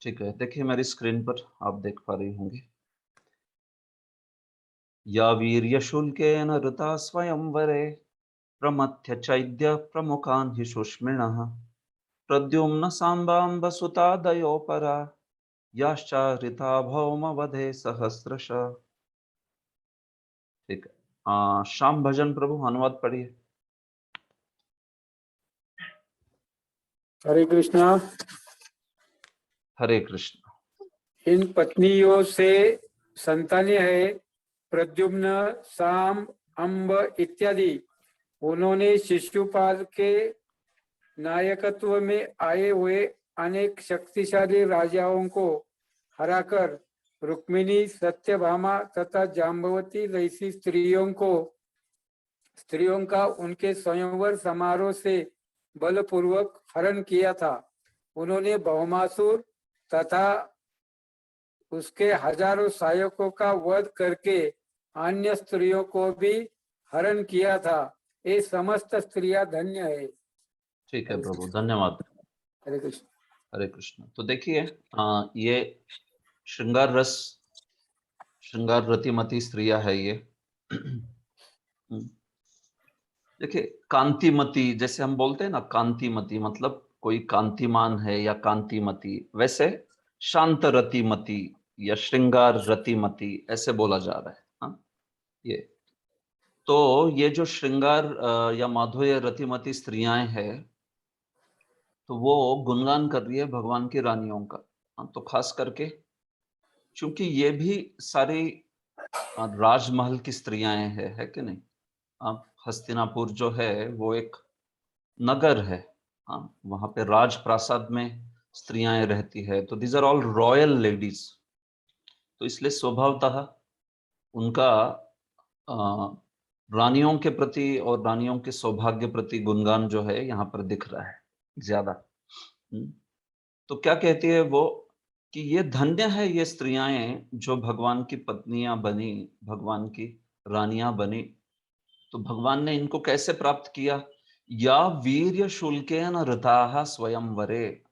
ठीक है, देखिए मेरी स्क्रीन पर आप देख पा रही होंगी। या वीर्यशुल्केन ऋता स्वयंवरे प्रमथ्य चैद्य प्रमुखान् हि शुष्मिणः प्रद्युम्न साम्बाम्ब सुतादयोपरा याश्चारिता भौमवधे सहस्रश। ठीक है, श्याम भजन प्रभु अनुवाद पढ़िए। हरे कृष्णा। हरे कृष्ण। इन पत्नियों से संतानें है प्रद्युम्न, साम, अंब इत्यादि। उन्होंने शिशुपाल के नायकत्व में आए हुए अनेक शक्तिशाली राजाओं को हराकर रुक्मिणी, सत्यभामा तथा जाम्बवती जैसी स्त्रियों का उनके स्वयंवर समारोह से बलपूर्वक हरण किया था। उन्होंने भौमासुर तथा उसके हजारों सहायकों का वध करके अन्य स्त्रियों को भी हरण किया था। ये समस्त स्त्रियां धन्य है। ठीक है प्रभु, धन्यवाद। हरे कृष्ण। हरे कृष्ण। तो देखिए, ये श्रृंगार रस, श्रृंगार रतिमती स्त्रियां है ये। देखिए, कांतिमती जैसे हम बोलते हैं ना, कांतिमती मतलब कोई कांतिमान है या कांतिमती, वैसे शांत रतिमती या श्रृंगार रतिमती ऐसे बोला जा रहा है। ये तो ये जो श्रृंगार या माधुर्य रतिमती स्त्रियां हैं, तो वो गुणगान कर रही है भगवान की रानियों का। तो खास करके क्योंकि ये भी सारी राजमहल की स्त्रियां है कि नहीं। हस्तिनापुर जो है वो एक नगर है। वहां पे राजप्रासाद में स्त्रियां रहती है, तो these are all royal ladies. तो इसलिए स्वभावतः उनका रानियों के प्रति और रानियों के सौभाग्य प्रति गुणगान जो है यहाँ पर दिख रहा है ज्यादा। तो क्या कहती है वो कि ये धन्य है ये स्त्रियां जो भगवान की पत्नियां बनी, भगवान की रानियां बनी। तो भगवान ने इनको कैसे प्राप्त किया? या वीर्य शुल्केन ऋताः स्वयंवरे।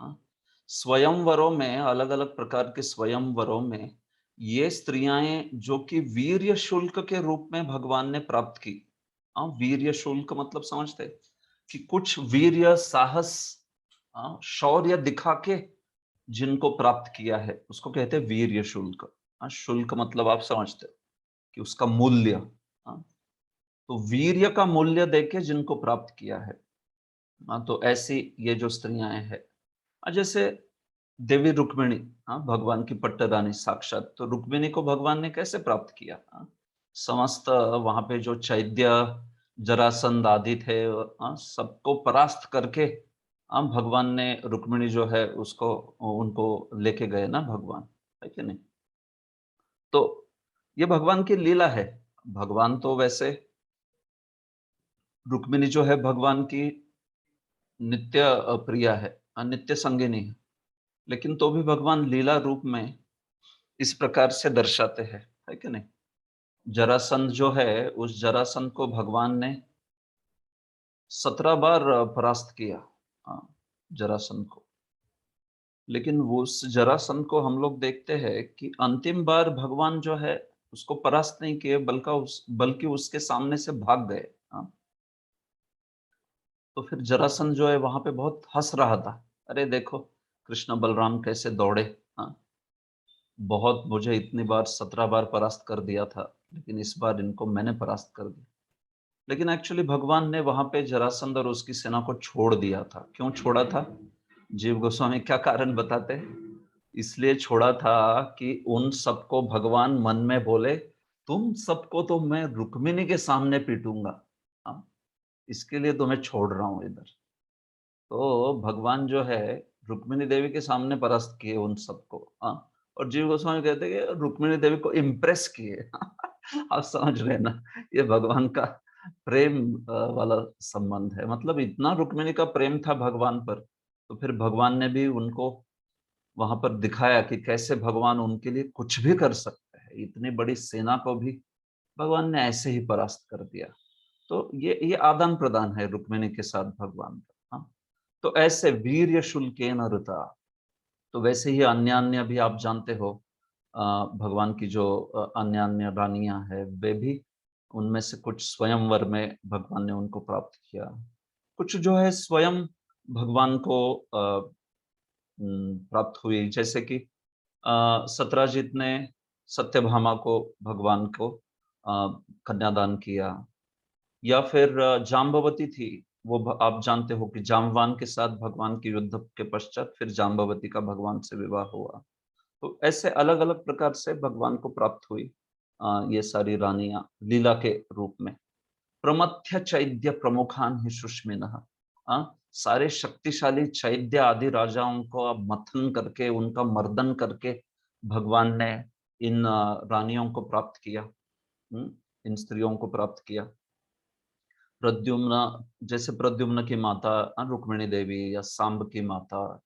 स्वयंवरों में, अलग अलग प्रकार के स्वयंवरों में ये स्त्रियां जो कि वीर्य शुल्क के रूप में भगवान ने प्राप्त की। वीर्य शुल्क मतलब समझते कि कुछ वीर्य, साहस, शौर्य दिखा के जिनको प्राप्त किया है उसको कहते हैं वीर्य शुल्क। शुल्क मतलब आप समझते हो कि उसका मूल्य। तो वीर्य का मूल्य देके जिनको प्राप्त किया है। तो ऐसी ये जो स्त्रियां हैं, जैसे देवी रुक्मिणी, भगवान की पट्ट रानी साक्षात। तो रुक्मिणी को भगवान ने कैसे प्राप्त किया? समस्त वहां पे जो चैद्य, जरासंध आदि थे, सबको परास्त करके भगवान ने रुक्मिणी जो है उसको, उनको लेके गए ना भगवान, है कि नहीं। तो ये भगवान की लीला है। भगवान तो वैसे, रुक्मिणी जो है भगवान की नित्य प्रिया है, नित्य संगिनी है, लेकिन तो भी भगवान लीला रूप में इस प्रकार से दर्शाते हैं, है कि नहीं। जरासंध जो है, उस जरासंध को भगवान ने 17 बार परास्त किया, जरासंध को। लेकिन वो उस जरासंध को हम लोग देखते हैं कि अंतिम बार भगवान जो है उसको परास्त नहीं किए, बल्कि उसके सामने से भाग गए। तो फिर जरासंध जो है वहां पे बहुत हंस रहा था, अरे देखो कृष्ण बलराम कैसे दौड़े। बहुत, मुझे इतनी बार 17 बार परास्त कर दिया था, लेकिन इस बार इनको मैंने परास्त कर दिया। लेकिन एक्चुअली भगवान ने वहां पे जरासंध और उसकी सेना को छोड़ दिया था। क्यों छोड़ा था? जीव गोस्वामी क्या कारण बताते हैं? इसलिए छोड़ा था कि उन सबको भगवान मन में बोले, तुम सबको तो मैं रुक्मिणी के सामने पीटूंगा, इसके लिए तो मैं छोड़ रहा हूं इधर। तो भगवान जो है रुक्मिणी देवी के सामने परास्त किए उन सबको। और जीव गोस्वामी कहते हैं कि रुक्मिणी देवी को इम्प्रेस किए। आप समझ रहे हैं ना, ये भगवान का प्रेम वाला संबंध है। मतलब इतना रुक्मिणी का प्रेम था भगवान पर, तो फिर भगवान ने भी उनको वहां पर दिखाया कि कैसे भगवान उनके लिए कुछ भी कर सकते हैं। इतनी बड़ी सेना को भी भगवान ने ऐसे ही परास्त कर दिया। तो ये आदान प्रदान है रुक्मिणी के साथ भगवान का। तो ऐसे वीर्य शुल्केन ऋता, तो वैसे ही अन्य अन्य भी आप जानते हो, भगवान की जो अन्य अन्य रानियां हैं वे भी, उनमें से कुछ स्वयंवर में भगवान ने उनको प्राप्त किया, कुछ जो है स्वयं भगवान को प्राप्त हुई, जैसे कि सत्यजित ने सत्यभामा को भगवान को कन्यादान किया, या फिर जाम्बवती थी, वो आप जानते हो कि जाम्बवान के साथ भगवान के युद्ध के पश्चात फिर जाम्बवती का भगवान से विवाह हुआ। तो ऐसे अलग अलग प्रकार से भगवान को प्राप्त हुई ये सारी रानियां लीला के रूप में। प्रमथ्य चैद्य प्रमुखान ही सुष्मिनः, सारे शक्तिशाली चैद्य आदि राजाओं को अब मथन करके उनका मर्दन करके भगवान ने इन रानियों को प्राप्त किया, इन स्त्रियों को प्राप्त किया। प्रद्युम्न, जैसे प्रद्युम्न की माता रुक्मिणी देवी, या सांब की माता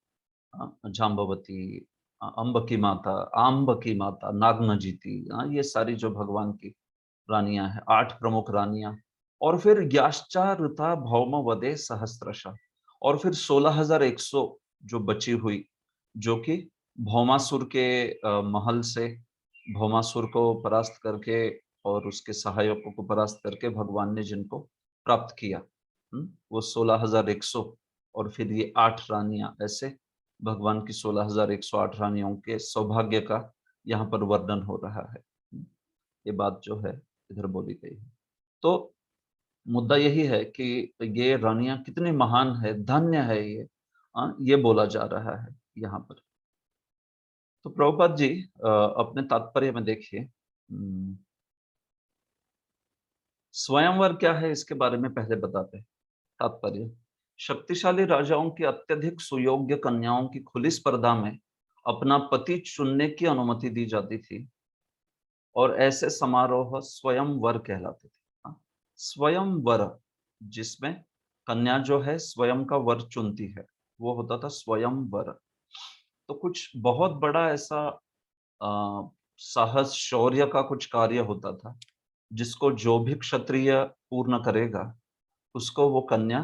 जाम्बवती, अम्ब की माता, आम्ब की माता नागनजीति, ये सारी जो भगवान की रानियां हैं, 8 प्रमुख रानियां। और फिर याश्चा ऋता भौम वदे सहस्त्रशः, और फिर 16,100 जो बची हुई, जो कि भौमासुर के महल से भौमासुर को परास्त करके और उसके सहायकों को परास्त करके भगवान ने जिनको प्राप्त किया, वो 16,100, और फिर ये 8 रानियां, ऐसे भगवान की 16,108 रानियों के सौभाग्य का यहाँ पर वर्णन हो रहा है। ये बात जो है इधर बोली गई है। तो मुद्दा यही है कि ये रानियां कितनी महान है, धन्य है ये बोला जा रहा है यहाँ पर। तो प्रभुपाद जी अपने तात्पर्य में देखिए, स्वयंवर क्या है इसके बारे में पहले बताते हैं। तात्पर्य, शक्तिशाली राजाओं की अत्यधिक सुयोग्य कन्याओं की खुली स्पर्धा में अपना पति चुनने की अनुमति दी जाती थी, और ऐसे समारोह स्वयंवर कहलाते थे। स्वयंवर, जिसमें कन्या जो है स्वयं का वर चुनती है, वो होता था स्वयंवर। तो कुछ बहुत बड़ा ऐसा साहस शौर्य का कुछ कार्य होता था, जिसको जो भी क्षत्रिय पूर्ण करेगा उसको वो कन्या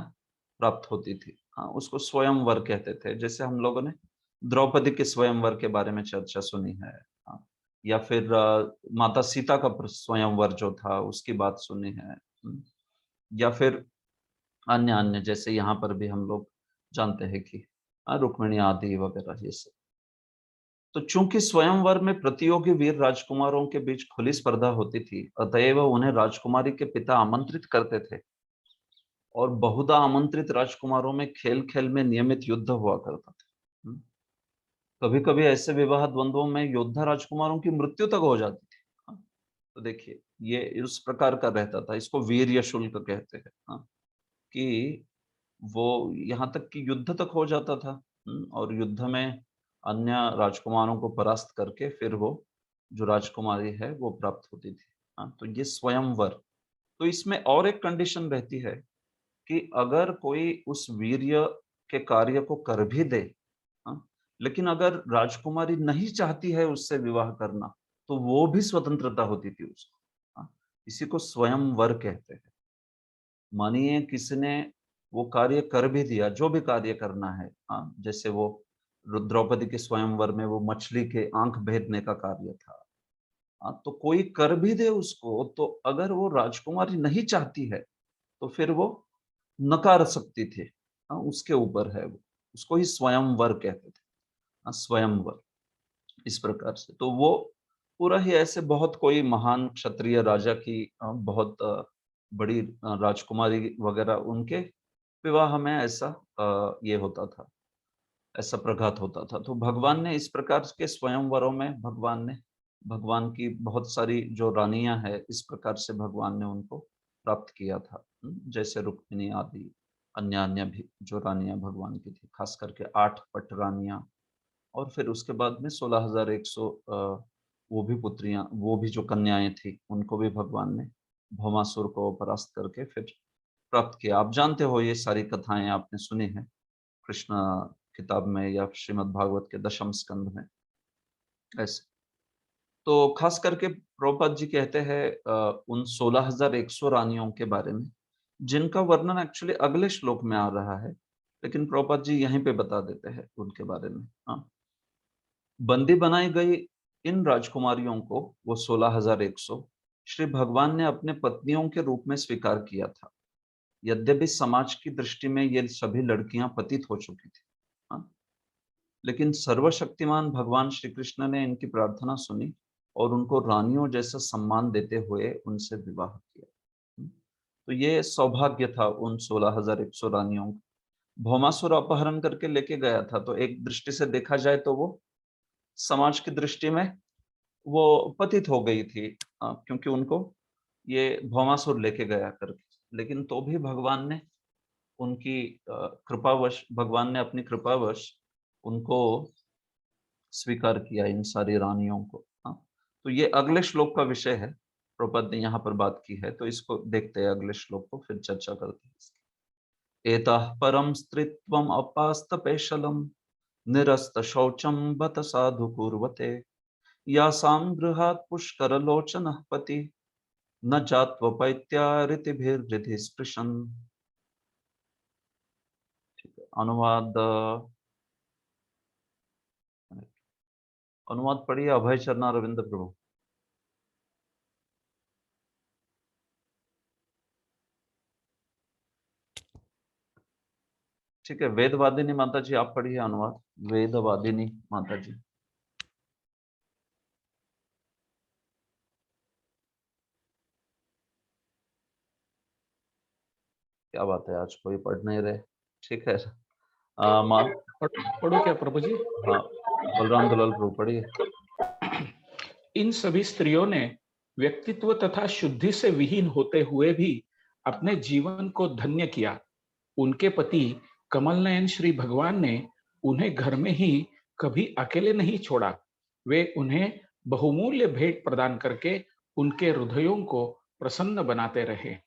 प्राप्त होती थी। उसको स्वयंवर कहते थे। जैसे हम लोगों ने द्रौपदी के स्वयंवर के बारे में चर्चा सुनी है, या फिर माता सीता का स्वयंवर जो था उसकी बात सुनी है, या फिर अन्य अन्य, जैसे यहाँ पर भी हम लोग जानते हैं कि रुक्मिणी आदि वगैरह ये सब। तो चूंकि स्वयंवर में प्रतियोगी वीर राजकुमारों के बीच खुली स्पर्धा होती थी, अतएव उन्हें राजकुमारी के पिता आमंत्रित करते थे, और बहुधा आमंत्रित राजकुमारों में खेल खेल में नियमित युद्ध हुआ करता था। कभी कभी ऐसे विवाह द्वंद्वों में योद्धा राजकुमारों की मृत्यु तक हो जाती थी। तो देखिए, ये उस प्रकार का रहता था, इसको वीर्य शुल्क कहते हैं। कि वो यहाँ तक कि युद्ध तक हो जाता था, और युद्ध में अन्य राजकुमारों को परास्त करके फिर वो जो राजकुमारी है वो प्राप्त होती थी। तो ये स्वयंवर। तो इसमें और एक कंडीशन रहती है कि अगर कोई उस वीर्य के कार्य को कर भी दे, लेकिन अगर राजकुमारी नहीं चाहती है उससे विवाह करना, तो वो भी स्वतंत्रता होती थी उसको। इसी को स्वयंवर कहते हैं। मानिए किसी ने वो कार्य कर भी दिया, जो भी कार्य करना है, जैसे वो द्रौपदी के स्वयंवर में वो मछली के आंख भेदने का कार्य था, तो कोई कर भी दे उसको, तो अगर वो राजकुमारी नहीं चाहती है तो फिर वो नकार सकती थी। उसके ऊपर है वो, उसको ही स्वयंवर कहते थे। स्वयंवर इस प्रकार से। तो वो पूरा ही ऐसे बहुत कोई महान क्षत्रिय राजा की बहुत बड़ी राजकुमारी वगैरह उनके विवाह में ऐसा ये होता था, ऐसा प्रघात होता था। तो भगवान ने इस प्रकार के स्वयंवरों में भगवान की बहुत सारी जो रानियां हैं, इस प्रकार से भगवान ने उनको प्राप्त किया था। जैसे रुक्मिणी आदि अन्य अन्य भी जो रानियां भगवान की थी, खास करके 8 पट रानियां, और फिर उसके बाद में 16,100 वो भी पुत्रियां, वो भी जो कन्याएं थी, उनको भी भगवान ने भौमासुर को परास्त करके फिर प्राप्त किया। आप जानते हो ये सारी कथाएं आपने सुनी है कृष्ण किताब में या श्रीमद् भागवत के 10वें स्कंद में। ऐसे तो खास करके प्रभुपाद जी कहते हैं उन 16,100 रानियों के बारे में, जिनका वर्णन एक्चुअली अगले श्लोक में आ रहा है, लेकिन प्रभुपाद जी यहीं पे बता देते हैं उनके बारे में। बंदी बनाई गई इन राजकुमारियों को, वो 16,100, श्री भगवान ने अपने पत्नियों के रूप में स्वीकार किया था। यद्यपि समाज की दृष्टि में ये सभी लड़कियां पतित हो चुकी थी, हाँ? लेकिन सर्वशक्तिमान भगवान श्री कृष्ण ने इनकी प्रार्थना सुनी और उनको रानियों जैसा सम्मान देते हुए उनसे विवाह किया। तो ये सौभाग्य था उन 16,100 रानियों का। भौमासुर अपहरण करके लेके गया था, तो एक दृष्टि से देखा जाए तो वो समाज की दृष्टि में वो पतित हो गई थी, क्योंकि उनको ये भौमासुर लेके गया करके। लेकिन तो भी भगवान ने उनकी कृपावश, भगवान ने अपनी कृपावश उनको स्वीकार किया, इन सारी रानियों को। हाँ, तो ये अगले श्लोक का विषय है, प्रभुपाद ने यहाँ पर बात की है, तो इसको देखते हैं अगले श्लोक को, फिर चर्चा करते हैं इसकी। एतः परं स्त्रीत्वम् अपास्तपेशलं निरस्त शौचं बत साधु कुर्वते यासां गृहात् पुष्करलोचनः पति न जात्वपैत्यारितिभिर्हृदि स्पृशन्। ठीक है, अनुवाद अनुवाद पढ़िए अभय चरना रविंद्र प्रभु। ठीक है, वेदवादिनी माता जी आप पढ़िए अनुवाद, वेदवादिनी माता जी। क्या बात है, आज कोई पढ़ नहीं रहे। ठीक है, माँ पढ़ो क्या प्रभु जी? हाँ, बलराम दुलाल प्रभु पढ़िए। इन सभी स्त्रियों ने व्यक्तित्व तथा शुद्धि से विहीन होते हुए भी अपने जीवन को धन्य किया। उनके पति कमल नयन श्री भगवान ने उन्हें घर में ही कभी अकेले नहीं छोड़ा। वे उन्हें बहुमूल्य भेंट प्रदान करके उनके हृदयों को प्रसन्न बनाते रहे।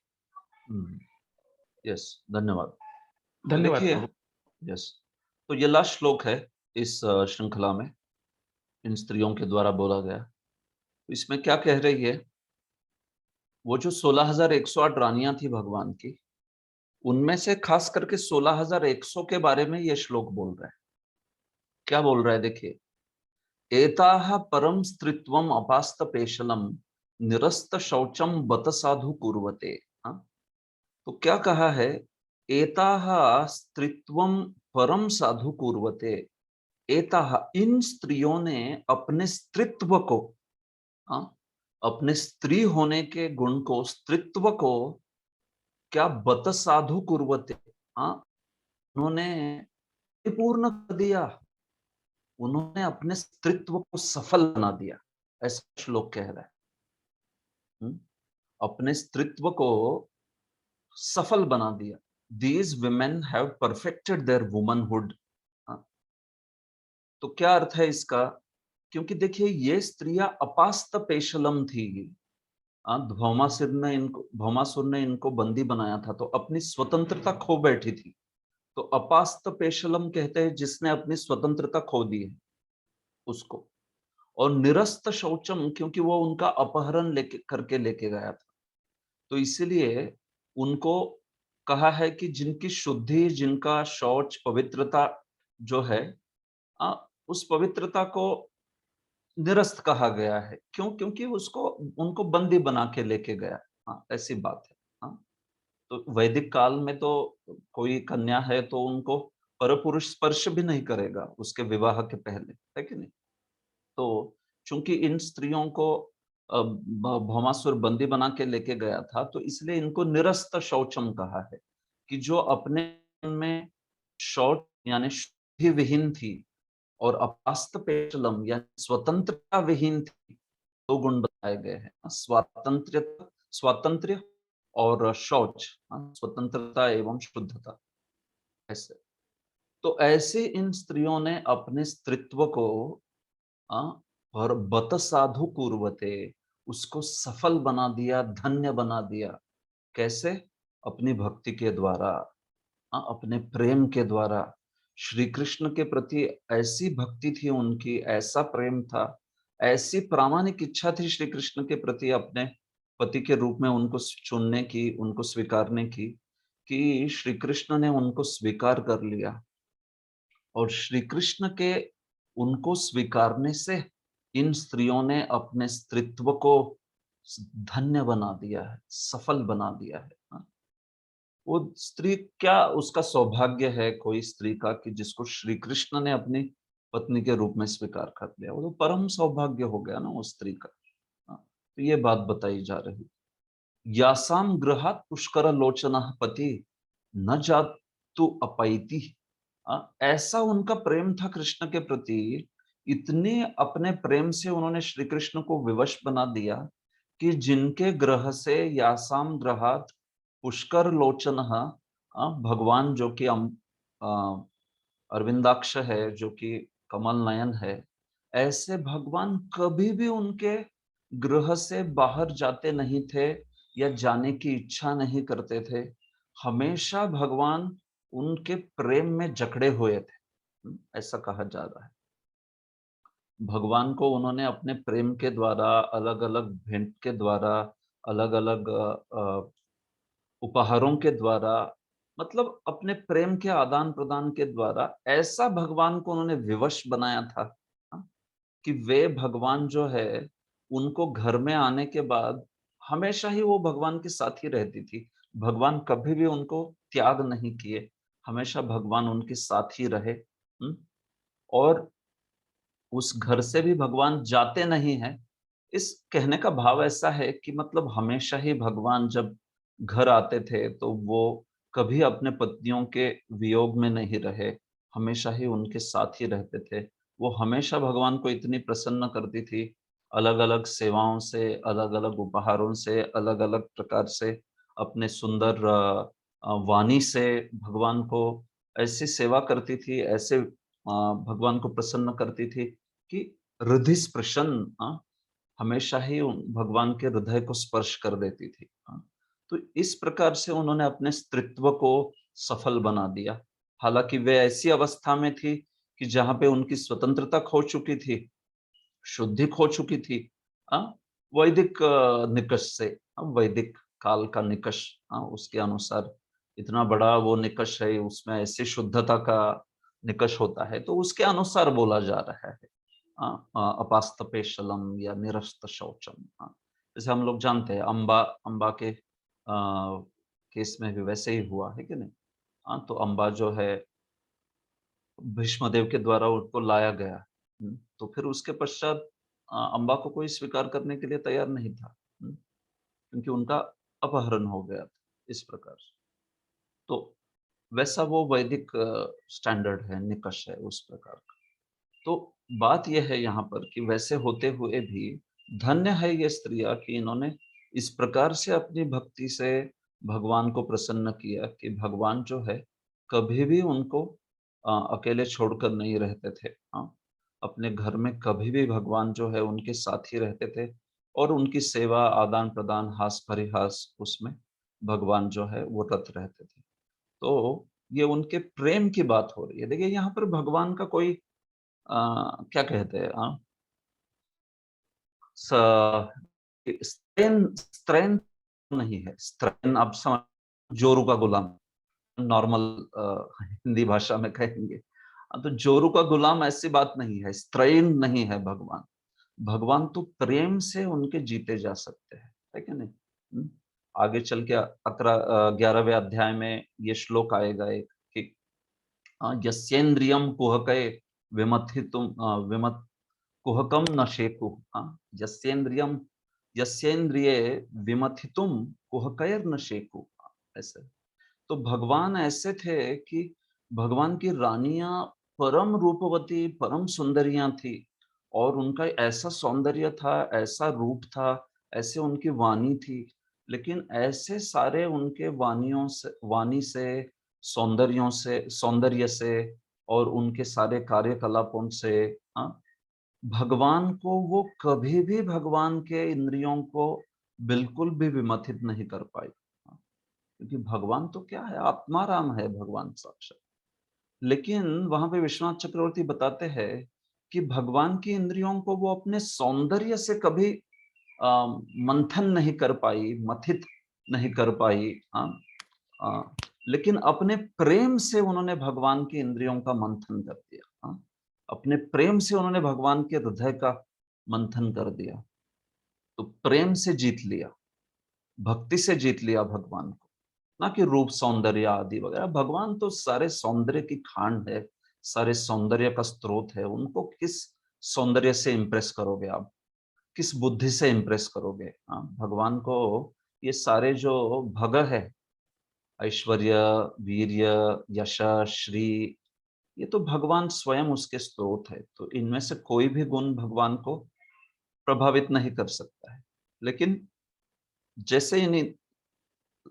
यस, धन्यवाद। धन्यवाद देखिए, प्रभु। यस, तो ये लास्ट श्लोक है इस श्रृंखला में, इन स्त्रियों के द्वारा बोला गया। तो इसमें क्या कह रही है, वो जो 16,108 रानियां थी भगवान की, उनमें से खास करके 16,100 के बारे में ये श्लोक बोल रहा है। क्या बोल रहा है, देखिए, एताः परम स्त्रीत्वम अपास्त पेशलम निरस्त शौचम बत साधु कुर्वते। हाँ? तो क्या कहा है, एताः स्त्रीत्वम परम साधु कुर्वते। एताः, इन स्त्रियों ने अपने स्त्रीत्व को, हाँ, अपने स्त्री होने के गुण को, स्त्रीत्व को क्या बत साधु कुर्वते, हाँ, उन्होंने पूर्ण कर दिया, उन्होंने अपने स्त्रीत्व को सफल बना दिया, ऐसा श्लोक कह रहा है। अपने स्त्रीत्व को सफल बना दिया। These women have perfected their womanhood। तो क्या अर्थ है इसका, क्योंकि देखिए ये स्त्रियां अपास्त पेशलम थी। भौमासुर ने इनको बंदी बनाया था, तो अपनी स्वतंत्रता खो बैठी थी। तो अपास्त पेशलम कहते हैं जिसने अपनी स्वतंत्रता खो दी है उसको। और निरस्त शौचम, क्योंकि वो उनका अपहरण लेके गया था, तो इसीलिए उनको कहा है कि जिनकी शुद्धि, जिनका शौच, पवित्रता जो है, उस पवित्रता को निरस्त कहा गया है। क्यों? क्योंकि उसको, उनको बंदी बना के लेके गया। हाँ, ऐसी बात है। हाँ, तो वैदिक काल में तो कोई कन्या है तो उनको परपुरुष स्पर्श भी नहीं करेगा उसके विवाह के पहले, है कि नहीं? तो चूंकि इन स्त्रियों को भौमासुर बंदी बना के लेके गया था, तो इसलिए इनको निरस्त शौचम कहा है, कि जो अपने में शौच यानी शुद्धि विहीन थी, और अपास्त पेशलम यानी स्वतंत्रता विहीन थी। दो गुण बताए गए हैं, स्वातंत्र्य और शौच, स्वतंत्रता एवं शुद्धता। ऐसे, तो ऐसे इन स्त्रियों ने अपने स्त्रीत्व को और बत साधु कुर्वते, उसको सफल बना दिया, धन्य बना दिया। कैसे? अपनी भक्ति के द्वारा, अपने प्रेम के द्वारा। श्री कृष्ण के प्रति ऐसी भक्ति थी उनकी, ऐसा प्रेम था, ऐसी प्रामाणिक इच्छा थी श्री कृष्ण के प्रति अपने पति के रूप में उनको चुनने की, उनको स्वीकारने की, कि श्री कृष्ण ने उनको स्वीकार कर लिया। और श्री कृष्ण के उनको स्वीकारने से इन स्त्रियों ने अपने स्त्रीत्व को धन्य बना दिया है, सफल बना दिया है। हाँ। वो स्त्री क्या उसका सौभाग्य है कोई स्त्री का कि जिसको श्री कृष्ण ने अपनी पत्नी के रूप में स्वीकार कर लिया, वो तो परम सौभाग्य हो गया ना उस स्त्री का। हाँ, तो ये बात बताई जा रही। यासाम गृहात पुष्कर लोचना पति न जातु अपैति। ऐसा उनका प्रेम था कृष्ण के प्रति, इतने अपने प्रेम से उन्होंने श्री कृष्ण को विवश बना दिया कि जिनके ग्रह से यासाम ग्रहात पुष्कर लोचन भगवान जो कि अरविंदाक्ष है, जो कि कमल नयन है, ऐसे भगवान कभी भी उनके गृह से बाहर जाते नहीं थे या जाने की इच्छा नहीं करते थे। हमेशा भगवान उनके प्रेम में जकड़े हुए थे। ऐसा कहा जा रहा है। भगवान को उन्होंने अपने प्रेम के द्वारा, अलग-अलग भेंट के द्वारा, अलग-अलग उपहारों के द्वारा, मतलब अपने प्रेम के आदान-प्रदान के द्वारा ऐसा भगवान को उन्होंने विवश बनाया था, हाँ, कि वे भगवान जो है, उनको घर में आने के बाद हमेशा ही वो भगवान के साथ ही रहती थी। भगवान कभी भी उनको त्याग नहीं किए, हमेशा भगवान उनके साथ ही रहे। और उस घर से भी भगवान जाते नहीं हैं। इस कहने का भाव ऐसा है कि मतलब हमेशा ही भगवान जब घर आते थे, तो वो कभी अपने पत्नियों के वियोग में नहीं रहे, हमेशा ही उनके साथ ही रहते थे। वो हमेशा भगवान को इतनी प्रसन्न करती थी, अलग-अलग सेवाओं से, अलग-अलग उपहारों से, अलग-अलग प्रकार से अपने सुंदर वाणी से भगवान को ऐसी सेवा करती थी, ऐसे भगवान को प्रसन्न करती थी कि हृदय स्पृशन, हमेशा ही भगवान के हृदय को स्पर्श कर देती थी। तो इस प्रकार से उन्होंने अपने स्त्रीत्व को सफल बना दिया। हालांकि वे ऐसी अवस्था में थी कि जहां पे उनकी स्वतंत्रता खो चुकी थी, शुद्धि खो चुकी थी। वैदिक निकष से, वैदिक काल का निकष, उसके अनुसार इतना बड़ा वो निकष है, उसमें ऐसी शुद्धता का निकष होता है, तो उसके अनुसार बोला जा रहा है। अपास्तपेशलम या निरस्त शौचम। जैसे हम लोग जानते हैं अम्बा, अम्बा के केस में भी वैसे ही हुआ है कि नहीं। तो अम्बा जो है भीष्मदेव के द्वारा उनको लाया गया। तो फिर उसके पश्चात अम्बा को कोई स्वीकार करने के लिए तैयार नहीं था, क्योंकि उनका अपहरण हो गया था इस प्रकार से। तो वैसा वो वैदिक स्टैंडर्ड है, निकष है उस प्रकार का। तो बात यह है यहाँ पर कि वैसे होते हुए भी धन्य है ये स्त्रियां कि इन्होंने इस प्रकार से अपनी भक्ति से भगवान को प्रसन्न किया कि भगवान जो है कभी भी उनको अकेले छोड़कर नहीं रहते थे। अपने घर में कभी भी भगवान जो है उनके साथ ही रहते थे और उनकी सेवा, आदान प्रदान, हास परिहास, उसमें भगवान जो है वो रत रहते थे। तो ये उनके प्रेम की बात हो रही है। देखिए यहाँ पर भगवान का कोई क्या कहते हैं, स्ट्रेन नहीं है। स्ट्रेन आप समझ, जोरू का गुलाम, नॉर्मल हिंदी भाषा में कहेंगे। तो जोरू का गुलाम ऐसी बात नहीं है, स्ट्रेन नहीं है भगवान। भगवान तो प्रेम से उनके जीते जा सकते हैं, है कि नहीं। आगे चल के 11वें अध्याय में ये श्लोक आएगा एक कि यस्येन्द्रियम कुहके विमथितुम विमत कुहकम न शेकु। यस्येन्द्रियम, यस्येन्द्रिये विमथितुम कुहकैर न शेकु। ऐसे तो भगवान ऐसे थे कि भगवान की रानियां परम रूपवती, परम सुंदरियां थी और उनका ऐसा सौंदर्य था, ऐसा रूप था, ऐसे उनकी वाणी थी। लेकिन ऐसे सारे उनके वाणियों से, वाणी से, सौंदर्य से और उनके सारे कार्यकलापों से, हाँ, भगवान को वो कभी भी भगवान के इंद्रियों को बिल्कुल भी विमथित नहीं कर पाई। क्योंकि भगवान तो क्या है, आत्माराम है भगवान साक्षात। लेकिन वहां पे विश्वनाथ चक्रवर्ती बताते हैं कि भगवान की इंद्रियों को वो अपने सौंदर्य से कभी मंथन नहीं कर पाई, मथित नहीं कर पाई। लेकिन अपने प्रेम से उन्होंने भगवान की इंद्रियों का मंथन कर दिया। अपने प्रेम से उन्होंने भगवान के हृदय का मंथन कर दिया, तो प्रेम से जीत लिया, भक्ति से जीत लिया भगवान को, ना कि रूप सौंदर्य आदि वगैरह। भगवान तो सारे सौंदर्य की खान है, सारे सौंदर्य का स्रोत है। उनको किस सौंदर्य से इंप्रेस करोगे आप, किस बुद्धि से इंप्रेस करोगे? हाँ, भगवान को ये सारे जो भग है, ऐश्वर्य, वीर्य, यश, श्री, ये तो भगवान स्वयं उसके स्रोत है। तो इनमें से कोई भी गुण भगवान को प्रभावित नहीं कर सकता है। लेकिन जैसे इन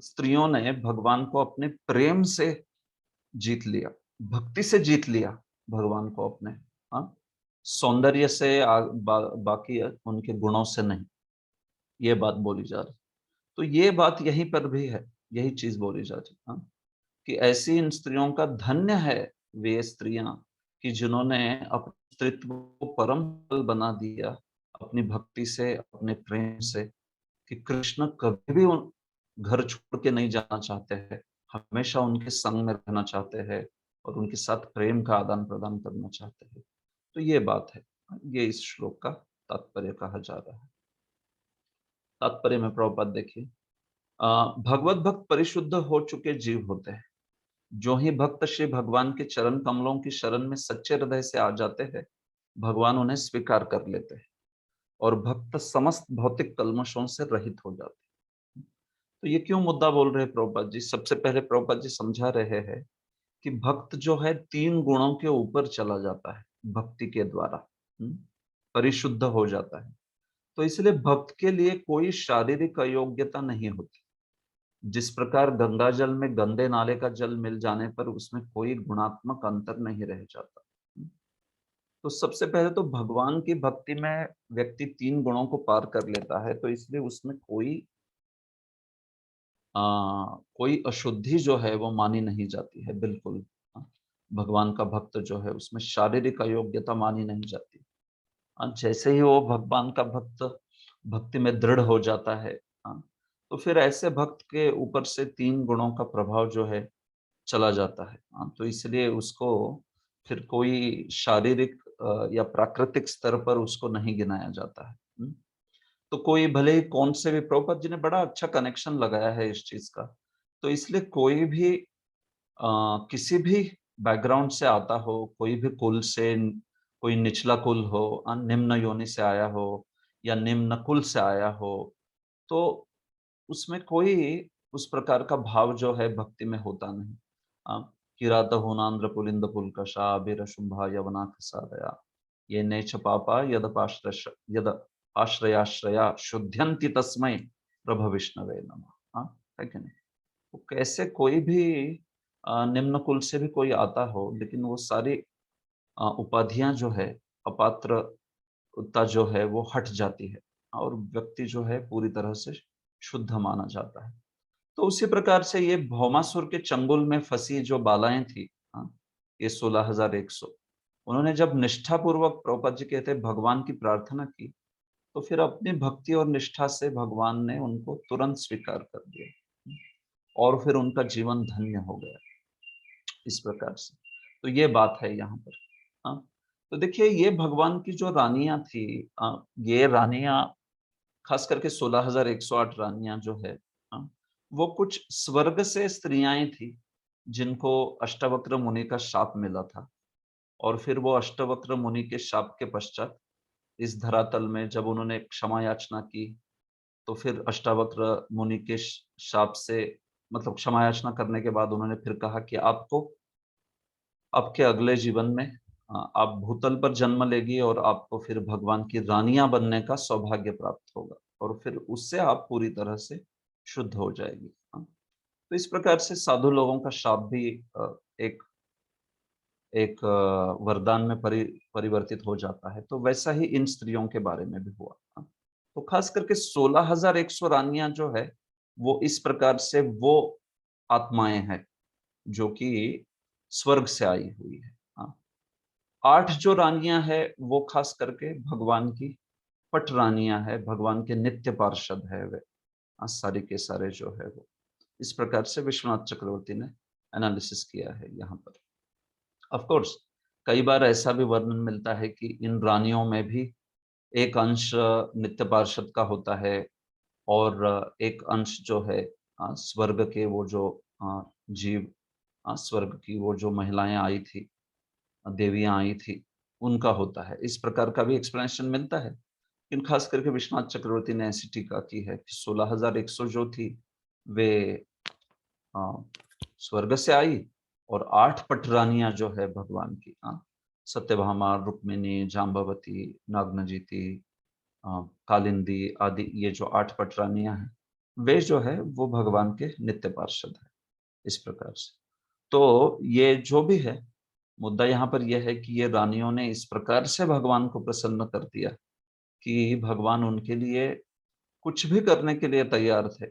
स्त्रियों ने भगवान को अपने प्रेम से जीत लिया, भक्ति से जीत लिया भगवान को अपने, हाँ, सौंदर्य से बाकी उनके गुणों से नहीं, ये बात बोली जा रही। तो ये बात यहीं पर भी है, यही चीज बोली जा रही, हाँ, कि ऐसी इन स्त्रियों का धन्य है वे स्त्रियां कि जिन्होंने अपने स्त्रीत्व को परम फल बना दिया अपनी भक्ति से, अपने प्रेम से, कि कृष्ण कभी भी उन घर छोड़ के नहीं जाना चाहते हैं, हमेशा उनके संग में रहना चाहते हैं और उनके साथ प्रेम का आदान प्रदान करना चाहते हैं। तो ये बात है, ये इस श्लोक का तात्पर्य कहा जा रहा है। तात्पर्य में प्रभुपाद देखिए, भगवत भक्त परिशुद्ध हो चुके जीव होते हैं। जो ही भक्त श्री भगवान के चरण कमलों की शरण में सच्चे हृदय से आ जाते हैं, भगवान उन्हें स्वीकार कर लेते हैं और भक्त समस्त भौतिक कल्मशों से रहित हो जाते हैं। तो ये क्यों मुद्दा बोल रहे हैं प्रभुपाद जी? सबसे पहले प्रभुपाद जी समझा रहे हैं कि भक्त जो है 3 गुणों के ऊपर चला जाता है भक्ति के द्वारा, परिशुद्ध हो जाता है। तो इसलिए भक्त के लिए कोई शारीरिक अयोग्यता नहीं होती। जिस प्रकार गंगा जल में गंदे नाले का जल मिल जाने पर उसमें कोई गुणात्मक अंतर नहीं रह जाता। तो सबसे पहले तो भगवान की भक्ति में व्यक्ति 3 गुणों को पार कर लेता है, तो इसलिए उसमें कोई अशुद्धि जो है वो मानी नहीं जाती है, बिल्कुल। भगवान का भक्त जो है उसमें शारीरिक अयोग्यता मानी नहीं जाती। जैसे ही वो भगवान का भक्त भक्ति में दृढ़ हो जाता है, हाँ, तो फिर ऐसे भक्त के ऊपर से 3 गुणों का प्रभाव जो है चला जाता है। तो इसलिए उसको फिर कोई शारीरिक या प्राकृतिक स्तर पर उसको नहीं गिनाया जाता है। तो कोई भले ही कौन से भी, प्रभुपाद जी ने बड़ा अच्छा कनेक्शन लगाया है इस चीज का। तो इसलिए कोई भी किसी भी बैकग्राउंड से आता हो, कोई भी कुल से, कोई निचला कुल हो, निम्न योनि से आया हो या निम्न कुल से आया हो, तो उसमें कोई उस प्रकार का भाव जो है भक्ति में होता नहीं। किरात होनांद्र पुलिंद पुलकषा अभिर शुंभा यवनाथ सादया ये नेच पापा यद आश्रयाश्रया शुद्ध्यंति तस्मै प्रभ विष्णवे नमः। हाँ, है कि नहीं? तो कैसे कोई भी निम्न कुल से भी कोई आता हो, लेकिन वो सारी उपाधियां जो है, अपात्रता जो है वो हट जाती है और व्यक्ति जो है पूरी तरह से शुद्ध माना जाता है। तो उसी प्रकार से ये भौमासुर के चंगुल में फंसी जो बालाएं थी, हाँ, ये 16,100, उन्होंने जब निष्ठापूर्वक, प्रभुपाद जी कहते हैं, भगवान की प्रार्थना की, तो फिर अपनी भक्ति और निष्ठा से भगवान ने उनको तुरंत स्वीकार कर दिया और फिर उनका जीवन धन्य हो गया इस प्रकार से। तो ये बात है यहाँ पर। हाँ, तो देखिए ये भगवान की जो रानियां थी, ये रानियां खास करके 16,108 रानियां जो है, हाँ, वो कुछ स्वर्ग से स्त्रियां थी जिनको अष्टवक्र मुनि का शाप मिला था। और फिर वो अष्टवक्र मुनि के शाप के पश्चात इस धरातल में जब उन्होंने क्षमा याचना की, तो फिर अष्टावक्र मुनि के शाप से, मतलब क्षमा याचना करने के बाद उन्होंने फिर कहा कि आपको आपके अगले जीवन में आप भूतल पर जन्म लेगी और आपको फिर भगवान की रानियां बनने का सौभाग्य प्राप्त होगा और फिर उससे आप पूरी तरह से शुद्ध हो जाएगी। तो इस प्रकार से साधु लोगों का शाप भी एक एक वरदान में परिवर्तित हो जाता है। तो वैसा ही इन स्त्रियों के बारे में भी हुआ। तो खास करके 16,100 रानियां जो है वो इस प्रकार से वो आत्माएं हैं जो कि स्वर्ग से आई हुई है। 8 जो रानियां है वो खास करके भगवान की पट रानियां है, भगवान के नित्य पार्षद है वे, सारे के सारे जो है वो। इस प्रकार से विश्वनाथ चक्रवर्ती ने एनालिसिस किया है यहाँ पर। ऑफ कोर्स कई बार ऐसा भी वर्णन मिलता है कि इन रानियों में भी एक अंश नित्य पार्षद का होता है और एक अंश जो है स्वर्ग के वो जो जीव, स्वर्ग की वो जो महिलाएं आई थी, देवियां आई थी, उनका होता है। इस प्रकार का भी एक्सप्लेनेशन मिलता है। लेकिन खास करके विश्वनाथ चक्रवर्ती ने ऐसी टीका की है कि 16,100 जो थी वे स्वर्ग से आई और 8 पटरानियां जो है भगवान की, सत्यभामा, रुक्मिणी, जाम्बवती, नागनजीति, कालिंदी आदि, ये जो 8 पटरानियां हैं वे जो है वो भगवान के नित्य पार्षद है। इस प्रकार से तो ये जो भी है, मुद्दा यहाँ पर यह है कि ये रानियों ने इस प्रकार से भगवान को प्रसन्न कर दिया कि भगवान उनके लिए कुछ भी करने के लिए तैयार थे।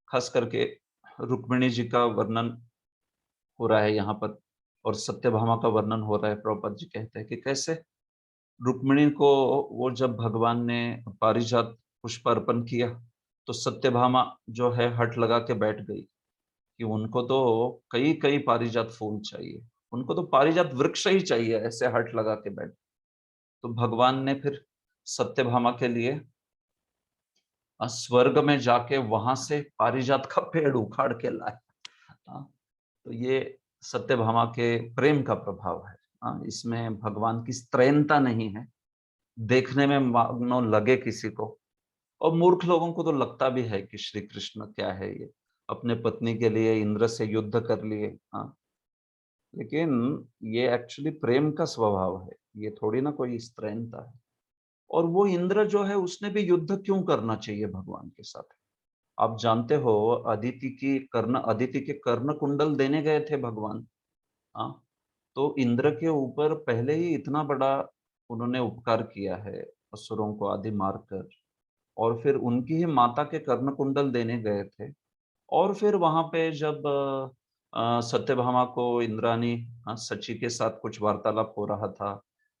खास करके रुक्मिणी जी का वर्णन हो रहा है यहाँ पर और सत्यभामा का वर्णन हो रहा है। प्रभुपाद जी कहते हैं कि कैसे रुक्मिणी को वो जब भगवान ने पारिजात पुष्प अर्पण किया तो सत्यभामा जो है हट लगा के बैठ गई कि उनको तो कई कई पारिजात फूल चाहिए, उनको तो पारिजात वृक्ष ही चाहिए, ऐसे हट लगा के बैठ। तो भगवान ने फिर सत्यभामा के लिए स्वर्ग में जाके वहां से पारिजात का पेड़ उखाड़ के लाए। तो ये सत्यभामा के प्रेम का प्रभाव है। इसमें भगवान की स्त्रैणता नहीं है, देखने में मानो लगे किसी को, और मूर्ख लोगों को तो लगता भी है कि श्री कृष्ण क्या है ये, अपने पत्नी के लिए इंद्र से युद्ध कर लिए। लेकिन ये एक्चुअली प्रेम का स्वभाव है, ये थोड़ी ना कोई स्त्रैणता है। और वो इंद्र जो है उसने भी युद्ध क्यों करना चाहिए भगवान के साथ? आप जानते हो अदिति के कर्ण कुंडल देने गए थे भगवान। हाँ, तो इंद्र के ऊपर पहले ही इतना बड़ा उन्होंने उपकार किया है, असुरों को आदि मारकर, और फिर उनकी ही माता के कर्ण कुंडल देने गए थे। और फिर वहां पे जब सत्यभामा को इंद्रानी, सची के साथ कुछ वार्तालाप हो रहा था,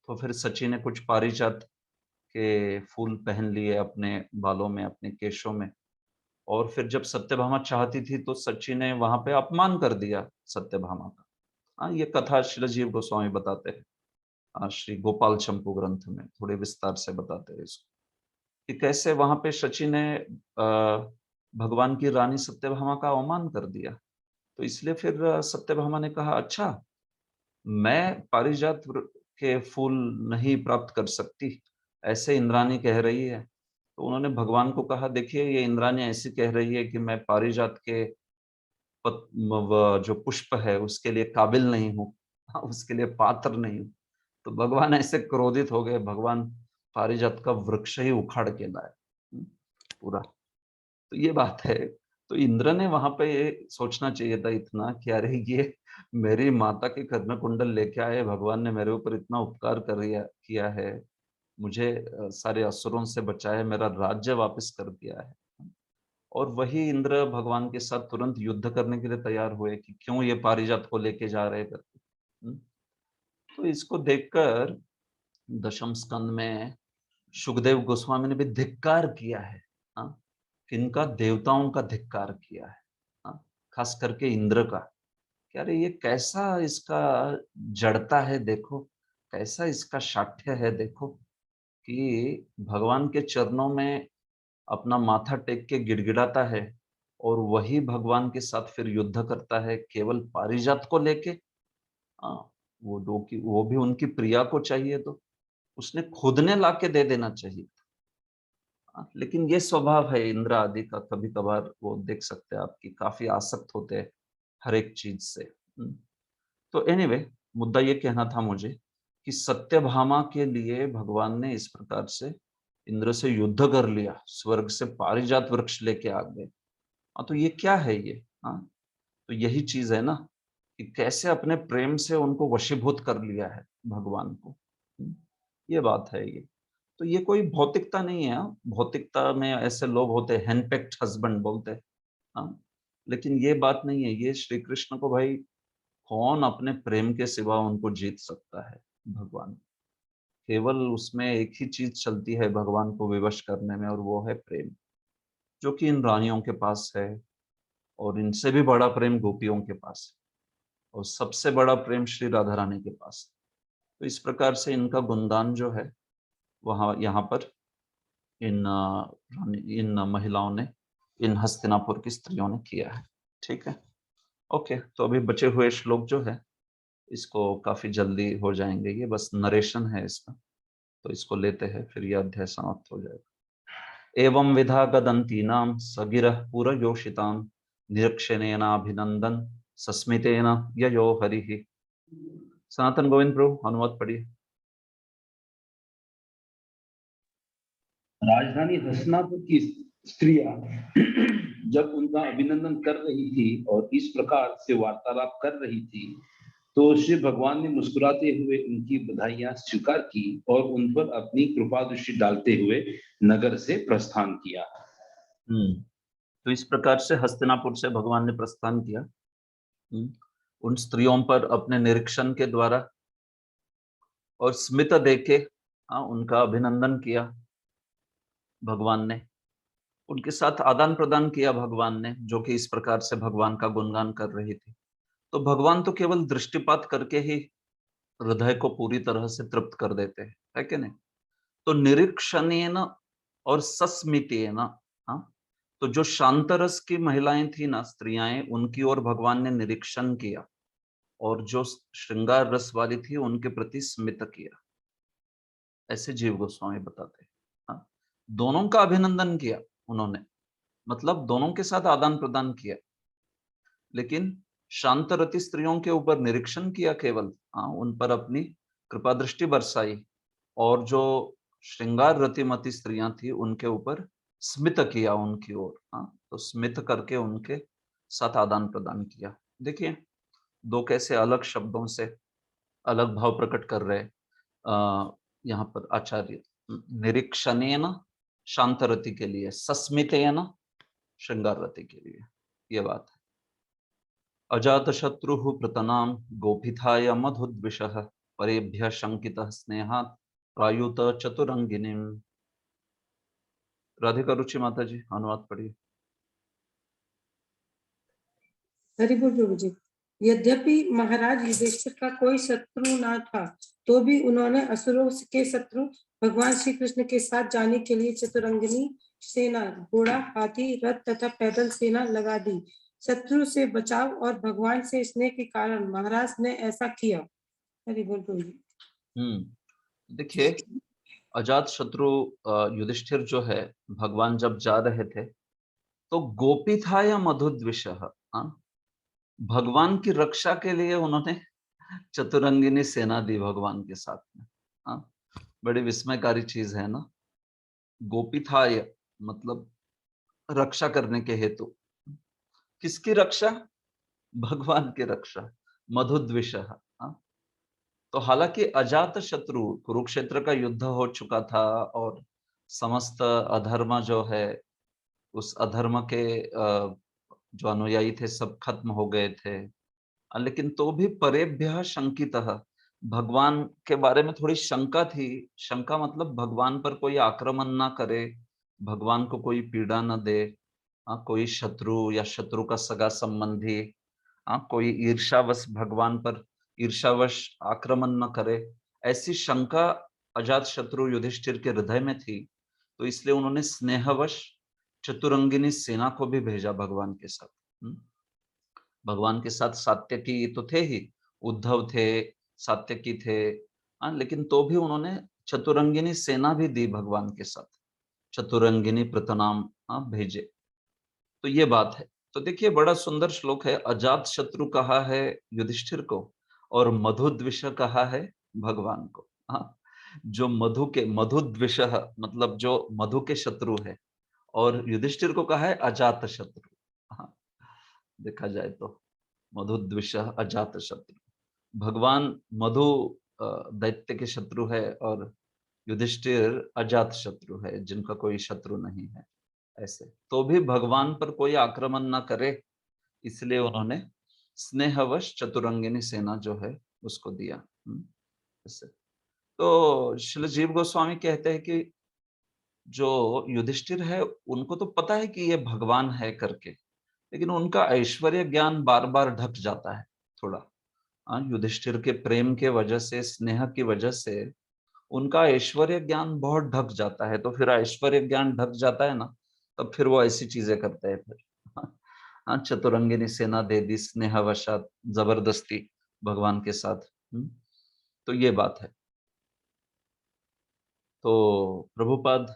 तो फिर सची ने कुछ पारिजात के फूल पहन लिए अपने बालों में, अपने केशों में। और फिर जब सत्यभामा चाहती थी तो सची ने वहां पे अपमान कर दिया सत्यभामा का। ये कथा श्री जीव गोस्वामी बताते हैं, श्री गोपाल चंपू ग्रंथ में थोड़े विस्तार से बताते हैं इसको कि कैसे वहां पे शची ने भगवान की रानी सत्यभामा का अवमान कर दिया। तो इसलिए फिर सत्यभामा ने कहा, अच्छा मैं पारिजात के फूल नहीं प्राप्त कर सकती, ऐसे इंद्रानी कह रही है। तो उन्होंने भगवान को कहा, देखिए ये इंद्रानी ऐसी कह रही है कि मैं पारिजात के जो पुष्प है उसके लिए काबिल नहीं हूँ, उसके लिए पात्र नहीं हूँ। तो भगवान ऐसे क्रोधित हो गए, भगवान पारिजात का वृक्ष ही उखाड़ के लाए पूरा। तो ये बात है। तो इंद्र ने वहां पे ये सोचना चाहिए था इतना कि अरे ये मेरी माता के कर्ण कुंडल लेके आए, भगवान ने मेरे ऊपर इतना उपकार किया है, मुझे सारे असुरों से बचाया, मेरा राज्य वापस कर दिया है। और वही इंद्र भगवान के साथ तुरंत युद्ध करने के लिए तैयार हुए कि क्यों ये पारिजात को लेके जा रहे करके। तो इसको देखकर दशम स्कंद में सुखदेव गोस्वामी ने भी धिक्कार किया है। हाँ, किनका? देवताओं का धिक्कार किया है। हाँ, खास करके इंद्र का। क्या रे ये कैसा इसका जड़ता है देखो, कैसा इसका शाठ्य है देखो, कि भगवान के चरणों में अपना माथा टेक के गिड़गिड़ाता है और वही भगवान के साथ फिर युद्ध करता है केवल पारिजात को लेके। वो भी उनकी प्रिया को चाहिए तो उसने खुद ने लाके दे देना चाहिए। लेकिन ये स्वभाव है इंद्र आदि का, कभी कभार वो देख सकते हैं आपकी काफी आसक्त होते हैं हर एक चीज से। तो एनीवे, मुद्दा ये कहना था मुझे कि सत्यभामा के लिए भगवान ने इस प्रकार से इंद्र से युद्ध कर लिया, स्वर्ग से पारिजात वृक्ष लेके आ गए। तो ये क्या है ये? तो यही चीज है ना कि कैसे अपने प्रेम से उनको वशीभूत कर लिया है भगवान को। ये बात है ये। तो ये कोई भौतिकता नहीं है। भौतिकता में ऐसे लोग होते हैं, हैंडपेक्ड हस्बैंड बोलते हैं। हाँ, लेकिन ये बात नहीं है। ये श्री कृष्ण को भाई कौन अपने प्रेम के सिवा उनको जीत सकता है? भगवान। केवल उसमें एक ही चीज चलती है भगवान को विवश करने में, और वो है प्रेम, जो कि इन रानियों के पास है, और इनसे भी बड़ा प्रेम गोपियों के पास है। और सबसे बड़ा प्रेम श्री राधा रानी के पास। तो इस प्रकार से इनका गुणगान जो है वहाँ यहाँ पर इन महिलाओं ने, इन हस्तिनापुर की स्त्रियों ने किया है। ठीक है, ओके। तो अभी बचे हुए श्लोक जो है इसको काफी जल्दी हो जाएंगे, ये बस नरेशन है इसका, तो इसको लेते हैं फिर ये अध्याय समाप्त हो जाएगा। एवं विधा गदंतीनां सगिरः पुरयोषितां निरक्षणेनाभिनंदन सस्मितेन ययो हरिः। सनातन गोविंद प्रभु अनुवाद पढ़िए। राजधानी हस्तिनापुर की स्त्रियां जब उनका अभिनंदन कर रही थी और इस प्रकार से वार्तालाप कर रही थी तो श्री भगवान ने मुस्कुराते हुए उनकी बधाइयां स्वीकार की और उन पर अपनी कृपा दृष्टि डालते हुए नगर से प्रस्थान किया। तो इस प्रकार से हस्तिनापुर से भगवान ने प्रस्थान किया, उन स्त्रियों पर अपने निरीक्षण के द्वारा और स्मित देके उनका अभिनंदन किया भगवान ने, उनके साथ आदान प्रदान किया भगवान ने, जो कि इस प्रकार से भगवान का गुणगान कर रही थी। तो भगवान तो केवल दृष्टिपात करके ही हृदय को पूरी तरह से तृप्त कर देते हैं, है कि नहीं? तो निरीक्षणेन और सस्मितेन, तो जो शांत रस की महिलाएं थी ना, स्त्रियां, उनकी ओर भगवान ने निरीक्षण किया और जो श्रृंगार रस वाली थी उनके प्रति स्मित किया, ऐसे जीव गोस्वामी बताते हैं। दोनों का अभिनंदन किया उन्होंने, मतलब दोनों के साथ आदान प्रदान किया, लेकिन शांत रति स्त्रियों के ऊपर निरीक्षण किया केवल, उन पर अपनी कृपा दृष्टि बरसाई, और जो श्रृंगार रतिमती स्त्रियां थी उनके ऊपर स्मित किया उनकी ओर, तो स्मित करके उनके साथ आदान प्रदान किया। देखिए दो कैसे अलग शब्दों से अलग भाव प्रकट कर रहे यहाँ पर आचार्य। निरीक्षणेन शांत रति के लिए, सस्मितेन श्रृंगार रति के लिए, ये बात है। अजात शत्रु प्रतनाम गोपिथाय मधुद्विषः परेभ्य शंकितः स्नेहात् प्रायुत चतुरंगिनीम। राधिका रुचि माता जी अनुवाद पढ़िए। हरि बोल प्रभु जी। यद्यपि महाराज युधिष्ठिर का कोई शत्रु ना था, तो भी उन्होंने असुरों के शत्रु भगवान श्री कृष्ण के साथ जाने के लिए चतुरंगिनी सेना, घोड़ा, हाथी, रथ तथा पैदल सेना लगा दी। शत्रु से बचाव और भगवान से स्नेह के कारण महाराज ने ऐसा किया। हरि बोल प्रभु जी। देखिए अजात शत्रु युधिष्ठिर जो है, भगवान जब जा रहे थे तो गोपिथाय मधुद्विषः, भगवान की रक्षा के लिए उन्होंने चतुरंगिनी सेना दी भगवान के साथ में। बड़ी विस्मयकारी चीज है ना। गोपिथाय मतलब रक्षा करने के हेतु। किसकी रक्षा? भगवान की रक्षा। मधुद्विषः, तो हालांकि अजात शत्रु, कुरुक्षेत्र का युद्ध हो चुका था और समस्त अधर्म जो है, उस अधर्म के जो अनुयायी थे सब खत्म हो गए थे, लेकिन तो भी परेभ्यः शंकितः, भगवान के बारे में थोड़ी शंका थी। शंका मतलब भगवान पर कोई आक्रमण ना करे, भगवान को कोई पीड़ा न दे, कोई शत्रु या शत्रु का सगा संबंधी, कोई ईर्ष्यावश भगवान पर ईर्ष्यावश आक्रमण न करे, ऐसी शंका अजात शत्रु युधिष्ठिर के हृदय में थी। तो इसलिए उन्होंने स्नेहवश चतुरंगिनी सेना को भी भेजा भगवान के साथ। भगवान के साथ सात्यकी तो थे ही, उद्धव थे, सात्यकी थे, लेकिन तो भी उन्होंने चतुरंगिनी सेना भी दी भगवान के साथ, चतुरंगिनी प्रतनाम भेजे। तो ये बात है। तो देखिए बड़ा सुंदर श्लोक है। अजात शत्रु कहा है युधिष्ठिर को और मधुद्विष कहा है भगवान को। जो मधुद्विष मतलब जो मधु के शत्रु है, और युधिष्ठिर को कहा है अजात शत्रु। देखा जाए तो मधुद्विष अजात शत्रु, भगवान मधु दैत्य के शत्रु है और युधिष्ठिर अजात शत्रु है, जिनका कोई शत्रु नहीं है। ऐसे तो भी भगवान पर कोई आक्रमण ना करे, इसलिए उन्होंने स्नेहवश चतुरंगिनी सेना जो है उसको दिया। ऐसे तो श्री जीव गोस्वामी कहते हैं कि जो युधिष्ठिर है उनको तो पता है कि ये भगवान है करके, लेकिन उनका ऐश्वर्य ज्ञान बार बार ढक जाता है थोड़ा, युधिष्ठिर के प्रेम के वजह से, स्नेह की वजह से उनका ऐश्वर्य ज्ञान बहुत ढक जाता है। तो फिर ऐश्वर्य ज्ञान ढक जाता है ना, तब फिर वो ऐसी चीजें करते हैं फिर। चतुरंगिनी सेना दे दी स्नेहवशात, जबरदस्ती भगवान के साथ। तो ये बात है। तो प्रभुपाद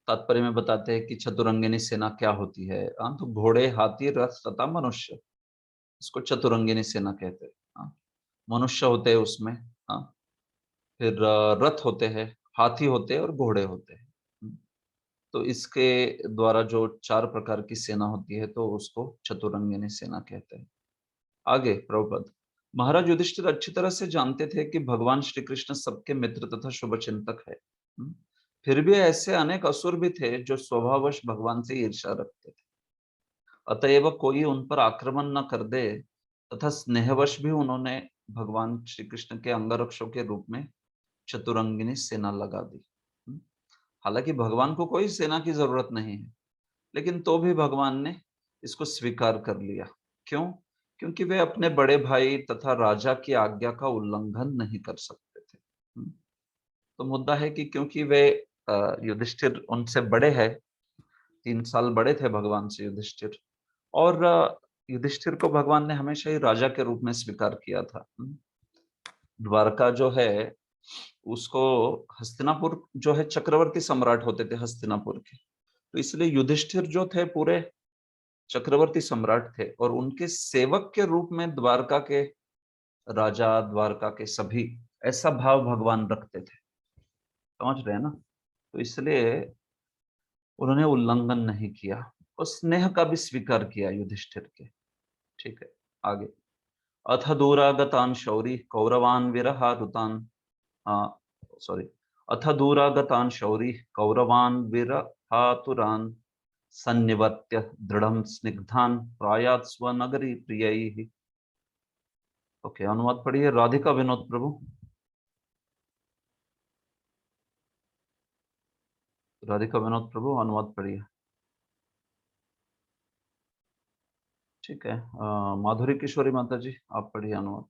तात्पर्य में बताते हैं कि चतुरंगिनी सेना क्या होती है। तो घोड़े, हाथी, रथ तथा मनुष्य, इसको चतुरंगिनी सेना कहते हैं। मनुष्य होते हैं उसमें, फिर रथ होते हैं, हाथी होते हैं और घोड़े होते हैं। तो इसके द्वारा जो 4 प्रकार की सेना होती है तो उसको चतुरंगिनी सेना कहते हैं। आगे प्रभुपद, महाराज युधिष्ठिर अच्छी तरह से जानते थे कि भगवान श्री कृष्ण सबके मित्र तथा शुभचिंतक है। फिर भी ऐसे अनेक असुर भी थे जो स्वभाववश भगवान से ईर्ष्या रखते थे। अतएव कोई उन पर आक्रमण न कर दे तथा स्नेहवश भी उन्होंने भगवान श्री कृष्ण के अंगरक्षकों के रूप में चतुरंगिनी सेना लगा दी। हालांकि भगवान को कोई सेना की जरूरत नहीं है, लेकिन तो भी भगवान ने इसको स्वीकार कर लिया। क्यों? क्योंकि वे अपने बड़े भाई तथा राजा की आज्ञा का उल्लंघन नहीं कर सकते थे। तो मुद्दा है कि क्योंकि वे युधिष्ठिर उनसे बड़े हैं, 3 साल बड़े थे भगवान से युधिष्ठिर, और युधिष्ठिर को भगवान ने हमेशा ही राजा के रूप में स्वीकार किया था। द्वारका जो है उसको, हस्तिनापुर जो है चक्रवर्ती सम्राट होते थे हस्तिनापुर के, तो इसलिए युधिष्ठिर जो थे पूरे चक्रवर्ती सम्राट थे और उनके सेवक के रूप में द्वारका के राजा, द्वारका के सभी, ऐसा भाव भगवान रखते थे। समझ रहे हैं ना? तो इसलिए उन्होंने उल्लंघन नहीं किया और स्नेह का भी स्वीकार किया युधिष्ठिर के। ठीक है, आगे। अथ दूरागतान शौरी कौरवान विरहारुतान, सॉरी, अथ दूरागतान शौरी कौरवान विरहातुरान सन्निवत्य दृढ़ं स्निग्धान प्रायात् स्वनगरी प्रियैः। ओके, अनुवाद पढ़िए राधिका विनोद प्रभु। राधिका विनोद प्रभु अनुवाद पढ़िए। ठीक है, माधुरी किशोरी माता जी आप पढ़िए अनुवाद।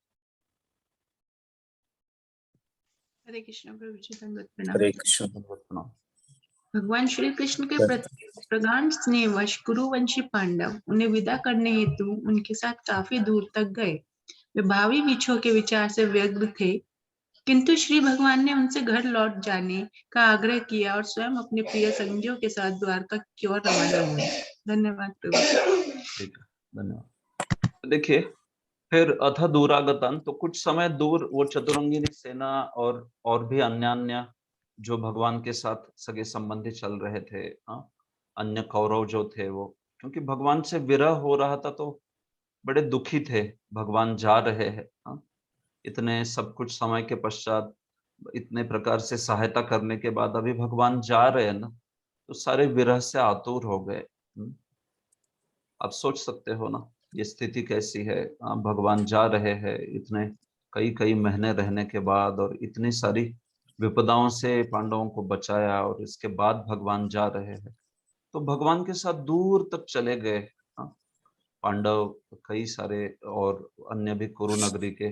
हरे कृष्ण प्रभु जी, दंडवत प्रणाम। हरे कृष्ण। दंडवत प्रणाम। भगवान श्री कृष्ण के प्रति प्रगाढ़ स्नेहवश कुरुवंशी पांडव उन्हें विदा करने हेतु उनके साथ काफी दूर तक गए। वे भावी विछोह के विचार से व्यग्र थे, किंतु श्री भगवान ने उनसे घर लौट जाने का आग्रह किया और स्वयं अपने प्रिय संगियों के साथ द्वारका की ओर रवाना हुए। धन्यवाद प्रभु। ठीक है, धन्यवाद। देखिए, फिर अथ दूरागतन, तो कुछ समय दूर वो चतुरंगिनी सेना और भी अन्य जो भगवान के साथ सगे संबंधी चल रहे थे, अन्य कौरव जो थे वो, क्योंकि भगवान से विरह हो रहा था तो बड़े दुखी थे। भगवान जा रहे हैं, इतने सब कुछ समय के पश्चात, इतने प्रकार से सहायता करने के बाद अभी भगवान जा रहे हैं ना, तो सारे विरह से आतुर हो गए। आप सोच सकते हो ना ये स्थिति कैसी है। भगवान जा रहे हैं इतने कई कई महीने रहने के बाद, और इतनी सारी विपदाओं से पांडवों को बचाया, और इसके बाद भगवान जा रहे हैं तो भगवान के साथ दूर तक चले गए। पांडव कई सारे और अन्य भी कुरु नगरी के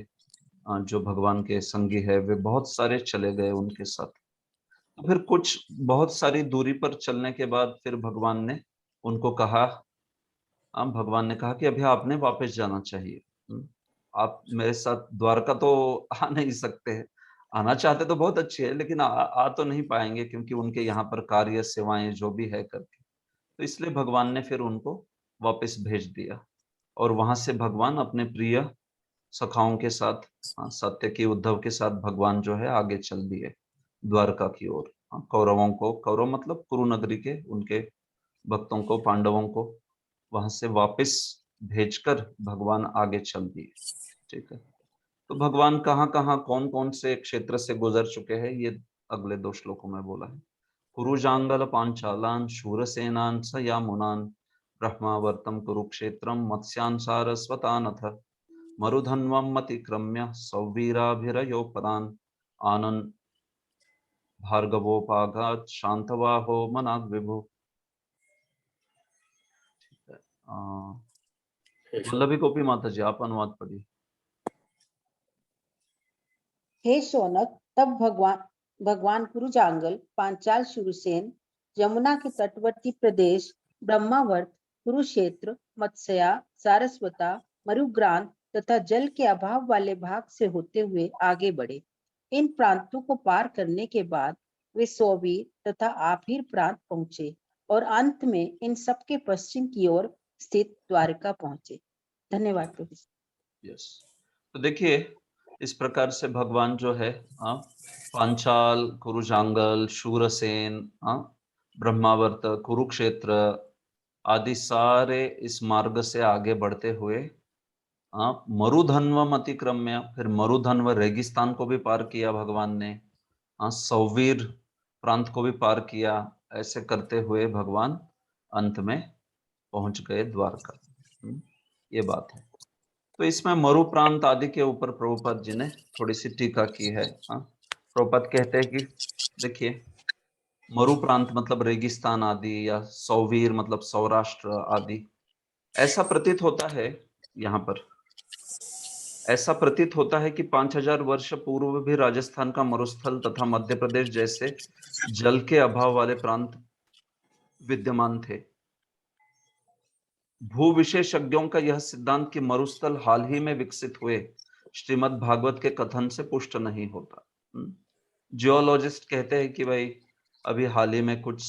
जो भगवान के संगी है वे बहुत सारे चले गए उनके साथ। तो फिर कुछ बहुत सारी दूरी पर चलने के बाद फिर भगवान ने उनको कहा, भगवान ने कहा कि अभी आपने वापस जाना चाहिए। आप मेरे साथ द्वारका तो आ नहीं सकते, आना चाहते तो बहुत अच्छी है, लेकिन आ तो नहीं पाएंगे क्योंकि उनके यहाँ पर कार्य सेवाएं जो भी है करके। तो इसलिए भगवान ने फिर उनको वापस भेज दिया और वहां से भगवान अपने प्रिय सखाओं के साथ, सत्यकी उद्धव के साथ भगवान जो है आगे चल दिए द्वारका की ओर। कौरवों को, कौरव मतलब कुरु नगरी के, उनके भक्तों को, पांडवों को वहां से वापस भेजकर भगवान आगे चल दिए। ठीक है, तो भगवान कहाँ कहाँ कौन कौन से क्षेत्र से गुजर चुके हैं ये अगले 2 श्लोकों में बोला है। कुरुजांगल पांचालान शूरसेनान स यामुनान ब्रह्मावर्तम कुरुक्षेत्रम मत्स्यान सारस्वतानथ मरुधन्वम मतिक्रम्य सौवीराभिरयोपदान आनंद भार्गवोपाघात शांतवाहो मनाग विभु। वल्लभी गोपी माता जी आप अनुवाद पढ़िए। हे शौनक, तब भगवान कुरुजांगल, पांचाल शूरसेन, यमुना के तटवर्ती प्रदेश ब्रह्मावर्त, कुरुक्षेत्र, मत्स्या, सारस्वता, मरुग्रांत तथा जल के अभाव वाले भाग से होते हुए आगे बढ़े। इन प्रांतों को पार करने के बाद वे सौवीर तथा आभीर प्रांत पहुंचे और अंत में इन सब के पश्चिम की ओर स्थित द्वारका पहुंचे। धन्यवाद प्रभु। यस, तो देखिए इस प्रकार से भगवान जो है पांचाल, कुरुजांगल, शूरसेन, ब्रह्मावर्त, कुरुक्षेत्र आदि सारे इस मार्ग से आगे बढ़ते हुए मरुधन्वम अतिक्रम्य, फिर मरुधन्व रेगिस्तान को भी पार किया भगवान ने, सौवीर प्रांत को भी पार किया। ऐसे करते हुए भगवान अंत में पहुंच गए द्वारका। ये बात है। तो इसमें मरु प्रांत आदि के ऊपर प्रभुपाद जी ने थोड़ी सी टीका की है। प्रभुपाद कहते हैं कि देखिए मरु प्रांत मतलब रेगिस्तान आदि, या सौवीर मतलब सौराष्ट्र आदि। ऐसा प्रतीत होता है यहाँ पर, ऐसा प्रतीत होता है कि 5000 वर्ष पूर्व भी राजस्थान का मरुस्थल तथा मध्य प्रदेश जैसे जल के अभाव वाले प्रांत विद्यमान थे। भू विशेषज्ञों का यह सिद्धांत कि मरुस्थल हाल ही में विकसित हुए श्रीमद् भागवत के कथन से पुष्ट नहीं होता। जियोलॉजिस्ट कहते हैं कि भाई अभी हाल ही में कुछ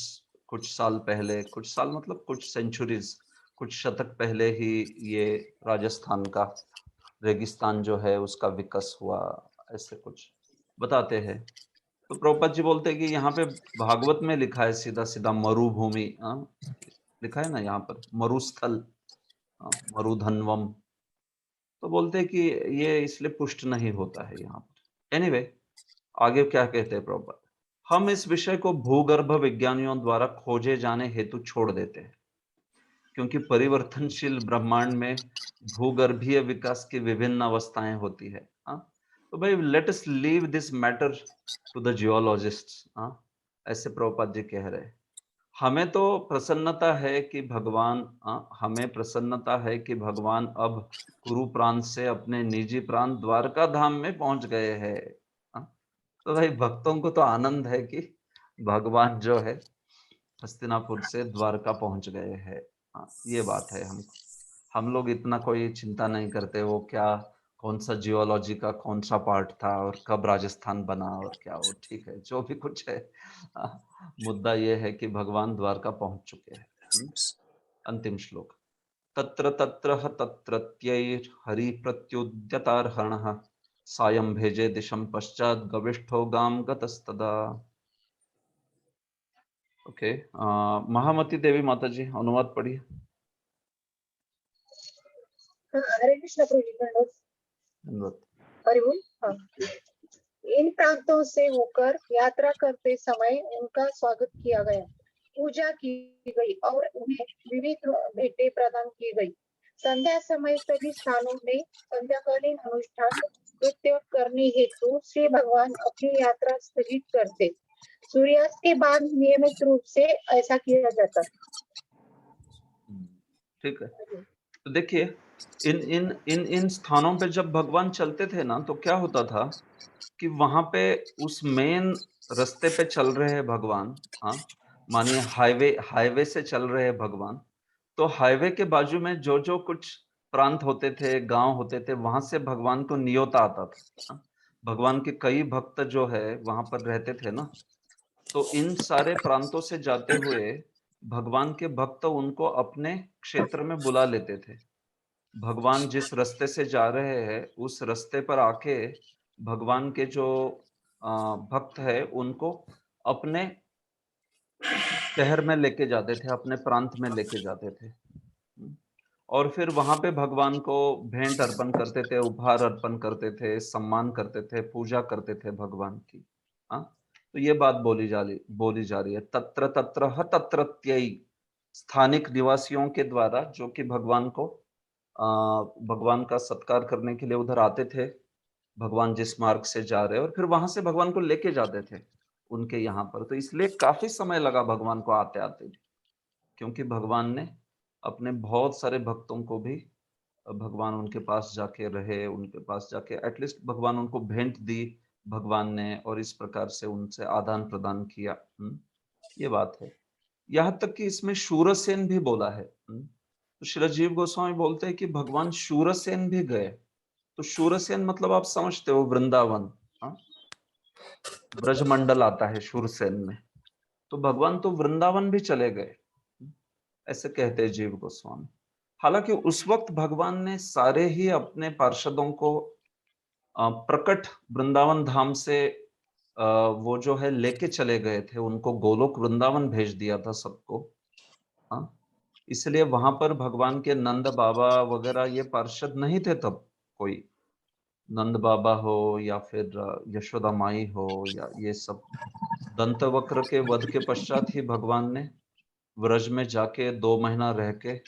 साल पहले, कुछ साल मतलब कुछ सेंचुरीज, कुछ शतक पहले ही ये राजस्थान का रेगिस्तान जो है उसका विकास हुआ, ऐसे कुछ बताते हैं। तो प्रभुपाद जी बोलते हैं कि यहाँ पे भागवत में लिखा है सीधा सीधा मरुभूमि, लिखा है ना यहाँ पर मरुस्थल, मरुधन्वम, तो बोलते हैं कि ये इसलिए पुष्ट नहीं होता है यहाँ पर। एनीवे, आगे क्या कहते हैं प्रभुपाद, हम इस विषय को भूगर्भ विज्ञानियों द्वारा खोजे जाने हेतु छोड़ देते हैं, क्योंकि परिवर्तनशील ब्रह्मांड में भूगर्भीय विकास की विभिन्न अवस्थाएं होती है। तो भाई let us leave this matter to the geologists. ऐसे प्रभुपाद जी कह रहे हैं। हमें तो प्रसन्नता है कि भगवान हमें प्रसन्नता है कि भगवान अब कुरु प्रांत से अपने निजी प्रांत द्वारका धाम में पहुंच गए हैं। तो भाई भक्तों को तो आनंद है कि भगवान जो है हस्तिनापुर से द्वारका पहुंच गए हैं। ये बात है। हम लोग इतना कोई चिंता नहीं करते वो क्या, कौन सा जियोलॉजी का कौन सा पार्ट था और कब राजस्थान बना और क्या, वो ठीक है जो भी कुछ है। मुद्दा ये है कि भगवान द्वारका पहुंच चुके हैं। अंतिम श्लोक, तत्र तत्र तत्रत्यैर हरि प्रत्युद्यतार्हणः सायं भेजे दिशं पश्चात गविष्ठो गाम गतस्तदा। ओके, महामती देवी माता जी अनुवाद पढ़िए। हरे कृष्ण प्रभु जी। धन्यवाद। हरि बोल। हाँ। इन प्रांतों से होकर यात्रा करते समय उनका स्वागत किया गया, पूजा की गई और उन्हें विविध भेंटें प्रदान की गई। संध्या समय सभी स्थानों में संध्याकालीन अनुष्ठान नृत्य करने हेतु श्री भगवान अपनी यात्रा स्थगित करते। सूर्यास्त के बाद नियमित रूप से ऐसा किया जाता। ठीक है, तो देखिए इन स्थानों पे जब भगवान चलते थे ना, तो क्या होता था कि वहां पे उस मेन रास्ते पे चल रहे हैं भगवान, मानिए हाईवे से चल रहे हैं भगवान, तो हाईवे के बाजू में जो जो कुछ प्रांत होते थे, गांव होते थे, वहां से भगवान को नियोता आता था। भगवान के कई भक्त जो है वहां पर रहते थे ना, तो इन सारे प्रांतों से जाते हुए भगवान के भक्त उनको अपने क्षेत्र में बुला लेते थे। भगवान जिस रास्ते से जा रहे हैं उस रास्ते पर आके भगवान के जो भक्त है उनको अपने शहर में लेके जाते थे, अपने प्रांत में लेके जाते थे, और फिर वहां पे भगवान को भेंट अर्पण करते थे, उपहार अर्पण करते थे, सम्मान करते थे, पूजा करते थे भगवान की। तो ये बात बोली जा रही है, तत्र तत्र तत्रत्यई, स्थानिक निवासियों के द्वारा जो कि भगवान को भगवान का सत्कार करने के लिए उधर आते थे, भगवान जिस मार्ग से जा रहे, और फिर वहां से भगवान को लेके जाते थे उनके यहाँ पर। तो इसलिए काफी समय लगा भगवान को आते आते, क्योंकि भगवान ने अपने बहुत सारे भक्तों को भी, भगवान उनके पास जाके रहे, उनके पास जाके एटलीस्ट भगवान उनको भेंट दी, भगवान ने और इस प्रकार से उनसे आदान प्रदान किया। ये बात है। यहाँ तक कि इसमें शूरसेन भी बोला है। तो श्री जीव गोस्वामी बोलते हैं कि भगवान शूरसेन भी गए। तो शूरसेन मतलब आप समझते हो वृंदावन, ब्रजमंडल आता है शूरसेन में। तो भगवान तो वृंदावन भी चले गए, ऐसे कहते हैं जीव गोस्वामी। हालांकि उस वक्त भगवान ने सारे ही अपने पार्षदों को प्रकट वृंदावन धाम से वो जो है लेके चले गए थे, उनको गोलोक वृंदावन भेज दिया था सबको। इसलिए वहां पर भगवान के नंद बाबा वगैरह ये पार्षद नहीं थे तब। कोई नंद बाबा हो या फिर यशोदा माई हो या ये सब, दंतवक्र के वध के पश्चात ही भगवान ने व्रज में जाके 2 महीना रह के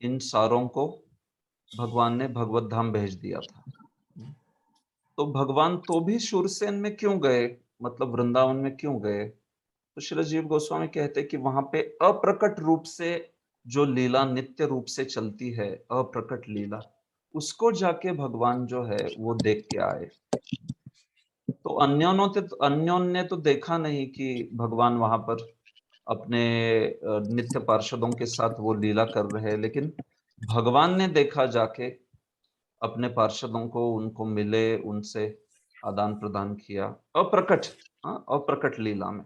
इन सारों को भगवान ने भगवत धाम भेज दिया था। तो भगवान तो भी शूरसेन में क्यों गए, मतलब वृंदावन में क्यों गए? तो श्री जीव गोस्वामी कहते हैं कि वहां पे अप्रकट रूप से जो लीला नित्य रूप से चलती है, अप्रकट लीला, उसको जाके भगवान जो है वो देख के आए। तो अन्यों ने तो देखा नहीं कि भगवान वहां पर अपने नित्य पार्षदों के साथ वो लीला कर रहे हैं, लेकिन भगवान ने देखा जाके अपने पार्षदों को, उनको मिले, उनसे आदान प्रदान किया अप्रकट, अप्रकट लीला में।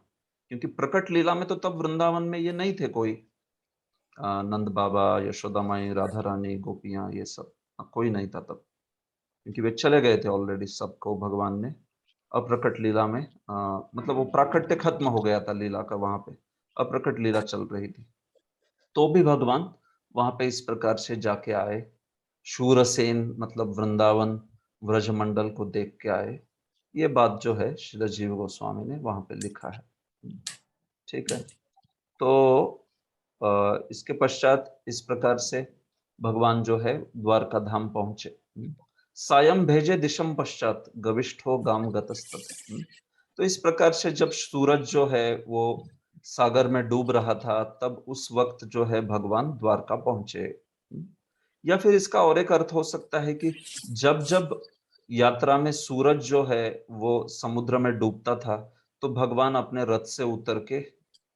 क्योंकि प्रकट लीला में तो तब वृंदावन में ये नहीं थे कोई, नंद बाबा, यशोदा माई, राधा रानी, गोपियां, ये सब कोई नहीं था तब, क्योंकि वे चले गए थे ऑलरेडी। सबको भगवान ने अप्रकट लीला में मतलब वो प्राकट्य खत्म हो गया था लीला का, वहां पे अप्रकट लीला चल रही थी। तो भी भगवान वहां पे इस प्रकार से जाके आए, शूरसेन मतलब वृंदावन व्रजमंडल को देख के आए। ये बात जो है श्री जीव गोस्वामी ने वहां पे लिखा है। ठीक है। तो इसके पश्चात इस प्रकार से भगवान जो है द्वारका धाम पहुंचे। सायं भेजे दिशम पश्चात गविष्ठो गाम गतस्तत। तो इस प्रकार से जब सूरज जो है वो सागर में डूब रहा था, तब उस वक्त जो है भगवान द्वारका पहुंचे। या फिर इसका और एक अर्थ हो सकता है कि जब जब यात्रा में सूरज जो है वो समुद्र में डूबता था, तो भगवान अपने रथ से उतर के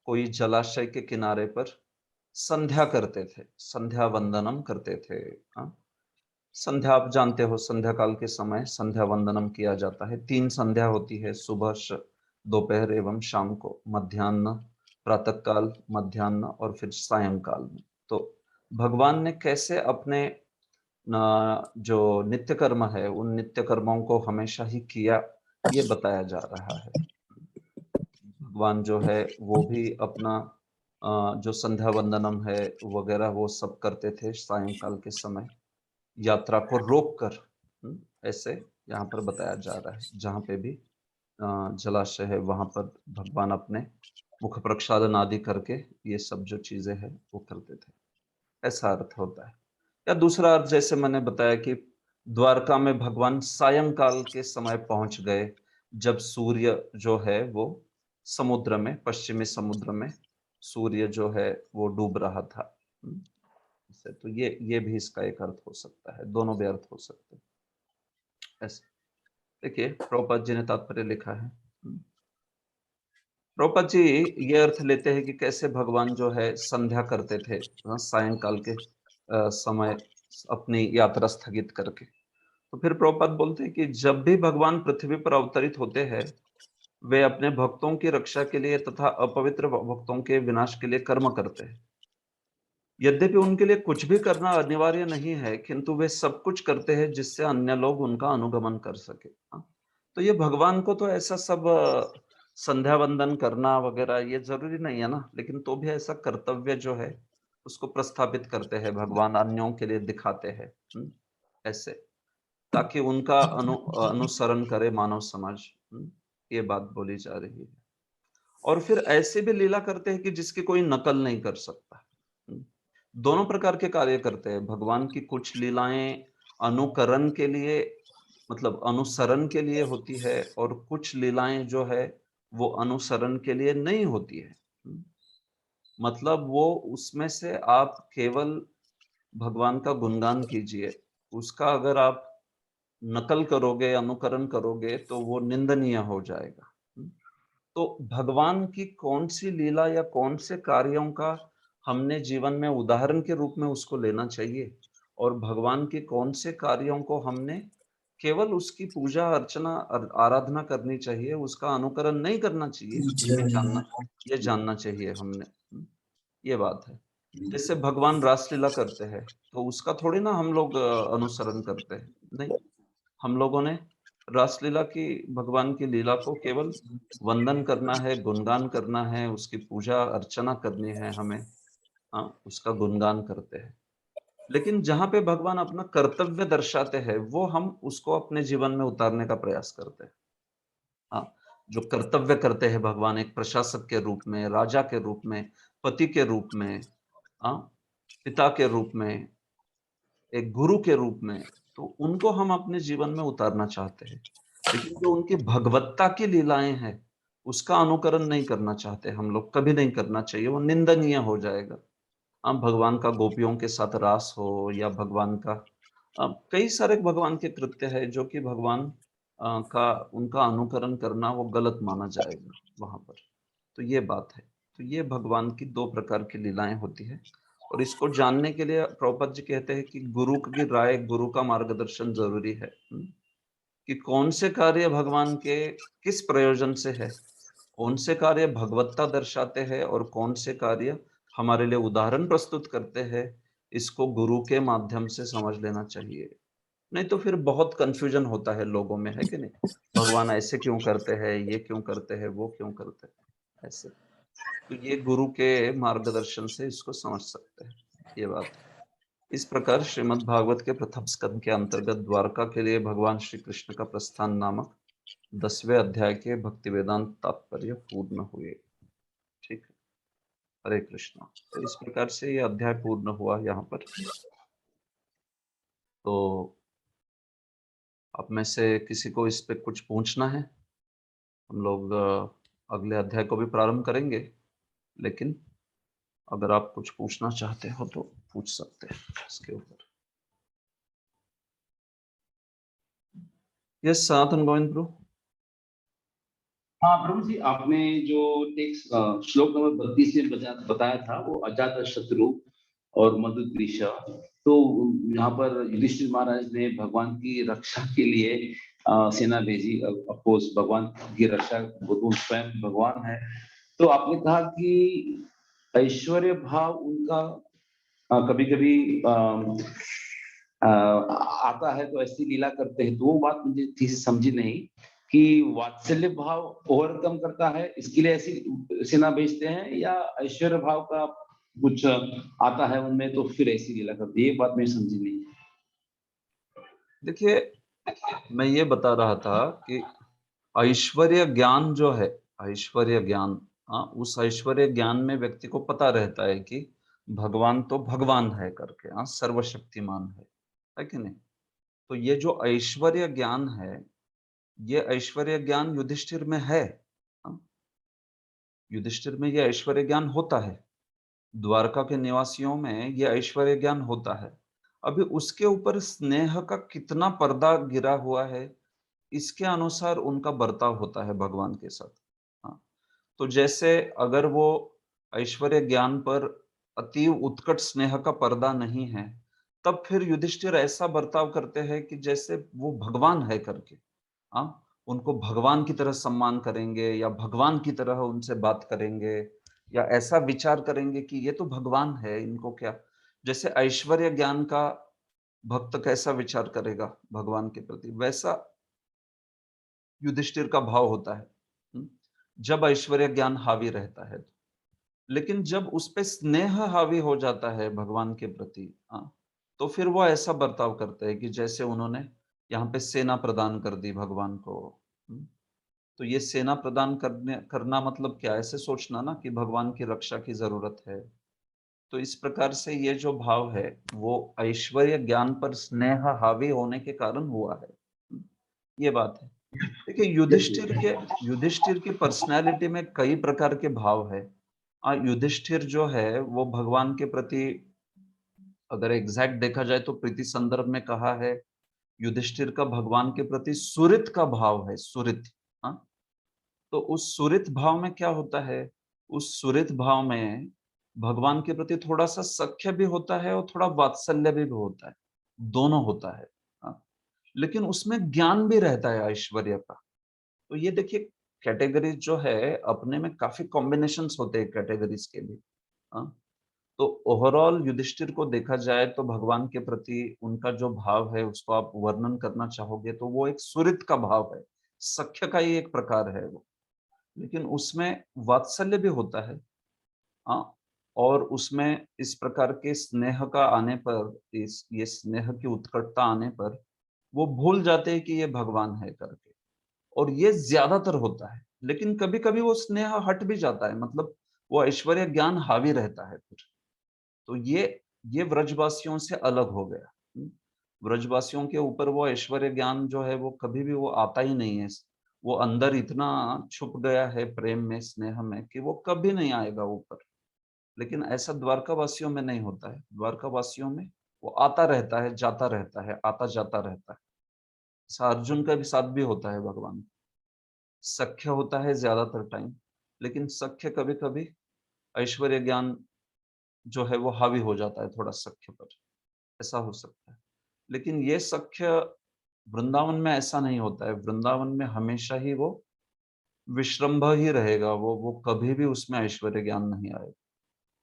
कोई जलाशय के किनारे पर संध्या करते थे, संध्या वंदनम करते थे। संध्या आप जानते हो, संध्या काल के समय संध्या वंदनम किया जाता है। 3 संध्या होती है, सुबह, दोपहर एवं शाम को, मध्याह्न, प्रातः काल, मध्याह्न और फिर सायंकाल में। तो भगवान ने कैसे अपने जो नित्य कर्म है, उन नित्य कर्मों को हमेशा ही किया, ये बताया जा रहा है। भगवान जो है वो भी अपना जो संध्या वंदनम है वगैरह वो सब करते थे सायंकाल के समय, यात्रा को रोककर। ऐसे यहाँ पर बताया जा रहा है। जहाँ पे भी जलाशय है वहां पर भगवान अपने मुख प्रक्षालन आदि करके ये सब जो चीजें हैं वो करते थे, ऐसा अर्थ होता है। या दूसरा अर्थ जैसे मैंने बताया कि द्वारका में भगवान सायंकाल के समय पहुंच गए, जब सूर्य जो है वो समुद्र में, पश्चिमी समुद्र में सूर्य जो है वो डूब रहा था। तो ये भी इसका एक अर्थ हो सकता है, दोनों भी अर्थ हो सकते हैं ऐसे। देखिए प्रभुपाद जी ने तात्पर्य लिखा है। प्रभुपाद जी ये अर्थ लेते हैं कि कैसे भगवान जो है संध्या करते थे सायंकाल के समय अपनी यात्रा स्थगित करके। तो फिर प्रभुपाद बोलते हैं कि जब भी भगवान पृथ्वी पर अवतरित होते हैं, वे अपने भक्तों की रक्षा के लिए तथा अपवित्र भक्तों के विनाश के लिए कर्म करते हैं। यद्यपि उनके लिए कुछ भी करना अनिवार्य नहीं है, किंतु वे सब कुछ करते हैं जिससे अन्य लोग उनका अनुगमन कर सके। तो ये भगवान को तो ऐसा सब संध्या वंदन करना वगैरह ये जरूरी नहीं है ना, लेकिन तो भी ऐसा कर्तव्य जो है उसको प्रस्थापित करते हैं भगवान, अन्यों के लिए दिखाते हैं ऐसे, ताकि उनका अनुसरण करे मानव समाज। ये बात बोली जा रही है। और फिर ऐसे भी लीला करते हैं कि जिसकी कोई नकल नहीं कर सकता। दोनों प्रकार के कार्य करते हैं भगवान की। कुछ लीलाएं अनुकरण के लिए, मतलब अनुसरण के लिए होती है, और कुछ लीलाएं जो है वो अनुसरण के लिए नहीं होती है। मतलब वो उसमें से आप केवल भगवान का गुणगान कीजिए, उसका अगर आप नकल करोगे, अनुकरण करोगे तो वो निंदनीय हो जाएगा। तो भगवान की कौन सी लीला या कौन से कार्यों का हमने जीवन में उदाहरण के रूप में उसको लेना चाहिए, और भगवान के कौन से कार्यों को हमने केवल उसकी पूजा अर्चना आराधना करनी चाहिए, उसका अनुकरण नहीं करना चाहिए, ये जानना चाहिए हमने। ये बात है। जैसे भगवान रासलीला करते हैं तो उसका थोड़ी ना हम लोग अनुसरण करते हैं, नहीं। हम लोगों ने रासलीला की, भगवान की लीला को केवल वंदन करना है, गुणगान करना है, उसकी पूजा अर्चना करनी है हमें। हाँ, उसका गुणगान करते हैं। लेकिन जहाँ पे भगवान अपना कर्तव्य दर्शाते हैं, वो हम उसको अपने जीवन में उतारने का प्रयास करते हैं। हाँ, जो कर्तव्य करते हैं भगवान एक प्रशासक के रूप में, राजा के रूप में, पति के रूप में, हाँ, पिता के रूप में, एक गुरु के रूप में, तो उनको हम अपने जीवन में उतारना चाहते हैं। लेकिन जो उनकी भगवत्ता की लीलाएं हैं, उसका अनुकरण नहीं करना चाहते हम लोग, कभी नहीं करना चाहिए, वो निंदनीय हो जाएगा। भगवान का गोपियों के साथ रास हो, या भगवान का कई सारे भगवान के कृत्य है जो कि भगवान का उनका अनुकरण करना वो गलत माना जाएगा वहां पर। तो ये बात है। तो ये भगवान की दो प्रकार की लीलाएं होती है, और इसको जानने के लिए प्रभुपाद जी कहते हैं कि गुरु की राय, गुरु का मार्गदर्शन जरूरी है। कि कौन से कार्य भगवान के किस प्रयोजन से है, कौन से कार्य भगवत्ता दर्शाते हैं, और कौन से कार्य हमारे लिए उदाहरण प्रस्तुत करते हैं, इसको गुरु के माध्यम से समझ लेना चाहिए। नहीं तो फिर बहुत कंफ्यूजन होता है लोगों में, है कि नहीं? भगवान ऐसे क्यों करते हैं, ये क्यों करते हैं, वो क्यों करते हैं, ऐसे। तो ये गुरु के मार्गदर्शन से इसको समझ सकते हैं, ये बात है। इस प्रकार श्रीमद् भागवत के प्रथम स्कंद के अंतर्गत द्वारका के लिए भगवान श्री कृष्ण का प्रस्थान नामक 10वें अध्याय के भक्ति वेदांत तात्पर्य पूर्ण हुए। ठीक है, हरे कृष्णा। तो इस प्रकार से ये अध्याय पूर्ण हुआ यहाँ पर। तो आप में से किसी को इस पे कुछ पूछना है? हम लोग अगले अध्याय को भी प्रारंभ करेंगे, लेकिन अगर आप कुछ पूछना चाहते हो तो पूछ सकते हैं इसके ऊपर। यस, सनातन गोविंद प्रभु। हाँ प्रभु जी, आपने जो टेक्स्ट श्लोक नंबर 32 में बताया था, वो अजात शत्रु और मधुद्रीशा। तो यहाँ पर युधिष्ठिर महाराज ने भगवान की रक्षा के लिए सेना भेजी। अफकोर्स भगवान की रक्षा वो स्वयं भगवान है। तो आपने कहा कि ऐश्वर्य भाव उनका कभी कभी आता है तो ऐसी लीला करते हैं। तो वो बात मुझे ठीक से समझी नहीं कि वात्सल्य भाव ओवरकम करता है इसके लिए ऐसी सेना भेजते हैं, या ऐश्वर्य भाव का कुछ आता है उनमें तो फिर ऐसी लीला करती है। ये बात मैं समझी नहीं। देखिए, मैं ये बता रहा था कि ऐश्वर्य ज्ञान जो है, ऐश्वर्य ज्ञान, उस ऐश्वर्य ज्ञान में व्यक्ति को पता रहता है कि भगवान तो भगवान है करके, सर्वशक्तिमान है कि नहीं? तो ये जो ऐश्वर्य ज्ञान है, ये ऐश्वर्य ज्ञान युधिष्ठिर में है। युधिष्ठिर में ये ऐश्वर्य ज्ञान होता है, द्वारका के निवासियों में ये ऐश्वर्य ज्ञान होता है। अभी उसके ऊपर स्नेह का कितना पर्दा गिरा हुआ है, इसके अनुसार उनका बर्ताव होता है भगवान के साथ। हाँ, तो जैसे अगर वो ऐश्वर्य ज्ञान पर अतीव उत्कट स्नेह का पर्दा नहीं है, तब फिर युधिष्ठिर ऐसा बर्ताव करते हैं कि जैसे वो भगवान है करके। हाँ, उनको भगवान की तरह सम्मान करेंगे, या भगवान की तरह उनसे बात करेंगे, या ऐसा विचार करेंगे कि ये तो भगवान है, इनको क्या। जैसे ऐश्वर्य ज्ञान का भक्त कैसा विचार करेगा भगवान के प्रति, वैसा युधिष्ठिर का भाव होता है जब ऐश्वर्य ज्ञान हावी रहता है। लेकिन जब उस पे स्नेह हावी हो जाता है भगवान के प्रति, तो फिर वो ऐसा बर्ताव करते हैं कि जैसे उन्होंने यहाँ पे सेना प्रदान कर दी भगवान को। तो ये सेना प्रदान करना मतलब क्या, ऐसे सोचना ना कि भगवान की रक्षा की जरूरत है। तो इस प्रकार से ये जो भाव है वो ऐश्वर्य ज्ञान पर स्नेह हावी होने के कारण हुआ है। ये बात है। देखिए, युधिष्ठिर की पर्सनैलिटी में कई प्रकार के भाव है। युधिष्ठिर जो है वो भगवान के प्रति, अगर एग्जैक्ट देखा जाए तो प्रीति संदर्भ में कहा है युधिष्ठिर का भगवान के प्रति सुरित का भाव है, सुरित। हाँ, तो उस सुरित भाव में क्या होता है, उस सुरित भाव में भगवान के प्रति थोड़ा सा सख्य भी होता है और थोड़ा वात्सल्य भी होता है, दोनों होता है। हाँ, लेकिन उसमें ज्ञान भी रहता है ऐश्वर्य का। तो ये देखिए कैटेगरीज जो है अपने में काफी कॉम्बिनेशंस होते हैं कैटेगरीज के भी। हाँ, तो ओवरऑल युधिष्ठिर को देखा जाए तो भगवान के प्रति उनका जो भाव है उसको आप वर्णन करना चाहोगे तो वो एक सुरित का भाव है, सख्य का ही एक प्रकार है वो, लेकिन उसमें वात्सल्य भी होता है। हाँ, और उसमें इस प्रकार के स्नेह का आने पर, इस ये स्नेह की उत्कटता आने पर वो भूल जाते हैं कि ये भगवान है करके, और ये ज्यादातर होता है। लेकिन कभी कभी वो स्नेह हट भी जाता है, मतलब वो ऐश्वर्य ज्ञान हावी रहता है फिर। तो ये व्रजवासियों से अलग हो गया। व्रजवासियों के ऊपर वो ऐश्वर्य ज्ञान जो है वो कभी भी वो आता ही नहीं है, वो अंदर इतना छुप गया है प्रेम में, स्नेह में, कि वो कभी नहीं आएगा ऊपर। लेकिन ऐसा द्वारका वासियों में नहीं होता है। द्वारका वासियों में वो आता रहता है, जाता रहता है, आता जाता रहता है। ऐसा अर्जुन का भी साथ भी होता है भगवान। सख्य होता है ज्यादातर टाइम, लेकिन सख्य कभी कभी ऐश्वर्य ज्ञान जो है वो हावी हो जाता है थोड़ा सख्य पर, ऐसा हो सकता है। लेकिन ये सख्य वृंदावन में ऐसा नहीं होता है। वृंदावन में हमेशा ही वो विश्रम्भ ही रहेगा, वो कभी भी उसमें ऐश्वर्य ज्ञान नहीं आएगा।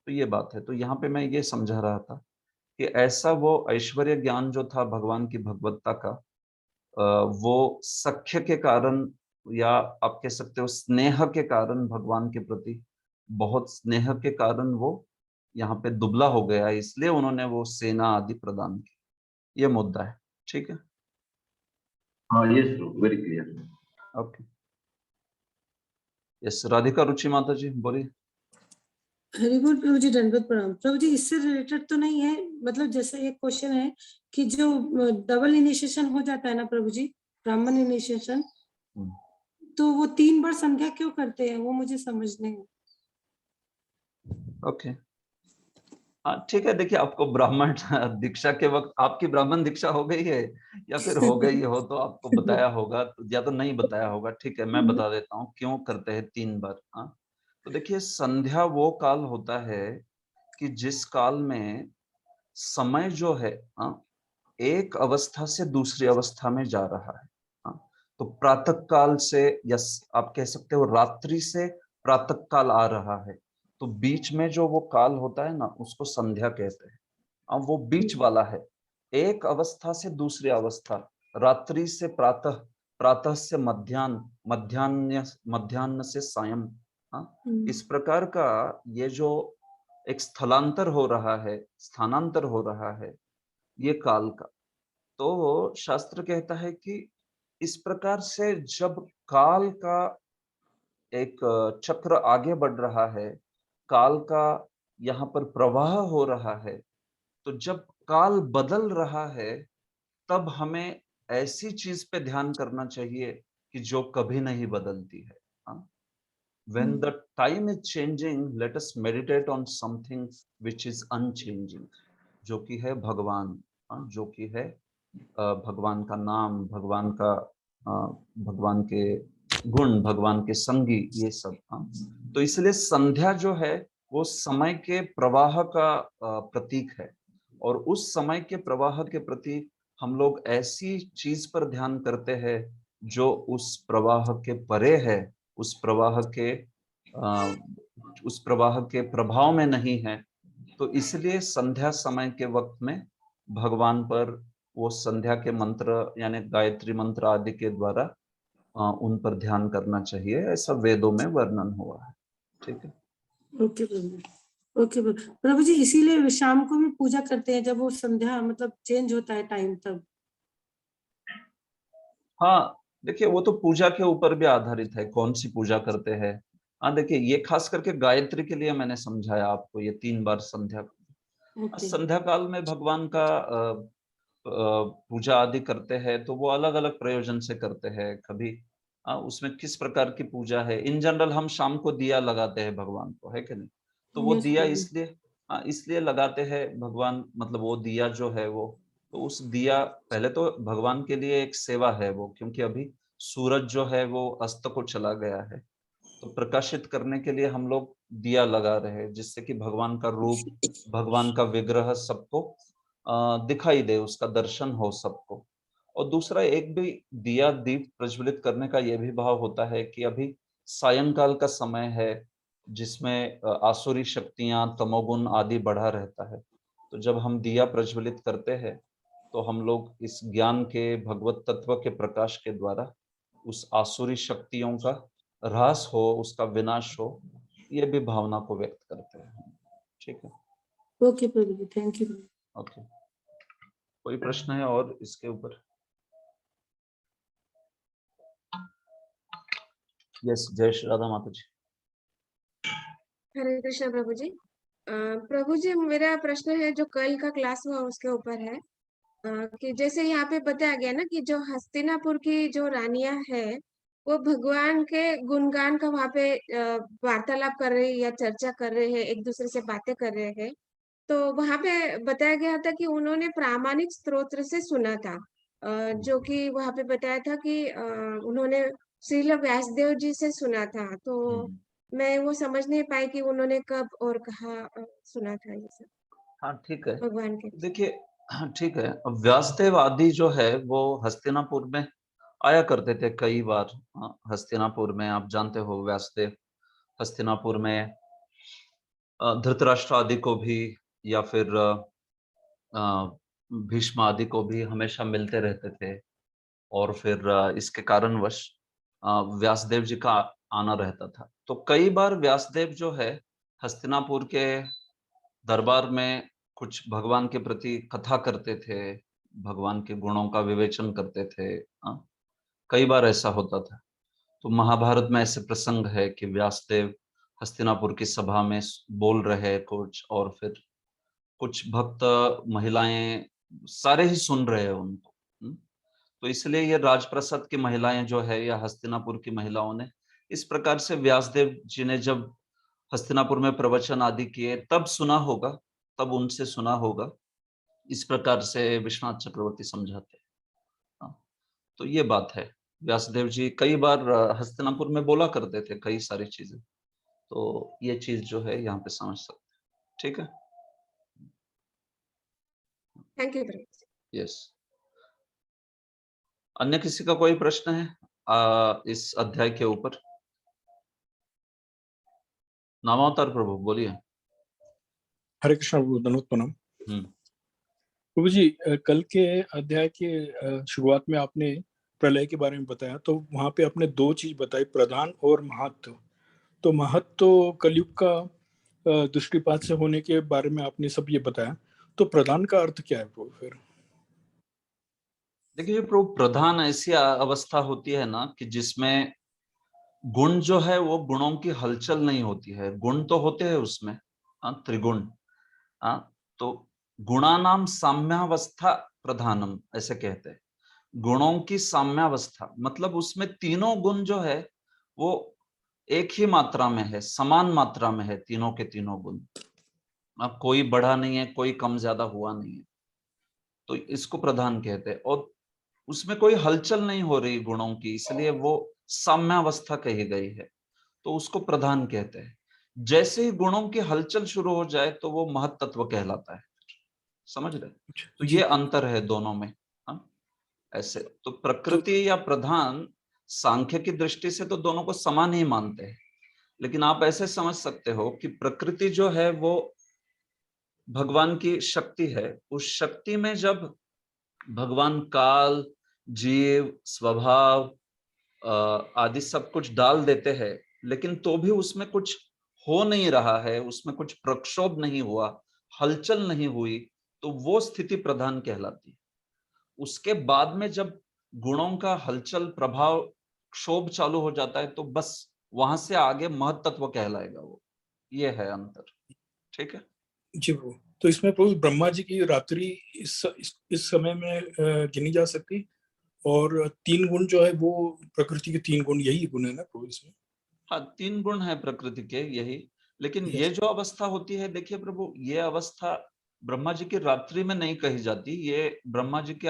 तो ये बात है। तो यहाँ पे मैं ये समझा रहा था कि ऐसा वो ऐश्वर्य ज्ञान जो था भगवान की भगवत्ता का, वो सख्य के कारण, या आप कह सकते हो स्नेह के कारण, भगवान के प्रति बहुत स्नेह के कारण वो यहाँ पे दुबला हो गया, इसलिए उन्होंने वो सेना आदि प्रदान की। ये मुद्दा है। ठीक है, हाँ, yes, very clear. Okay, yes. Radhika Ruchi माता जी बोलिए। हरि बोल प्रभु जी, दंडवत प्रणाम। प्रभु जी, इससे रिलेटेड तो नहीं है, मतलब जैसे एक क्वेश्चन है कि जो डबल इनिशिएशन हो जाता है ना प्रभु जी, ब्राह्मण इनिशिएशन, तो वो 3 बार संध्या क्यों करते हैं, वो मुझे समझ नहीं है। ओके, हाँ ठीक है। देखिए, आपको ब्राह्मण दीक्षा के वक्त आपकी ब्राह्मण दीक्षा हो गई है या फिर हो गई हो तो आपको बताया होगा, या तो नहीं बताया होगा। ठीक है, मैं बता देता हूँ क्यों करते हैं 3 बार। हाँ, तो देखिए संध्या वो काल होता है कि जिस काल में समय जो है, हाँ, एक अवस्था से दूसरी अवस्था में जा रहा है। हाँ, तो प्रातः काल से, या आप कह सकते हो रात्रि से प्रातः काल आ रहा है, तो बीच में जो वो काल होता है ना उसको संध्या कहते हैं। अब वो बीच वाला है, एक अवस्था से दूसरी अवस्था, रात्रि से प्रातः, प्रातः से मध्याह्न, मध्याह्न से सायं। हाँ, इस प्रकार का ये जो एक स्थलांतर हो रहा है, स्थानांतर हो रहा है ये काल का। तो शास्त्र कहता है कि इस प्रकार से जब काल का एक चक्र आगे बढ़ रहा है, काल का यहाँ पर प्रवाह हो रहा है, तो जब काल बदल रहा है तब हमें ऐसी चीज पे ध्यान करना चाहिए कि जो कभी नहीं बदलती है। हाँ? When the time is changing, let us meditate on something which is unchanging, जो कि है भगवान। हाँ, जो कि है भगवान का नाम, भगवान का भगवान के गुण, भगवान के संगी, ये सब। हाँ, तो इसलिए संध्या जो है वो समय के प्रवाह का प्रतीक है, और उस समय के प्रवाह के प्रति हम लोग ऐसी चीज पर ध्यान करते हैं जो उस प्रवाह के परे है, उस प्रवाह के प्रभाव में नहीं है। तो इसलिए संध्या समय के वक्त में भगवान पर वो संध्या के मंत्र यानी गायत्री मंत्र आदि के द्वारा उन पर ध्यान करना चाहिए, ऐसा वेदों में वर्णन हुआ है। ठीक है, ओके प्रभु, ओके प्रभु जी। इसीलिए शाम को भी पूजा करते हैं जब वो संध्या मतलब चेंज होता है टाइम तब। हाँ देखिए वो तो पूजा के ऊपर भी आधारित है, कौन सी पूजा करते हैं। हाँ देखिए, ये खास करके गायत्री के लिए मैंने समझाया आपको, ये 3 बार संध्या। संध्या काल में भगवान का पूजा आदि करते हैं तो वो अलग अलग प्रयोजन से करते हैं। कभी उसमें किस प्रकार की पूजा है, इन जनरल हम शाम को दिया लगाते हैं भगवान को, है कि नहीं। तो वो दिया इसलिए इसलिए लगाते हैं भगवान, मतलब वो दिया जो है वो तो उस दिया पहले तो भगवान के लिए एक सेवा है वो, क्योंकि अभी सूरज जो है वो अस्त को चला गया है, तो प्रकाशित करने के लिए हम लोग दिया लगा रहे हैं, जिससे कि भगवान का रूप, भगवान का विग्रह सबको दिखाई दे, उसका दर्शन हो सबको। और दूसरा एक भी दिया दीप प्रज्वलित करने का ये भी भाव होता है कि अभी सायंकाल का समय है, जिसमें आसुरी शक्तियां, तमोगुण आदि बढ़ा रहता है। तो जब हम दिया प्रज्वलित करते हैं तो हम लोग इस ज्ञान के, भगवत तत्व के प्रकाश के द्वारा उस आसुरी शक्तियों का ह्रास हो, उसका विनाश हो, ये भी भावना को व्यक्त करते हैं। ठीक है, okay Prabhu ji, thank you. Okay, कोई प्रश्न है और इसके ऊपर? यस, जय श्री राधा माता जी। हरे कृष्ण प्रभु जी। प्रभु जी, मेरा प्रश्न है जो कल का क्लास हुआ उसके ऊपर है, कि जैसे यहाँ पे बताया गया ना कि जो हस्तिनापुर की जो रानियां है वो भगवान के गुणगान का वहाँ पे वार्तालाप कर रहे हैं या चर्चा कर रहे हैं, एक दूसरे से बातें कर रहे हैं। तो वहाँ पे बताया गया था कि उन्होंने प्रामाणिक स्रोत से सुना था, जो कि वहाँ पे बताया था कि उन्होंने श्रील व्यासदेव जी से सुना था। तो मैं वो समझ नहीं पाई कि उन्होंने कब और कहाँ सुना था ये सब हाँ ठीक है, भगवान के। देखिए, हाँ ठीक है, व्यासदेव आदि जो है वो हस्तिनापुर में आया करते थे कई बार। हस्तिनापुर में आप जानते हो, व्यासदेव हस्तिनापुर में धृतराष्ट्र आदि को भी, या फिर भीष्म आदि को भी हमेशा मिलते रहते थे, और फिर इसके कारणवश व्यासदेव जी का आना रहता था। तो कई बार व्यासदेव जो है हस्तिनापुर के दरबार में कुछ भगवान के प्रति कथा करते थे, भगवान के गुणों का विवेचन करते थे। कई बार ऐसा होता था। तो महाभारत में ऐसे प्रसंग है कि व्यासदेव हस्तिनापुर की सभा में बोल रहे कुछ, और फिर कुछ भक्त महिलाएं सारे ही सुन रहे हैं उनको। तो इसलिए ये राजप्रसाद की महिलाएं जो है, या हस्तिनापुर की महिलाओं ने इस प्रकार से व्यासदेव जी ने जब हस्तिनापुर में प्रवचन आदि किए तब सुना होगा, तब उनसे सुना होगा। इस प्रकार से विश्वनाथ चक्रवर्ती समझाते हैं। तो ये बात है, व्यासदेव जी कई बार हस्तिनापुर में बोला करते थे कई सारी चीजें। तो ये चीज जो है यहाँ पे समझ सकते हैं। ठीक है, thank you Prabhu ji. Yes. अन्य किसी का कोई प्रश्न है इस अध्याय के ऊपर? नामावतार प्रभु बोलिए। हरे कृष्ण प्रभु, धन्यवाद प्रणाम। प्रभु जी, कल के अध्याय के शुरुआत में आपने प्रलय के बारे में बताया, तो वहां पे आपने दो चीज बताई, प्रधान और महत्व। तो महत्व कलयुग का दृष्टिपात से होने के बारे में आपने सब ये बताया, तो प्रधान का अर्थ क्या है प्रभु फिर? देखिए प्रभु, प्रधान ऐसी अवस्था होती है ना कि जिसमें गुण जो है वो गुणों की हलचल नहीं होती है। गुण तो होते हैं उसमें, त्रिगुण। तो गुणानाम साम्यावस्था प्रधानम ऐसे कहते हैं। गुणों की साम्यावस्था मतलब उसमें तीनों गुण जो है वो एक ही मात्रा में है, समान मात्रा में है, तीनों के तीनों गुण। अब कोई बढ़ा नहीं है, कोई कम ज्यादा हुआ नहीं है, तो इसको प्रधान कहते हैं। और उसमें कोई हलचल नहीं हो रही गुणों की, इसलिए वो साम्यावस्था कही गई है, तो उसको प्रधान कहते हैं। जैसे ही गुणों की हलचल शुरू हो जाए तो वो महत तत्व कहलाता है। समझ रहे? तो ये अंतर है दोनों में। ऐसे तो प्रकृति या प्रधान सांख्य की दृष्टि से तो दोनों को समान ही मानते हैं, लेकिन आप ऐसे समझ सकते हो कि प्रकृति जो है वो भगवान की शक्ति है। उस शक्ति में जब भगवान काल, जीव, स्वभाव आदि सब कुछ डाल देते हैं, लेकिन तो भी उसमें कुछ हो नहीं रहा है, उसमें कुछ प्रक्षोभ नहीं हुआ, हलचल नहीं हुई, तो वो स्थिति प्रधान कहलाती है। उसके बाद में जब गुणों का हलचल, प्रभाव, क्षोभ चालू हो जाता है, तो बस वहां से आगे महत्त्व कहलाएगा वो। ये है अंतर। ठीक है जी प्रभु। तो इसमें प्रभु ब्रह्मा जी की रात्रि इस समय में गिनी जा सकती, और तीन गुण जो है वो प्रकृति के तीन गुण, यही गुण है ना प्रभु इसमें? हाँ, तीन गुण है प्रकृति के, यही। लेकिन ये जो अवस्था होती है, देखिए प्रभु, ये अवस्था ब्रह्मा जी की रात्रि में नहीं कही जाती, ये ब्रह्मा जी के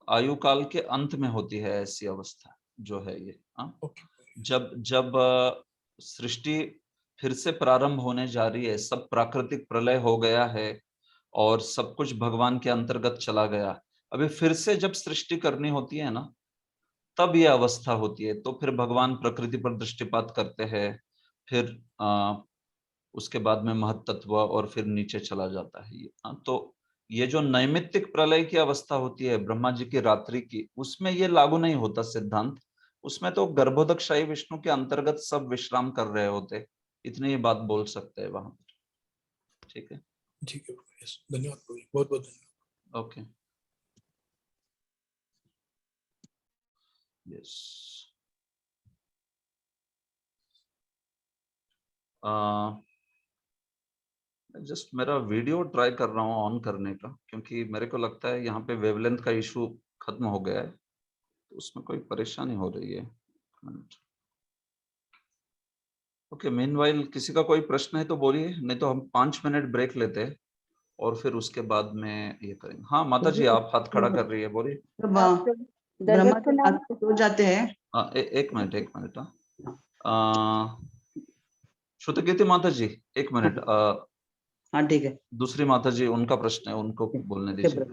आयु काल के अंत में होती है ऐसी अवस्था जो है ये। जब सृष्टि फिर से प्रारंभ होने जा रही है, सब प्राकृतिक प्रलय हो गया है और सब कुछ भगवान के अंतर्गत चला गया, अभी फिर से जब सृष्टि करनी होती है ना, तब ये अवस्था होती है। तो फिर भगवान प्रकृति पर दृष्टिपात करते हैं, फिर उसके बाद में महत्त्व और फिर नीचे चला जाता है ये। तो ये जो नैमित्तिक प्रलय की अवस्था होती है ब्रह्मा जी की रात्रि की, उसमें ये लागू नहीं होता सिद्धांत। उसमें तो गर्भोदकशाही विष्णु के अंतर्गत सब विश्राम कर रहे होते, इतनी ही बात बोल सकते हैं वहां पर। ठीक है, ठीक है, धन्यवाद, बहुत बहुत धन्यवाद। Okay, yes. जस्ट मेरा वीडियो ट्राई कर रहा हूँ ऑन करने का, क्योंकि मेरे को लगता है यहाँ पे वेवलेंथ का इशू खत्म हो गया है, तो उसमें कोई परेशानी हो रही है। ओके, मीनवाइल किसी का कोई प्रश्न है तो बोलिए, नहीं तो हम 5 मिनट ब्रेक लेते हैं और फिर उसके बाद में ये करेंगे। हाँ माता जी, आप हाथ खड़ा कर रही है, बोलिए। ब्रह्मा जी रात को सो जाते हैं। एक मिनट। श्रुतकीर्ति माता जी, एक मिनट। हाँ ठीक है। दूसरी माता जी, उनका प्रश्न है, उनको बोलने दीजिए।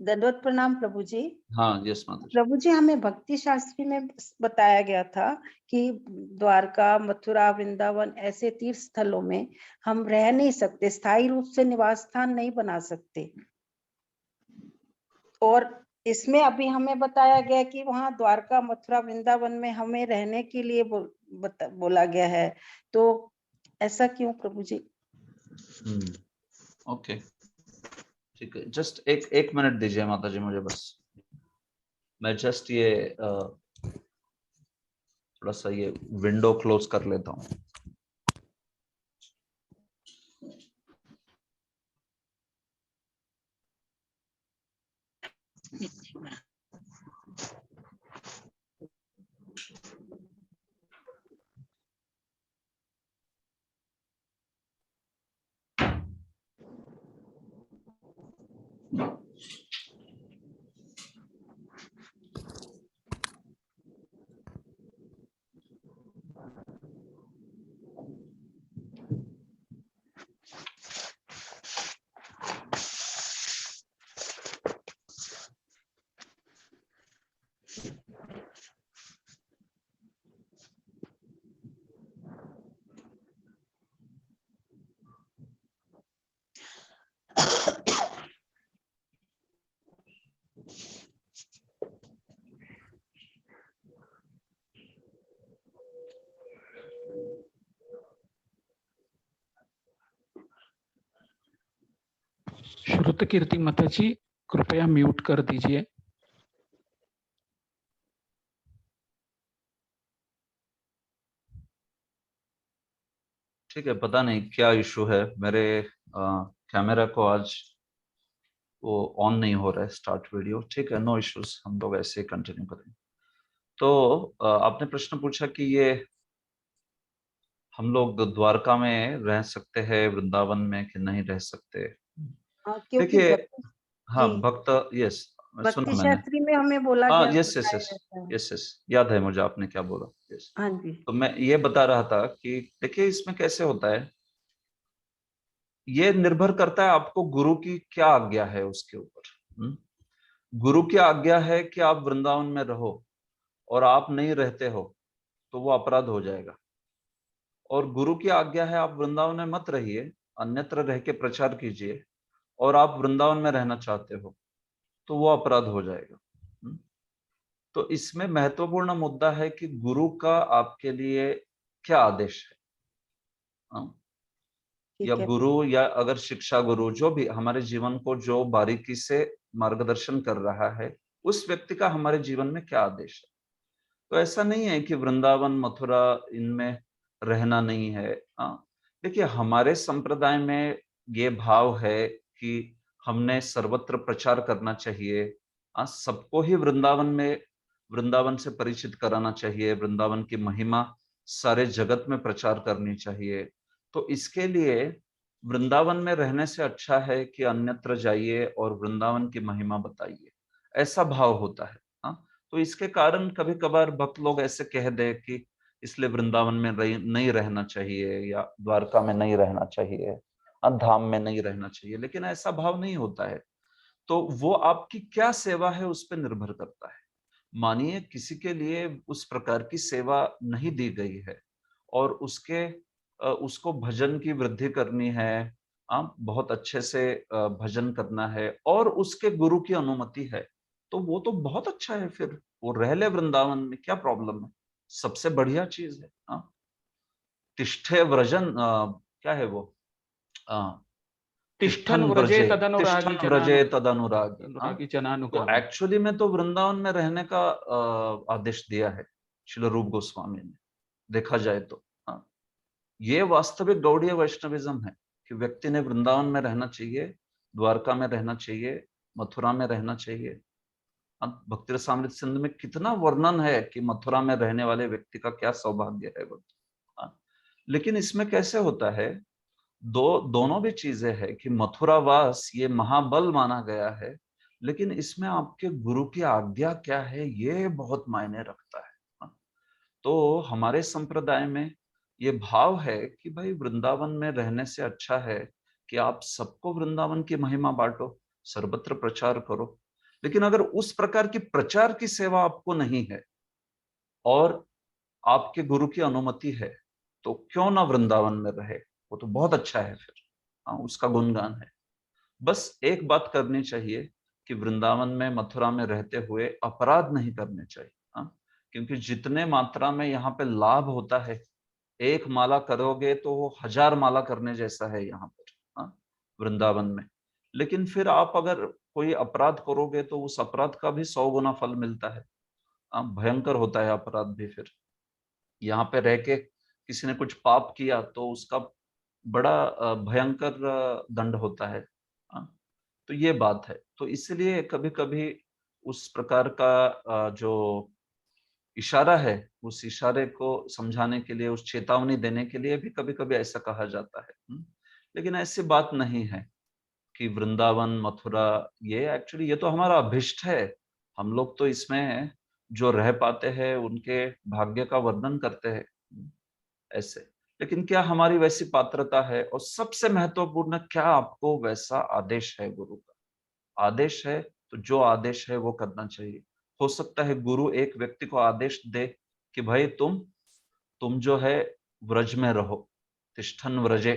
दंडवत प्रणाम प्रभु जी। हाँ यस माता जी। प्रभु जी, हमें भक्ति शास्त्री में बताया गया था कि द्वारका, मथुरा, वृंदावन ऐसे तीर्थ स्थलों में हम रह नहीं सकते, स्थायी रूप से निवास स्थान नहीं बना सकते। और इसमें अभी हमें बताया गया कि वहाँ द्वारका, मथुरा, वृंदावन में हमें रहने के लिए बोला गया है, तो ऐसा क्यों प्रभु जी? ओके, ठीक है, जस्ट एक मिनट दीजिए माता जी मुझे, बस मैं जस्ट ये थोड़ा सा ये विंडो क्लोज कर लेता हूँ। श्रुतकीर्ति माता जी, कृपया म्यूट कर दीजिए। ठीक है, पता नहीं क्या इशू है, मेरे कैमरा को आज वो ऑन नहीं हो रहा है स्टार्ट वीडियो। ठीक है, नो इश्यूज, हम लोग ऐसे ही कंटिन्यू करेंगे। तो आपने प्रश्न पूछा कि ये हम लोग द्वारका में रह सकते हैं, वृंदावन में कि नहीं रह सकते। देखिए, हाँ भक्त, यस भक्ति शास्त्री में हमें बोला हाँ गया, यस याद है मुझे आपने क्या बोला। यस, हाँ जी। तो मैं ये बता रहा था कि देखिए इसमें कैसे होता है, ये निर्भर करता है आपको गुरु की क्या आज्ञा है उसके ऊपर। गुरु की आज्ञा है कि आप वृंदावन में रहो और आप नहीं रहते हो तो वो अपराध हो जाएगा। और गुरु की आज्ञा है आप वृंदावन में मत रहिए, अन्यत्र रह के प्रचार कीजिए, और आप वृंदावन में रहना चाहते हो तो वो अपराध हो जाएगा। तो इसमें महत्वपूर्ण मुद्दा है कि गुरु का आपके लिए क्या आदेश है। या गुरु या अगर शिक्षा गुरु जो भी हमारे जीवन को जो बारीकी से मार्गदर्शन कर रहा है, उस व्यक्ति का हमारे जीवन में क्या आदेश है। तो ऐसा नहीं है कि वृंदावन, मथुरा इनमें रहना नहीं है। देखिए हमारे संप्रदाय में ये भाव है कि हमने सर्वत्र प्रचार करना चाहिए, सबको ही वृंदावन से परिचित कराना चाहिए, वृंदावन की महिमा सारे जगत में प्रचार करनी चाहिए। तो इसके लिए वृंदावन में रहने से अच्छा है कि अन्यत्र जाइए और वृंदावन की महिमा बताइए, ऐसा भाव होता है। हाँ, तो इसके कारण कभी कभार भक्त लोग ऐसे कह दे कि इसलिए वृंदावन में नहीं रहना चाहिए या द्वारका में नहीं रहना चाहिए, धाम में नहीं रहना चाहिए, लेकिन ऐसा भाव नहीं होता है। तो वो आपकी क्या सेवा है उस पर निर्भर करता है। मानिए किसी के लिए उस प्रकार की सेवा नहीं दी गई है और उसको भजन की वृद्धि करनी है, बहुत अच्छे से भजन करना है और उसके गुरु की अनुमति है, तो वो तो बहुत अच्छा है। फिर वो रह ले वृंदावन में, क्या प्रॉब्लम है? सबसे बढ़िया चीज है। तिष्ठे व्रजन, क्या है वो, तिष्ठन व्रजे तदनुरागी तदनुरागी। तो जनानुगामी। एक्चुअली में तो वृंदावन में रहने का आदेश दिया है श्रील रूप गोस्वामी ने, देखा जाए तो। ये वास्तविक गौड़ीय वैष्णविज्म है कि व्यक्ति ने वृंदावन में रहना चाहिए, द्वारका में रहना चाहिए, मथुरा में रहना चाहिए। भक्ति रसामृत सिंधु में कितना वर्णन है कि मथुरा में रहने वाले व्यक्ति का क्या सौभाग्य है वो। लेकिन इसमें कैसे होता है, दोनों भी चीजें है कि मथुरावास ये महाबल माना गया है, लेकिन इसमें आपके गुरु की आज्ञा क्या है ये बहुत मायने रखता है। तो हमारे संप्रदाय में ये भाव है कि भाई वृंदावन में रहने से अच्छा है कि आप सबको वृंदावन की महिमा बांटो, सर्वत्र प्रचार करो। लेकिन अगर उस प्रकार की प्रचार की सेवा आपको नहीं है और आपके गुरु की अनुमति है, तो क्यों ना वृंदावन में रहे, वो तो बहुत अच्छा है फिर। उसका गुणगान है। बस एक बात करनी चाहिए कि वृंदावन में, मथुरा में रहते हुए अपराध नहीं करने चाहिए। क्योंकि जितने मात्रा में यहाँ पे लाभ होता है, एक माला करोगे तो वो 1000 माला करने जैसा है यहाँ पर, वृंदावन में। लेकिन फिर आप अगर कोई अपराध करोगे तो उस अपराध का भी 100 गुना फल मिलता है। भयंकर होता है अपराध भी। फिर यहाँ पे रह के किसी ने कुछ पाप किया तो उसका बड़ा भयंकर दंड होता है। तो ये बात है। तो इसलिए कभी कभी उस प्रकार का जो इशारा है, उस इशारे को समझाने के लिए, उस चेतावनी देने के लिए भी कभी कभी ऐसा कहा जाता है। लेकिन ऐसी बात नहीं है कि वृंदावन, मथुरा, ये एक्चुअली ये तो हमारा अभिष्ट है। हम लोग तो इसमें जो रह पाते हैं उनके भाग्य का वर्णन करते हैं ऐसे। लेकिन क्या हमारी वैसी पात्रता है? और सबसे महत्वपूर्ण, क्या आपको वैसा आदेश है? गुरु का आदेश है तो जो आदेश है वो करना चाहिए। हो सकता है गुरु एक व्यक्ति को आदेश दे कि भाई तुम जो है व्रज में रहो, तिष्ठन व्रजे,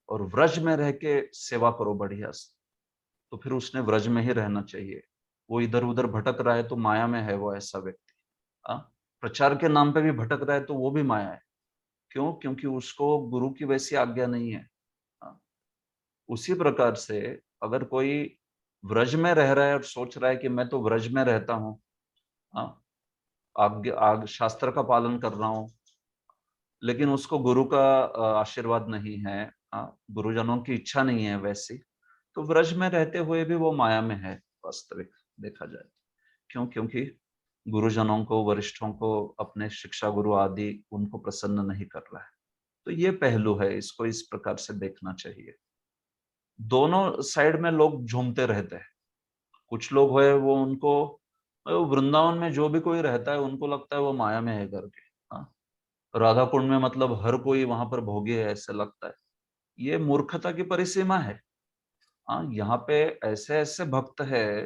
और व्रज में रह के सेवा करो बढ़िया से। तो फिर उसने व्रज में ही रहना चाहिए। वो इधर उधर भटक रहा है तो माया में है वो ऐसा व्यक्ति। प्रचार के नाम पे भी भटक रहा है तो वो भी माया है। क्यों? क्योंकि उसको गुरु की वैसी आज्ञा नहीं है। उसी प्रकार से अगर कोई व्रज में रह रहा है और सोच रहा है कि मैं तो व्रज में रहता हूँ, शास्त्र का पालन कर रहा हूँ, लेकिन उसको गुरु का आशीर्वाद नहीं है, गुरुजनों की इच्छा नहीं है वैसी, तो व्रज में रहते हुए भी वो माया में है वास्तविक देखा जाए। क्यों? क्योंकि गुरुजनों को, वरिष्ठों को, अपने शिक्षा गुरु आदि उनको प्रसन्न नहीं कर रहा है। तो ये पहलू है, इसको इस प्रकार से देखना चाहिए। दोनों साइड में लोग झूमते रहते हैं। कुछ लोग है वो, उनको वृंदावन में जो भी कोई रहता है उनको लगता है वो माया में है करके। राधा कुंड में मतलब हर कोई वहां पर भोगी है ऐसे लगता है। ये मूर्खता की परिसीमा है। यहाँ पे ऐसे ऐसे भक्त है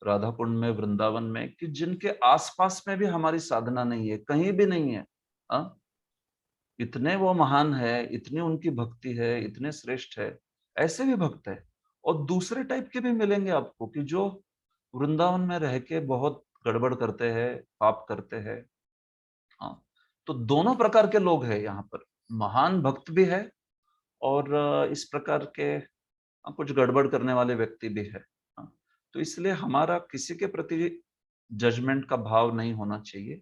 राधा कुंड में, वृंदावन में, कि जिनके आसपास में भी हमारी साधना नहीं है, कहीं भी नहीं है। इतने वो महान है, इतनी उनकी भक्ति है, इतने श्रेष्ठ है, ऐसे भी भक्त है। और दूसरे टाइप के भी मिलेंगे आपको कि जो वृंदावन में रह के बहुत गड़बड़ करते हैं, पाप करते हैं। तो दोनों प्रकार के लोग हैं यहाँ पर, महान भक्त भी है और इस प्रकार के कुछ गड़बड़ करने वाले व्यक्ति भी है। तो इसलिए हमारा किसी के प्रति जजमेंट का भाव नहीं होना चाहिए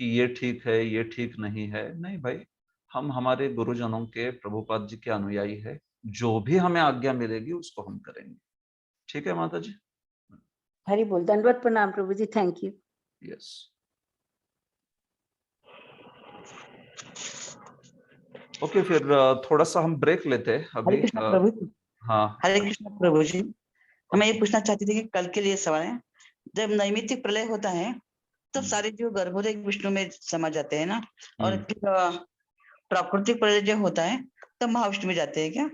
कि ये ठीक है, ये ठीक नहीं है। नहीं भाई, हम हमारे गुरुजनों के, प्रभुपाद जी के अनुयायी है, जो भी हमें आज्ञा मिलेगी उसको हम करेंगे। ठीक है माता जी? हरि बोल। दंडवत प्रणाम प्रभु ji, thank you. Yes. Okay, फिर थोड़ा सा हम ब्रेक लेते हैं हरे अभी। कृष्ण प्रभु। हाँ, हरे कृष्ण प्रभु जी, मैं ये पूछना चाहती थी कि कल के लिए सवाल है, जब नैमित्तिक प्रलय होता है तब सारे जीव गर्भोदय विष्णु में समा जाते हैं ना, और फिर प्राकृतिक प्रलय जो होता है तब महाविष्णु में जाते हैं क्या?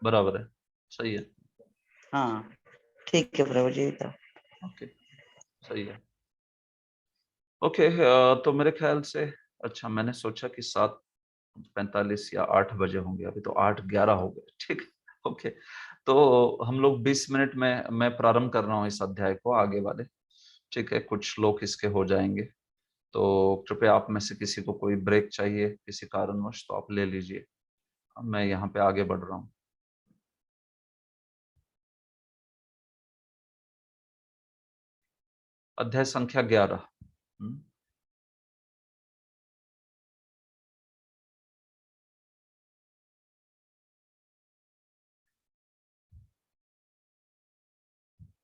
बराबर है, सही है। हाँ ठीक है प्रभु जी। तो ओके, सही है। ओके, तो मेरे ख्याल से, अच्छा मैंने सोचा कि 7:45 या 8 बजे होंगे, अभी तो 8:11 हो गए। ठीक है, ओके। तो हम लोग 20 मिनट में मैं प्रारंभ कर रहा हूँ इस अध्याय को, आगे वाले। ठीक है, कुछ श्लोक इसके हो जाएंगे, तो कृपया आप में से किसी को कोई ब्रेक चाहिए किसी कारणवश तो आप ले लीजिए। मैं यहाँ पे आगे बढ़ रहा हूँ। अध्याय संख्या 11।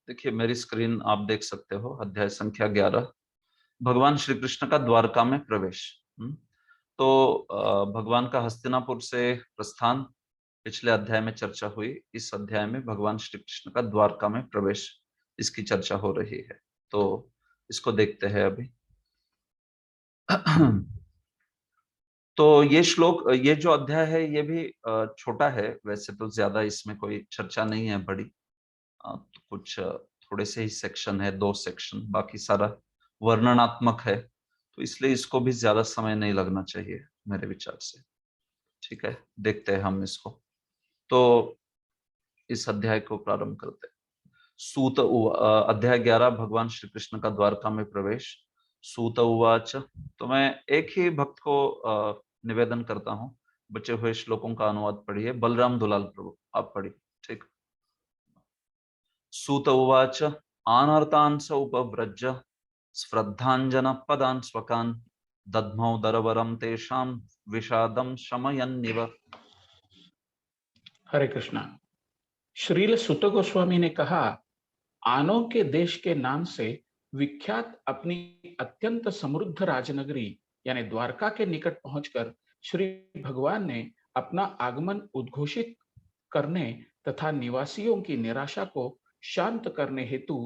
देखिए, मेरी स्क्रीन आप देख सकते हो। अध्याय संख्या 11, भगवान श्री कृष्ण का द्वारका में प्रवेश। तो भगवान का हस्तिनापुर से प्रस्थान पिछले अध्याय में चर्चा हुई। इस अध्याय में भगवान श्री कृष्ण का द्वारका में प्रवेश, इसकी चर्चा हो रही है। तो इसको देखते हैं अभी। तो ये श्लोक, ये जो अध्याय है ये भी छोटा है, वैसे तो ज्यादा इसमें कोई चर्चा नहीं है बड़ी। तो कुछ थोड़े से ही सेक्शन है, 2 सेक्शन, बाकी सारा वर्णनात्मक है, तो इसलिए इसको भी ज्यादा समय नहीं लगना चाहिए मेरे विचार से। ठीक है, देखते हैं हम इसको। तो इस अध्याय को प्रारंभ करते हैं। अध्याय 11, भगवान श्री कृष्ण का द्वारका में प्रवेश। सूत उवाच। तो मैं एक ही भक्त को निवेदन करता हूँ, बचे हुए श्लोकों का अनुवाद पढ़िए। बलराम दुलाल प्रभु आप पढ़िए। ठीक। सूत उवाच आनर्तान् स उपव्रज स्प्रद्धाञ्जन पदान् स्वकान् दद्मौ दरवरं तेषां विषादं शमयन्निव। हरे कृष्णा। श्रील सुत गोस्वामी ने कहा, आनों के देश के नाम से विख्यात अपनी अत्यंत समृद्ध राजनगरी यानी द्वारका के निकट पहुंचकर श्री भगवान ने अपना आगमन उद्घोषित करने तथा निवासियों की निराशा को शांत करने हेतु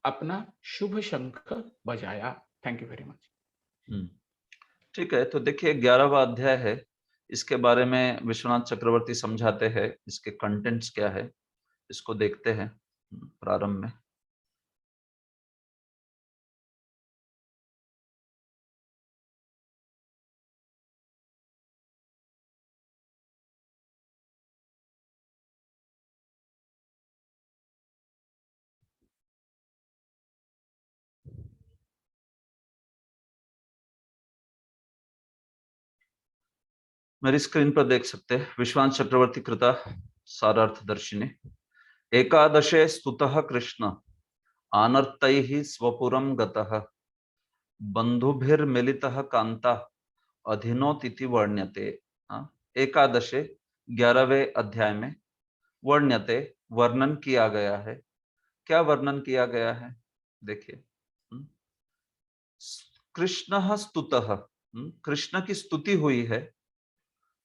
अपना शुभ शंख बजाया। Thank you very much. ठीक है, तो देखिए 11वां अध्याय है, इसके बारे में विश्वनाथ चक्रवर्ती समझाते हैं, इसके कंटेंट्स क्या है, इसको देखते हैं प्रारंभ में। मेरी स्क्रीन पर देख सकते हैं। विश्वनाथ चक्रवर्ती कृता सारार्थदर्शिनी। एकादशे स्तुतः कृष्ण आनर्तैः स्वपुरं गतः बंधुभिर्मिलितः कांता अधिनोतिथि वर्ण्यते। एकादशे 11वें अध्याय में वर्ण्यते वर्णन किया गया है। क्या वर्णन किया गया है? देखिए, कृष्ण स्तुतः, कृष्ण की स्तुति हुई है।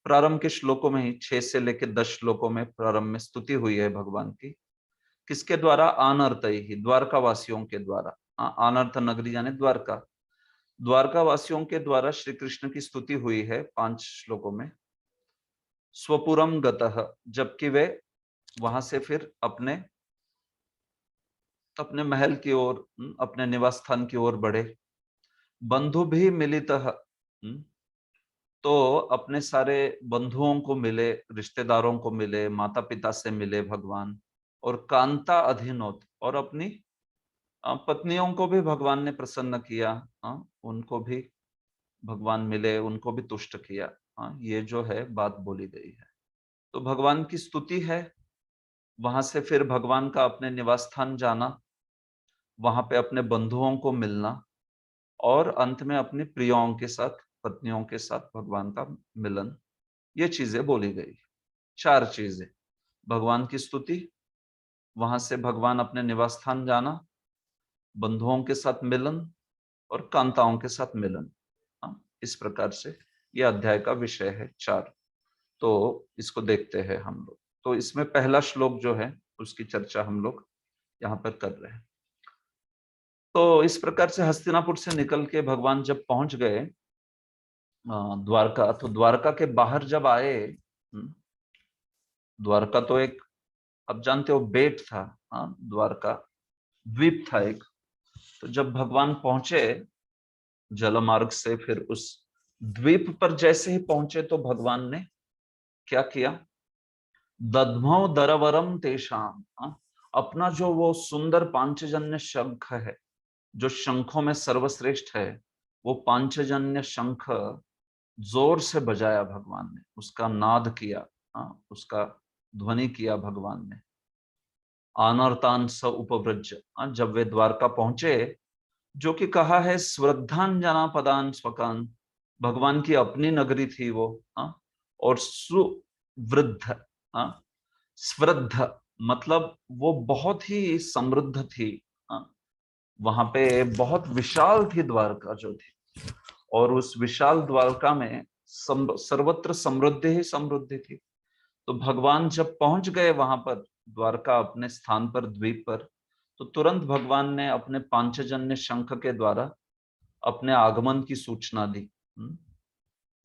प्रारंभ के श्लोकों में ही 6 से लेकर 10 श्लोकों में प्रारंभ में स्तुति हुई है भगवान की। किसके द्वारा? आनर्त ही, द्वारका वासियों के द्वारा। आनर्त नगरी यानी द्वारका, द्वारका वासियों के द्वारा श्री कृष्ण की स्तुति हुई है 5 श्लोकों में। स्वपुरम गतः, जबकि वे वहां से फिर अपने महल की ओर, अपने निवास स्थान की ओर बढ़े। बंधु भी मिलितः, तो अपने सारे बंधुओं को मिले, रिश्तेदारों को मिले, माता पिता से मिले भगवान। और कांता अधिनोत, और अपनी पत्नियों को भी भगवान ने प्रसन्न किया। उनको भी भगवान मिले, उनको भी तुष्ट किया। ये जो है बात बोली गई है। तो भगवान की स्तुति है, वहां से फिर भगवान का अपने निवास स्थान जाना, वहां पे अपने बंधुओं को मिलना, और अंत में अपनी प्रियों के साथ, पत्नियों के साथ भगवान का मिलन। ये चीजें बोली गई। 4 चीजें: भगवान की स्तुति, वहां से भगवान अपने निवास स्थान जाना, बंधुओं के साथ मिलन, और कांताओं के साथ मिलन। इस प्रकार से यह अध्याय का विषय है 4। तो इसको देखते हैं हम लोग। तो इसमें पहला श्लोक जो है उसकी चर्चा हम लोग यहाँ पर कर रहे हैं। तो इस प्रकार से हस्तिनापुर से निकल के भगवान जब पहुंच गए द्वारका, तो द्वारका के बाहर जब आए, द्वारका तो एक, अब जानते हो, बेट था, द्वारका द्वीप था एक। तो जब भगवान पहुंचे जलमार्ग से, फिर उस द्वीप पर जैसे ही पहुंचे तो भगवान ने क्या किया, दध्मौ दरवरम तेषाम, अपना जो वो सुंदर पांचजन्य शंख है, जो शंखों में सर्वश्रेष्ठ है, वो पांचजन्य शंख जोर से बजाया भगवान ने, उसका नाद किया, उसका ध्वनि किया भगवान ने। आनर्तान स उपव्रज, जब वे द्वारका पहुंचे, जो कि कहा है श्रद्धांजना पदान स्वकान, भगवान की अपनी नगरी थी वो, और सुवृद्ध, स्वृद्ध मतलब वो बहुत ही समृद्ध थी, वहां पे बहुत विशाल थी द्वारका जो थी, और उस विशाल द्वारका में सर्वत्र समृद्धि ही समृद्धि थी। तो भगवान जब पहुंच गए वहां पर द्वारका अपने स्थान पर, द्वीप पर, तो तुरंत भगवान ने अपने पांचजन्य शंख के द्वारा अपने आगमन की सूचना दी।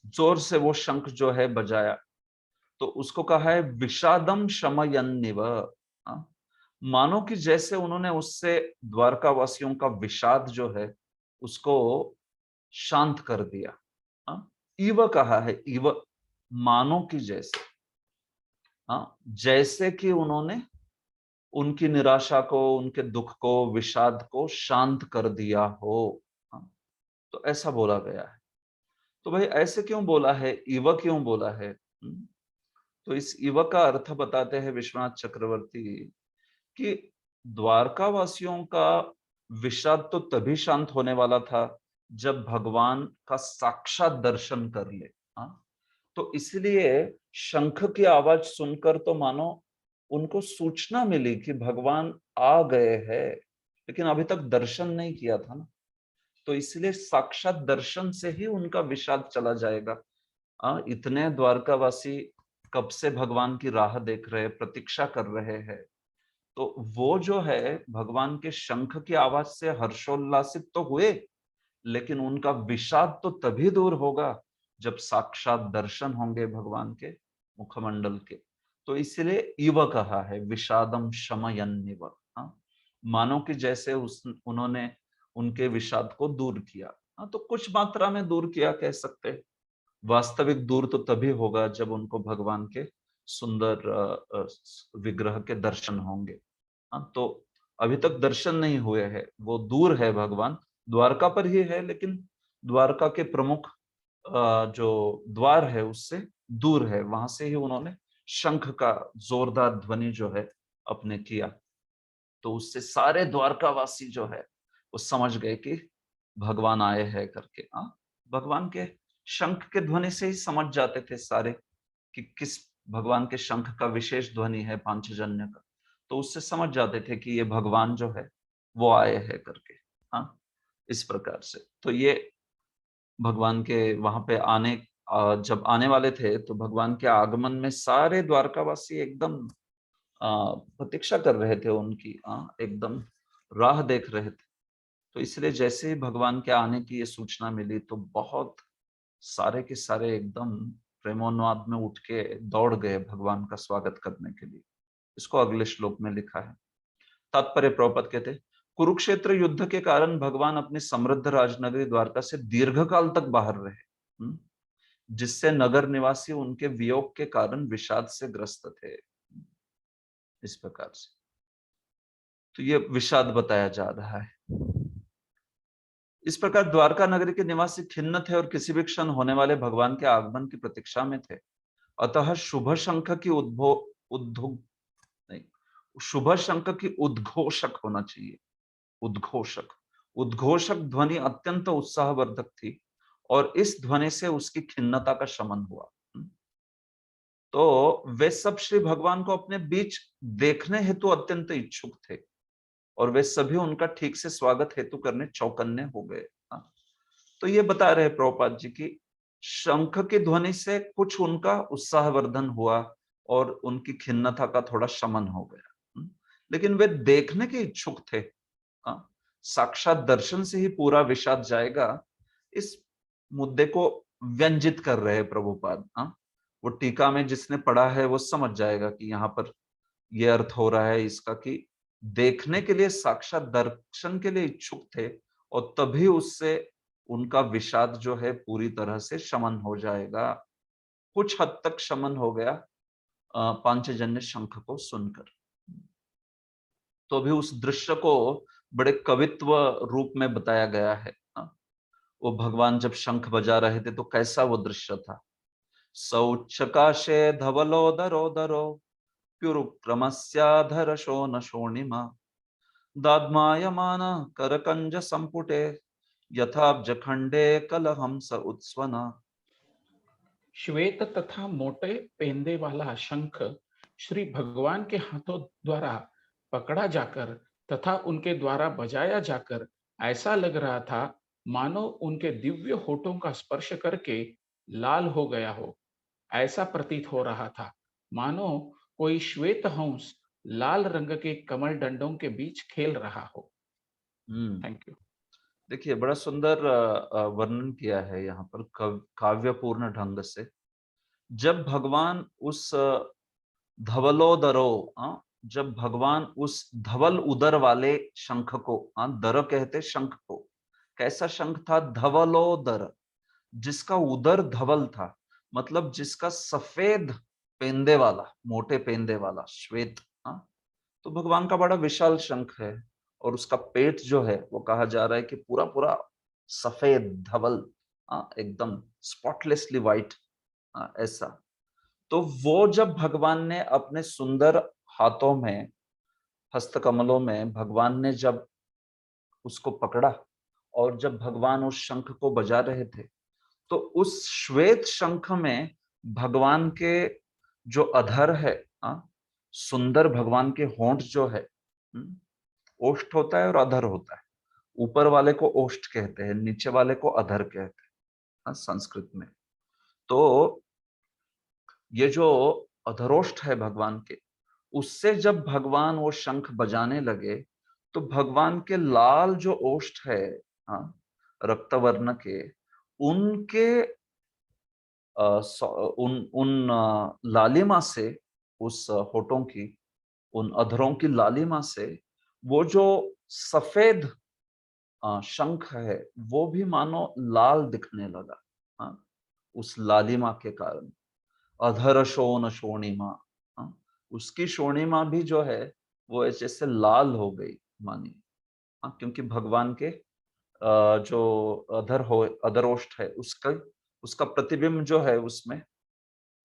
जोर से वो शंख जो है बजाया, तो उसको कहा है विषादम शमयन्निव, मानो कि जैसे उन्होंने उससे द्वारका वासियों का विषाद जो है उसको शांत कर दिया। इव कहा है, इव मानो कि जैसे, जैसे कि उन्होंने उनकी निराशा को, उनके दुख को, विषाद को शांत कर दिया हो, तो ऐसा बोला गया है। तो भाई ऐसे क्यों बोला है, इव क्यों बोला है? तो इस इव का अर्थ बताते हैं विश्वनाथ चक्रवर्ती कि द्वारका वासियों का विषाद तो तभी शांत होने वाला था जब भगवान का साक्षात दर्शन कर ले। तो इसलिए शंख की आवाज सुनकर तो मानो उनको सूचना मिली कि भगवान आ गए हैं, लेकिन अभी तक दर्शन नहीं किया था ना, तो इसलिए साक्षात दर्शन से ही उनका विषाद चला जाएगा। इतने द्वारकावासी कब से भगवान की राह देख रहे, प्रतीक्षा कर रहे हैं, तो वो जो है भगवान के शंख की आवाज से हर्षोल्लासित तो हुए, लेकिन उनका विषाद तो तभी दूर होगा जब साक्षात दर्शन होंगे भगवान के मुखमंडल के। तो इसलिए इव कहा है, विषादम शमयन्निव, मानो कि जैसे उन्होंने उनके विषाद को दूर किया। तो कुछ मात्रा में दूर किया कह सकते हैं, वास्तविक दूर तो तभी होगा जब उनको भगवान के सुंदर विग्रह के दर्शन होंगे। तो अभी तक दर्शन नहीं हुए हैं, वो दूर है, भगवान द्वारका पर ही है, लेकिन द्वारका के प्रमुख जो द्वार है उससे दूर है, वहां से ही उन्होंने शंख का जोरदार ध्वनि जो है अपने किया। तो उससे सारे द्वारकावासी जो है वो समझ गए कि भगवान आए हैं करके। भगवान के शंख के ध्वनि से ही समझ जाते थे सारे कि किस भगवान के शंख का विशेष ध्वनि है पांचजन्य का, तो उससे समझ जाते थे कि ये भगवान जो है वो आए हैं करके। इस प्रकार से तो ये भगवान के वहां पे आने, जब आने वाले थे तो भगवान के आगमन में सारे द्वारकावासी एकदम प्रतीक्षा कर रहे थे उनकी, एकदम राह देख रहे थे। तो इसलिए जैसे ही भगवान के आने की ये सूचना मिली तो बहुत सारे के सारे एकदम प्रेमोन्माद में उठ के दौड़ गए भगवान का स्वागत करने के लिए। इसको अगले श्लोक में लिखा है। तात्पर्य प्रभुपाद कहते हैं, कुरुक्षेत्र युद्ध के कारण भगवान अपनी समृद्ध राजनगरी द्वारका से दीर्घकाल तक बाहर रहे, जिससे नगर निवासी उनके वियोग के कारण विषाद से ग्रस्त थे। इस प्रकार से तो ये विषाद बताया जा रहा है। इस प्रकार द्वारका नगरी के निवासी खिन्न थे और किसी भी क्षण होने वाले भगवान के आगमन की प्रतीक्षा में थे। अतः शुभ शंख की शुभ शंख की उद्घोषक होना चाहिए, उद्घोषक ध्वनि अत्यंत उत्साहवर्धक थी और इस ध्वनि से उसकी खिन्नता का शमन हुआ। तो वे सब श्री भगवान को अपने बीच देखने हेतु अत्यंत इच्छुक थे और वे सभी उनका ठीक से स्वागत हेतु करने चौकन्ने हो गए। तो ये बता रहे प्रभुपाद जी की शंख की ध्वनि से कुछ उनका उत्साहवर्धन हुआ और उनकी खिन्नता का थोड़ा शमन हो गया। लेकिन वे देखने के इच्छुक थे। साक्षात दर्शन से ही पूरा विषाद जाएगा, इस मुद्दे को व्यंजित कर रहे हैं प्रभुपाद। वो टीका में जिसने पढ़ा है वो समझ जाएगा कि यहाँ पर ये अर्थ हो रहा है इसका कि देखने के लिए, साक्षात दर्शन के लिए इच्छुक थे और तभी उससे उनका विषाद जो है पूरी तरह से शमन हो जाएगा। कुछ हद तक शमन हो गया पांचजन्य शंख को सुनकर। तो भी उस दृश्य को बड़े कवित्व रूप में बताया गया है। वो भगवान जब शंख बजा रहे थे तो कैसा वो दृश्य था। सौच्चकाशे धवलोदरो दरो प्युरुक्रमस्याधर शोण शोणिमा दाद्मायमान करकंज संपुटे यथाब्ज खंडे कलहंस उत्स्वना। श्वेत तथा मोटे पेंदे वाला शंख श्री भगवान के हाथों द्वारा पकड़ा जाकर तथा उनके द्वारा बजाया जाकर ऐसा लग रहा था मानो उनके दिव्य होठों का स्पर्श करके लाल हो गया हो। ऐसा प्रतीत हो रहा था मानो कोई श्वेत हंस लाल रंग के कमल डंडों के बीच खेल रहा हो। Thank you. देखिए बड़ा सुंदर वर्णन किया है यहाँ पर काव्यपूर्ण ढंग से। जब भगवान उस धवलोदरो, जब भगवान उस धवल उदर वाले शंख को, दर कहते शंख को, कैसा शंख था? धवलोदर, जिसका उदर धवल था, मतलब जिसका सफेद पेंदे वाला, मोटे पेंदे वाला, श्वेत। तो भगवान का बड़ा विशाल शंख है और उसका पेट जो है वो कहा जा रहा है कि पूरा पूरा सफेद धवल, एकदम स्पॉटलेसली व्हाइट, ऐसा। तो वो जब भगवान ने अपने सुंदर हाथों में, हस्तकमलों में भगवान ने जब उसको पकड़ा और जब भगवान उस शंख को बजा रहे थे, तो उस श्वेत शंख में भगवान के जो अधर है, सुंदर भगवान के होंठ जो है, ओष्ठ होता है और अधर होता है। ऊपर वाले को ओष्ठ कहते हैं, नीचे वाले को अधर कहते हैं संस्कृत में। तो ये जो अधरोष्ठ है भगवान के, उससे जब भगवान वो शंख बजाने लगे तो भगवान के लाल जो ओष्ठ है, रक्तवर्ण के, उनके उन लालिमा से, उस होठों की, उन अधरों की लालिमा से वो जो सफेद शंख है वो भी मानो लाल दिखने लगा, उस लालिमा के कारण। अधर शोण शोणिमा, उसकी शोणिमा भी जो है वो ऐसे से लाल हो गई मानी, क्योंकि भगवान के जो अधरोष्ठ है उसका प्रतिबिंब जो है उसमें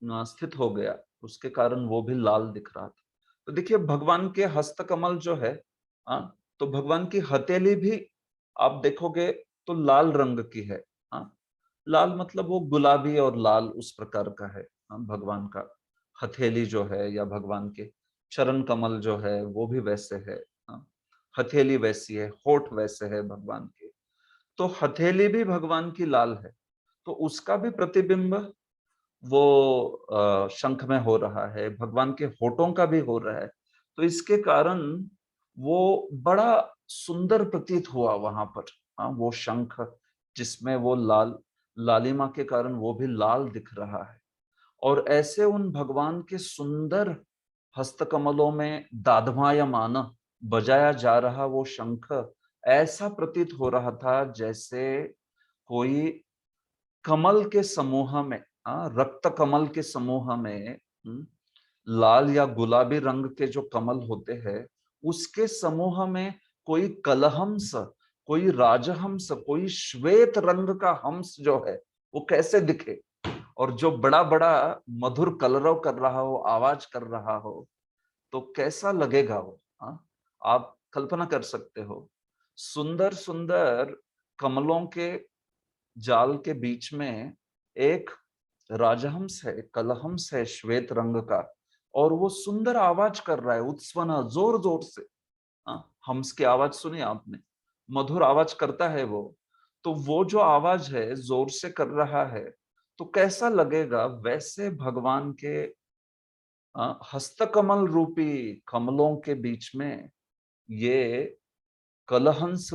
स्थित हो गया, उसके कारण वो भी लाल दिख रहा था। तो देखिए भगवान के हस्तकमल जो है, तो भगवान की हथेली भी आप देखोगे तो लाल रंग की है। लाल मतलब वो गुलाबी और लाल उस प्रकार का है। भगवान का हथेली जो है या भगवान के चरण कमल जो है वो भी वैसे है। हथेली वैसी है, होठ वैसे है भगवान के, तो हथेली भी भगवान की लाल है, तो उसका भी प्रतिबिंब वो शंख में हो रहा है, भगवान के होठों का भी हो रहा है। तो इसके कारण वो बड़ा सुंदर प्रतीत हुआ वहां पर, वो शंख जिसमें वो लालिमा के कारण वो भी लाल दिख रहा है। और ऐसे उन भगवान के सुंदर हस्तकमलों में दाधमायमान बजाया जा रहा वो शंख ऐसा प्रतीत हो रहा था जैसे कोई कमल के समूह में, रक्त कमल के समूह में, लाल या गुलाबी रंग के जो कमल होते हैं उसके समूह में कोई कलहंस, कोई राजहंस, कोई श्वेत रंग का हंस जो है वो कैसे दिखे, और जो बड़ा बड़ा मधुर कलरव कर रहा हो, आवाज कर रहा हो, तो कैसा लगेगा वो। आप कल्पना कर सकते हो, सुंदर सुंदर कमलों के जाल के बीच में एक राजहंस है, कलहंस है श्वेत रंग का, और वो सुंदर आवाज कर रहा है, उत्स्वना, जोर जोर से। हंस की आवाज सुनी आपने, मधुर आवाज करता है वो। तो वो जो आवाज है जोर से कर रहा है, तो कैसा लगेगा वैसे भगवान के हस्तकमल रूपी कमलों के बीच में ये कलहंस,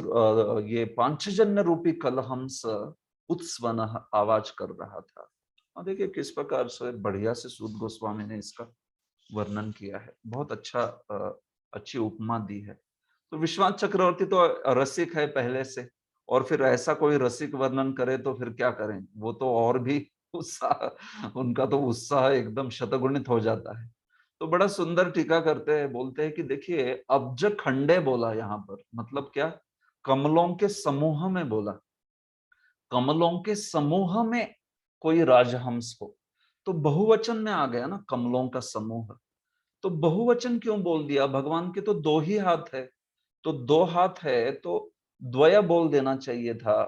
ये पांचजन्य रूपी कलहंस उत्स्वन आवाज कर रहा था। और देखिए किस प्रकार से बढ़िया से सूत गोस्वामी ने इसका वर्णन किया है, बहुत अच्छा अच्छी उपमा दी है। तो विश्वनाथ चक्रवर्ती तो रसिक है पहले से, और फिर ऐसा कोई रसिक वर्णन करे तो फिर क्या करें, वो तो और भी उत्साह, उनका तो उत्साह एकदम शतगुणित हो जाता है। तो बड़ा सुंदर टीका करते हैं, बोलते हैं कि देखिए अब्ज खंडे बोला यहाँ पर, मतलब क्या, कमलों के समूह में बोला, कमलों के समूह में कोई राजहंस हो, तो बहुवचन में आ गया ना कमलों का समूह। तो बहुवचन क्यों बोल दिया, भगवान के तो दो ही हाथ है, तो दो हाथ है तो द्वय बोल देना चाहिए था।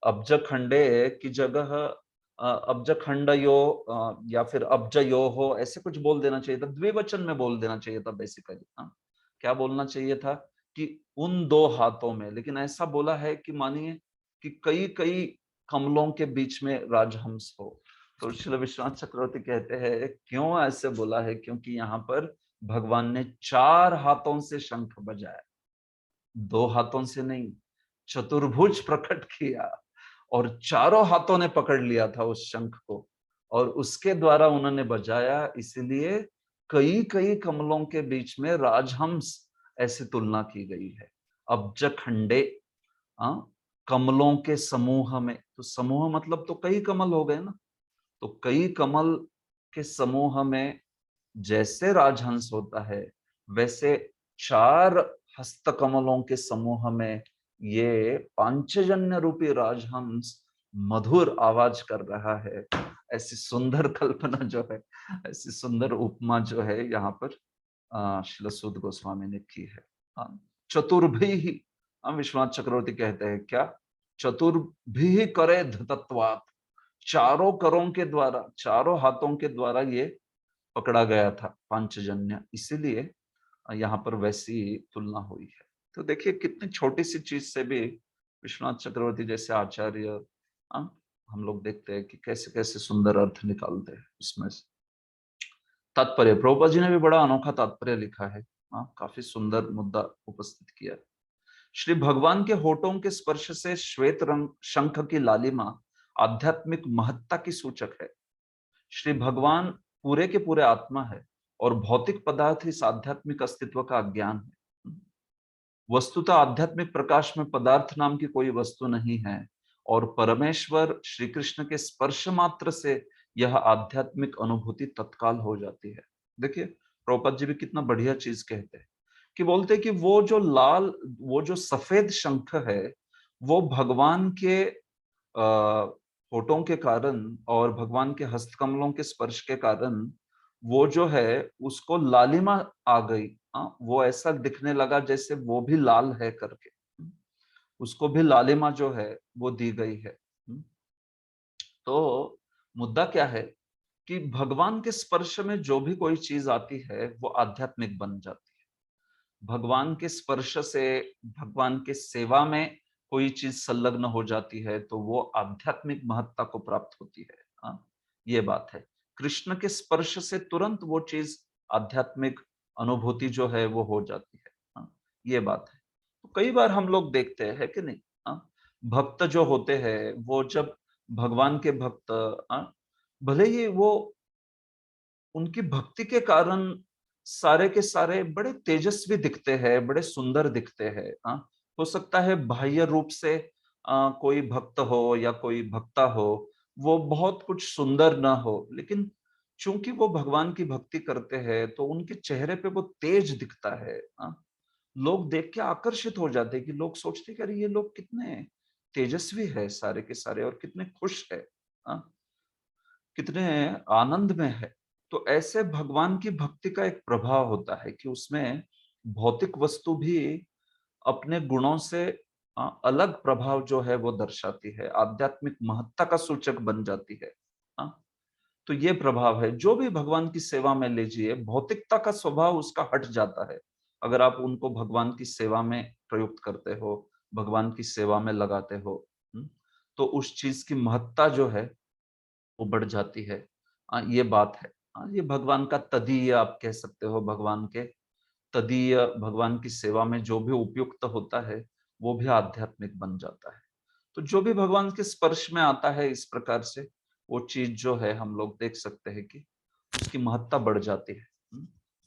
अब्ज खंडे की जगह अब्ज खंडयो या फिर अब्जयो हो, ऐसे कुछ बोल देना चाहिए था, द्विवचन में बोल देना चाहिए था बेसिकली। क्या बोलना चाहिए था कि उन दो हाथों में, लेकिन ऐसा बोला है कि मानिए कि कई कई कमलों के बीच में राजहंस हो। तो श्री विश्वनाथ चक्रवर्ती कहते हैं क्यों ऐसे बोला है, क्योंकि यहाँ पर भगवान ने 4 हाथों से शंख बजाया, 2 हाथों से नहीं, चतुर्भुज प्रकट किया और चारों हाथों ने पकड़ लिया था उस शंख को, और उसके द्वारा उन्होंने बजाया, इसलिए कई कई कमलों के बीच में राजहंस ऐसी तुलना की गई है। अब्ज खंडे, कमलों के समूह में, तो समूह मतलब तो कई कमल हो गए ना, तो कई कमल के समूह में जैसे राजहंस होता है, वैसे 4 हस्तकमलों के समूह में ये पांचजन्य रूपी राजहंस मधुर आवाज कर रहा है। ऐसी सुंदर कल्पना जो है, ऐसी सुंदर उपमा जो है यहाँ पर श्रील सूत गोस्वामी ने की है। चतुर्भी ही, विश्वनाथ चक्रवर्ती कहते हैं क्या, चतुर्भी करे धतत्वात्, चारों करों के द्वारा, चारों हाथों के द्वारा ये पकड़ा गया था पांचजन्य, इसीलिए यहाँ पर वैसी तुलना हुई है। तो देखिए कितनी छोटी सी चीज से भी विश्वनाथ चक्रवर्ती जैसे आचार्य, हम लोग देखते हैं कि कैसे कैसे सुंदर अर्थ निकालते हैं इसमें से। तात्पर्य, प्रभुपाद जी ने भी बड़ा अनोखा तात्पर्य लिखा है, काफी सुंदर मुद्दा उपस्थित किया। श्री भगवान के होठों के स्पर्श से श्वेत रंग शंख की लालिमा आध्यात्मिक महत्ता की सूचक है। श्री भगवान पूरे के पूरे आत्मा है और भौतिक पदार्थ इस आध्यात्मिक अस्तित्व का अज्ञान है। वस्तुतः आध्यात्मिक प्रकाश में पदार्थ नाम की कोई वस्तु नहीं है, और परमेश्वर श्री कृष्ण के स्पर्श मात्र से यह आध्यात्मिक अनुभूति तत्काल हो जाती है। देखिए प्रभुपाद जी भी कितना बढ़िया चीज कहते हैं कि बोलते कि वो जो लाल, वो जो सफेद शंख है, वो भगवान के होठों के कारण और भगवान के हस्तकमलों के स्पर्श के कारण वो जो है उसको लालिमा आ गई। वो ऐसा दिखने लगा जैसे वो भी लाल है करके, उसको भी लालिमा जो है वो दी गई है। तो मुद्दा क्या है कि भगवान के स्पर्श में जो भी कोई चीज आती है वो आध्यात्मिक बन जाती है। भगवान के स्पर्श से, भगवान के सेवा में कोई चीज संलग्न हो जाती है तो वो आध्यात्मिक महत्ता को प्राप्त होती है। ये बात है, कृष्ण के स्पर्श से तुरंत वो चीज आध्यात्मिक अनुभूति जो है वो हो जाती है। ये बात है। तो कई बार हम लोग देखते हैं कि नहीं, भक्त जो होते हैं वो जब भगवान के भक्त, भले ही वो उनकी भक्ति के कारण सारे के सारे बड़े तेजस्वी दिखते हैं, बड़े सुंदर दिखते हैं। हो सकता है बाह्य रूप से कोई भक्त हो या कोई भक्ता हो वो बहुत कुछ सुंदर ना हो, लेकिन चूंकि वो भगवान की भक्ति करते हैं तो उनके चेहरे पे वो तेज दिखता है। लोग देख के आकर्षित हो जाते हैं कि लोग सोचते हैं कि अरे ये लोग कितने तेजस्वी है सारे के सारे, और कितने खुश है, कितने आनंद में है। तो ऐसे भगवान की भक्ति का एक प्रभाव होता है कि उसमें भौतिक वस्तु भी अपने गुणों से अलग प्रभाव जो है वो दर्शाती है, आध्यात्मिक महत्ता का सूचक बन जाती है। तो ये प्रभाव है, जो भी भगवान की सेवा में लीजिए, भौतिकता का स्वभाव उसका हट जाता है अगर आप उनको भगवान की सेवा में प्रयुक्त करते हो, भगवान की सेवा में लगाते हो। तो उस चीज की महत्ता जो है वो बढ़ जाती है। ये बात है। ये भगवान का तदीय आप कह सकते हो, भगवान के तदीय, भगवान की सेवा में जो भी उपयुक्त होता है वो भी आध्यात्मिक बन जाता है। तो जो भी भगवान के स्पर्श में आता है इस प्रकार से, वो चीज जो है हम लोग देख सकते हैं कि उसकी महत्ता बढ़ जाती है।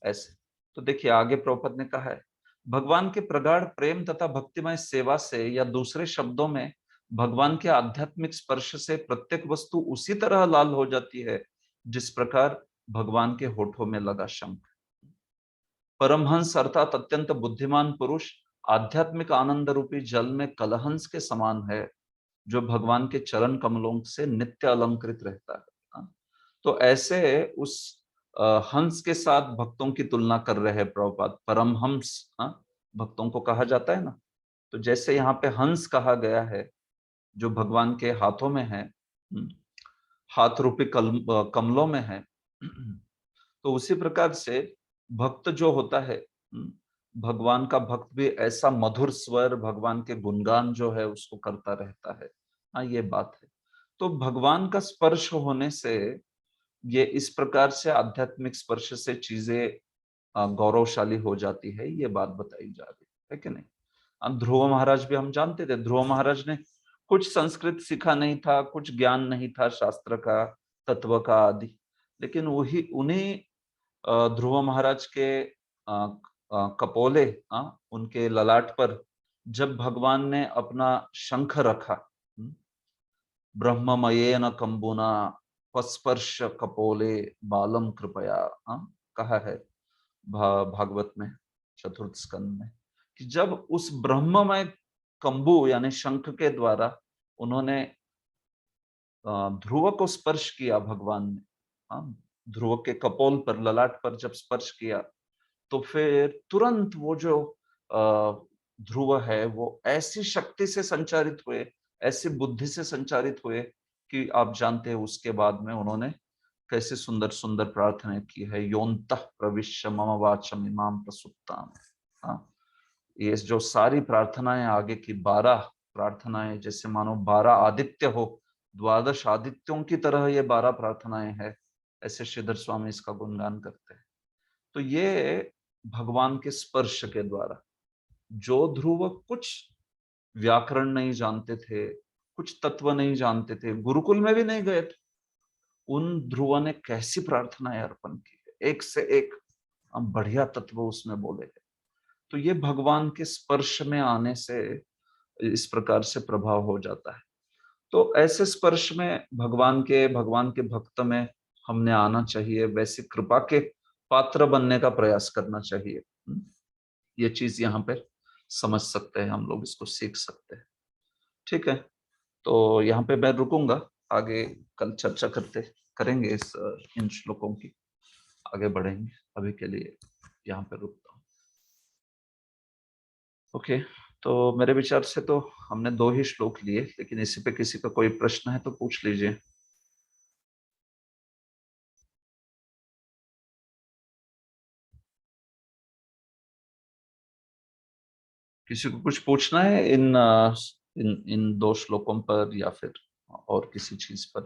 ऐसे तो देखिए आगे प्रभुपाद ने कहा है, भगवान के प्रगाढ़ प्रेम तथा भक्तिमय सेवा से, या दूसरे शब्दों में भगवान के आध्यात्मिक स्पर्श से प्रत्येक वस्तु उसी तरह लाल हो जाती है जिस प्रकार भगवान के होठों में लगा शंख। परमहंस अर्थात अत्यंत बुद्धिमान पुरुष आध्यात्मिक आनंद रूपी जल में कलहंस के समान है, जो भगवान के चरण कमलों से नित्य अलंकृत रहता है। तो ऐसे उस हंस के साथ भक्तों की तुलना कर रहे हैं प्रभुपाद। परमहंस भक्तों को कहा जाता है ना, तो जैसे यहाँ पे हंस कहा गया है जो भगवान के हाथों में है, हाथ रूपी कमलों में है, तो उसी प्रकार से भक्त जो होता है, भगवान का भक्त भी ऐसा मधुर स्वर भगवान के गुणगान जो है उसको करता रहता है। ये बात है। तो भगवान का स्पर्श होने से ये इस प्रकार से आध्यात्मिक स्पर्श से चीजें गौरवशाली हो जाती है, ये बात बताई जा रही है कि नहीं। अब ध्रुव महाराज भी हम जानते थे, ध्रुव महाराज ने कुछ संस्कृत सीखा नहीं था, कुछ ज्ञान नहीं था शास्त्र का, तत्व का आदि, लेकिन वही उन्हीं ध्रुव महाराज के कपोले, उनके ललाट पर जब भगवान ने अपना शंख रखा, ब्रह्ममयेन कंबुना पस्पर्श कपोले बालम कृपया, कहा है भागवत में चतुर्थ स्कंद में, कि जब उस ब्रह्ममय कंबु यानी शंख के द्वारा उन्होंने ध्रुव को स्पर्श किया भगवान ने, ध्रुव के कपोल पर, ललाट पर जब स्पर्श किया, तो फिर तुरंत वो जो ध्रुव है वो ऐसी शक्ति से संचारित हुए, ऐसी बुद्धि से संचारित हुए कि आप जानते हैं उसके बाद में उन्होंने कैसे सुंदर सुंदर प्रार्थना की है। योन्तः प्रविश्य मम वाचम इमाम प्रसुप्ताम। ये जो सारी प्रार्थनाएं आगे की 12 प्रार्थनाएं, जैसे मानो 12 आदित्य हो, 12 आदित्यों की तरह ये 12 प्रार्थनाएं हैं, ऐसे श्रीधर स्वामी इसका गुणगान करते हैं। तो ये भगवान के स्पर्श के द्वारा, जो ध्रुव कुछ व्याकरण नहीं जानते थे, कुछ तत्व नहीं जानते थे, गुरुकुल में भी नहीं गए थे, उन ध्रुव ने कैसी प्रार्थनाएं अर्पण की है, एक से एक बढ़िया तत्व उसमें बोले हैं। तो ये भगवान के स्पर्श में आने से इस प्रकार से प्रभाव हो जाता है। तो ऐसे स्पर्श में भगवान के भक्त में हमने आना चाहिए, वैसी कृपा के पात्र बनने का प्रयास करना चाहिए। ये चीज यहाँ पे समझ सकते हैं हम लोग, इसको सीख सकते हैं। ठीक है, तो यहाँ पे मैं रुकूंगा, आगे कल चर्चा करेंगे इन श्लोकों की, आगे बढ़ेंगे। अभी के लिए यहाँ पे रुकता हूँ। ओके, तो मेरे विचार से तो हमने 2 ही श्लोक लिए, लेकिन इसी पे किसी का कोई प्रश्न है तो पूछ लीजिए। किसी को कुछ पूछना है इन 2 श्लोकों पर या फिर और किसी चीज पर?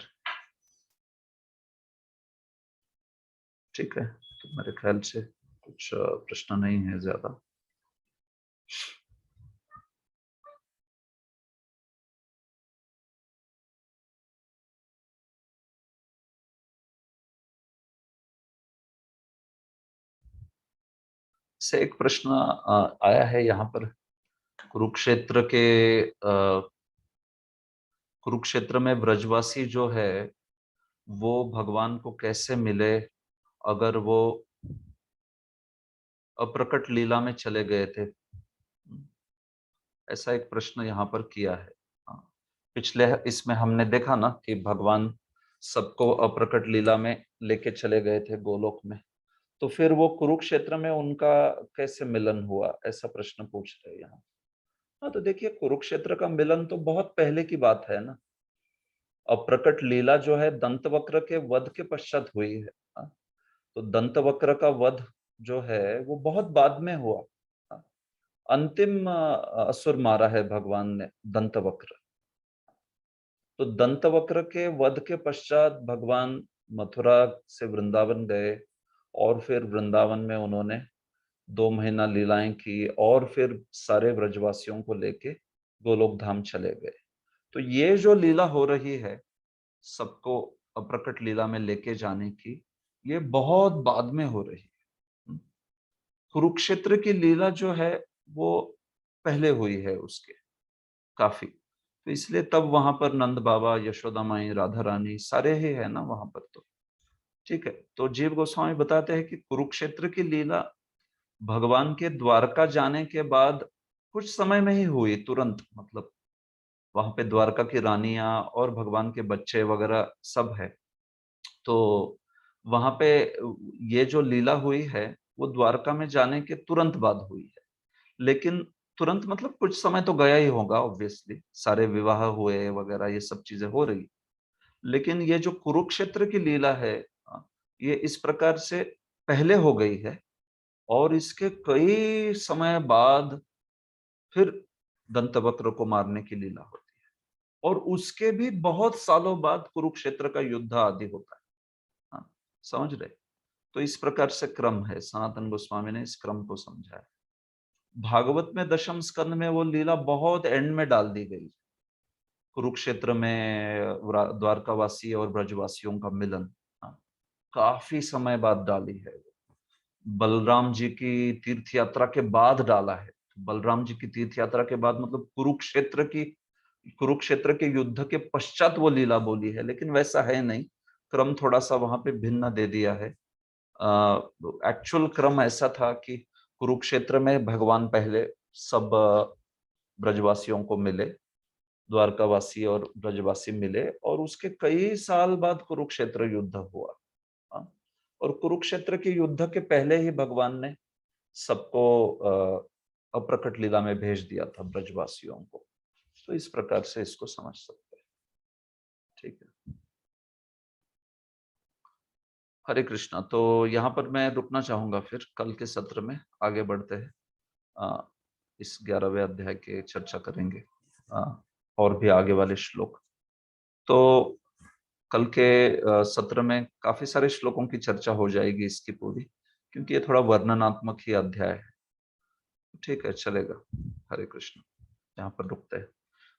ठीक है, तो मेरे ख्याल से कुछ प्रश्न नहीं है ज्यादा। से एक प्रश्न आया है यहाँ पर, कुरुक्षेत्र में ब्रजवासी जो है वो भगवान को कैसे मिले अगर वो अप्रकट लीला में चले गए थे? ऐसा एक प्रश्न यहाँ पर किया है। पिछले इसमें हमने देखा ना कि भगवान सबको अप्रकट लीला में लेके चले गए थे गोलोक में, तो फिर वो कुरुक्षेत्र में उनका कैसे मिलन हुआ, ऐसा प्रश्न पूछ रहे हैं यहाँ। हाँ, तो देखिए कुरुक्षेत्र का मिलन तो बहुत पहले की बात है ना। अप्रकट लीला जो है दंतवक्र के वध के पश्चात हुई है। तो दंतवक्र का वध जो है वो बहुत बाद में हुआ। अंतिम असुर मारा है भगवान ने, दंतवक्र। तो दंतवक्र के वध के पश्चात भगवान मथुरा से वृंदावन गए और फिर वृंदावन में उन्होंने 2 महीना लीलाएं की और फिर सारे ब्रजवासियों को लेके गोलोक धाम चले गए। तो ये जो लीला हो रही है सबको अप्रकट लीला में लेके जाने की, ये बहुत बाद में हो रही है। कुरुक्षेत्र की लीला जो है वो पहले हुई है उसके काफी, तो इसलिए तब वहां पर नंद बाबा, यशोदा माई, राधा रानी सारे ही है ना वहां पर। तो ठीक है, तो जीव गोस्वामी बताते हैं कि कुरुक्षेत्र की लीला भगवान के द्वारका जाने के बाद कुछ समय में ही हुई, तुरंत। मतलब वहां पे द्वारका की रानियां और भगवान के बच्चे वगैरह सब है। तो वहां पे ये जो लीला हुई है वो द्वारका में जाने के तुरंत बाद हुई है। लेकिन तुरंत मतलब कुछ समय तो गया ही होगा ऑब्वियसली, सारे विवाह हुए वगैरह ये सब चीजें हो रही। लेकिन ये जो कुरुक्षेत्र की लीला है ये इस प्रकार से पहले हो गई है और इसके कई समय बाद फिर दंतवक्र को मारने की लीला होती है और उसके भी बहुत सालों बाद कुरुक्षेत्र का युद्ध आदि होता है। हाँ, समझ रहे? तो इस प्रकार से क्रम है, सनातन गोस्वामी ने इस क्रम को समझा है। भागवत में दशम स्कंद में वो लीला बहुत एंड में डाल दी गई, कुरुक्षेत्र में द्वारकावासी और ब्रजवासियों का मिलन काफी समय बाद डाली है। बलराम जी की तीर्थ यात्रा के बाद डाला है। बलराम जी की तीर्थ यात्रा के बाद मतलब कुरुक्षेत्र के युद्ध के पश्चात वो लीला बोली है, लेकिन वैसा है नहीं, क्रम थोड़ा सा वहां पे भिन्न दे दिया है। एक्चुअल क्रम ऐसा था कि कुरुक्षेत्र में भगवान पहले सब ब्रजवासियों को मिले, द्वारकावासी और ब्रजवासी मिले और उसके कई साल बाद कुरुक्षेत्र युद्ध हुआ। और कुरुक्षेत्र के युद्ध के पहले ही भगवान ने सबको अप्रकट लीला में भेज दिया था ब्रजवासियों को। तो इस प्रकार से इसको समझ सकते हैं। ठीक है, हरे कृष्णा। तो यहाँ पर मैं रुकना चाहूंगा, फिर कल के सत्र में आगे बढ़ते हैं। इस 11वें अध्याय के चर्चा करेंगे और भी आगे वाले श्लोक। तो कल के सत्र में काफी सारे श्लोकों की चर्चा हो जाएगी इसकी पूरी, क्योंकि ये थोड़ा वर्णनात्मक ही अध्याय है। ठीक है, चलेगा। हरे कृष्ण, यहाँ पर रुकते हैं।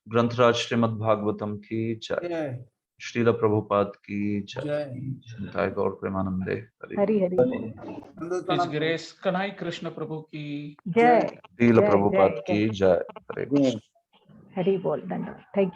ग्रंथराज श्रीमद् भागवतम की जय, श्रील प्रभुपाद की जय, गौर प्रेमानंदे हरि हरि। His Grace कन्हई कृष्ण प्रभु की जय, श्रील प्रभुपाद की जय। हरे कृष्ण। हरि बोल। धन्यवाद। थैंक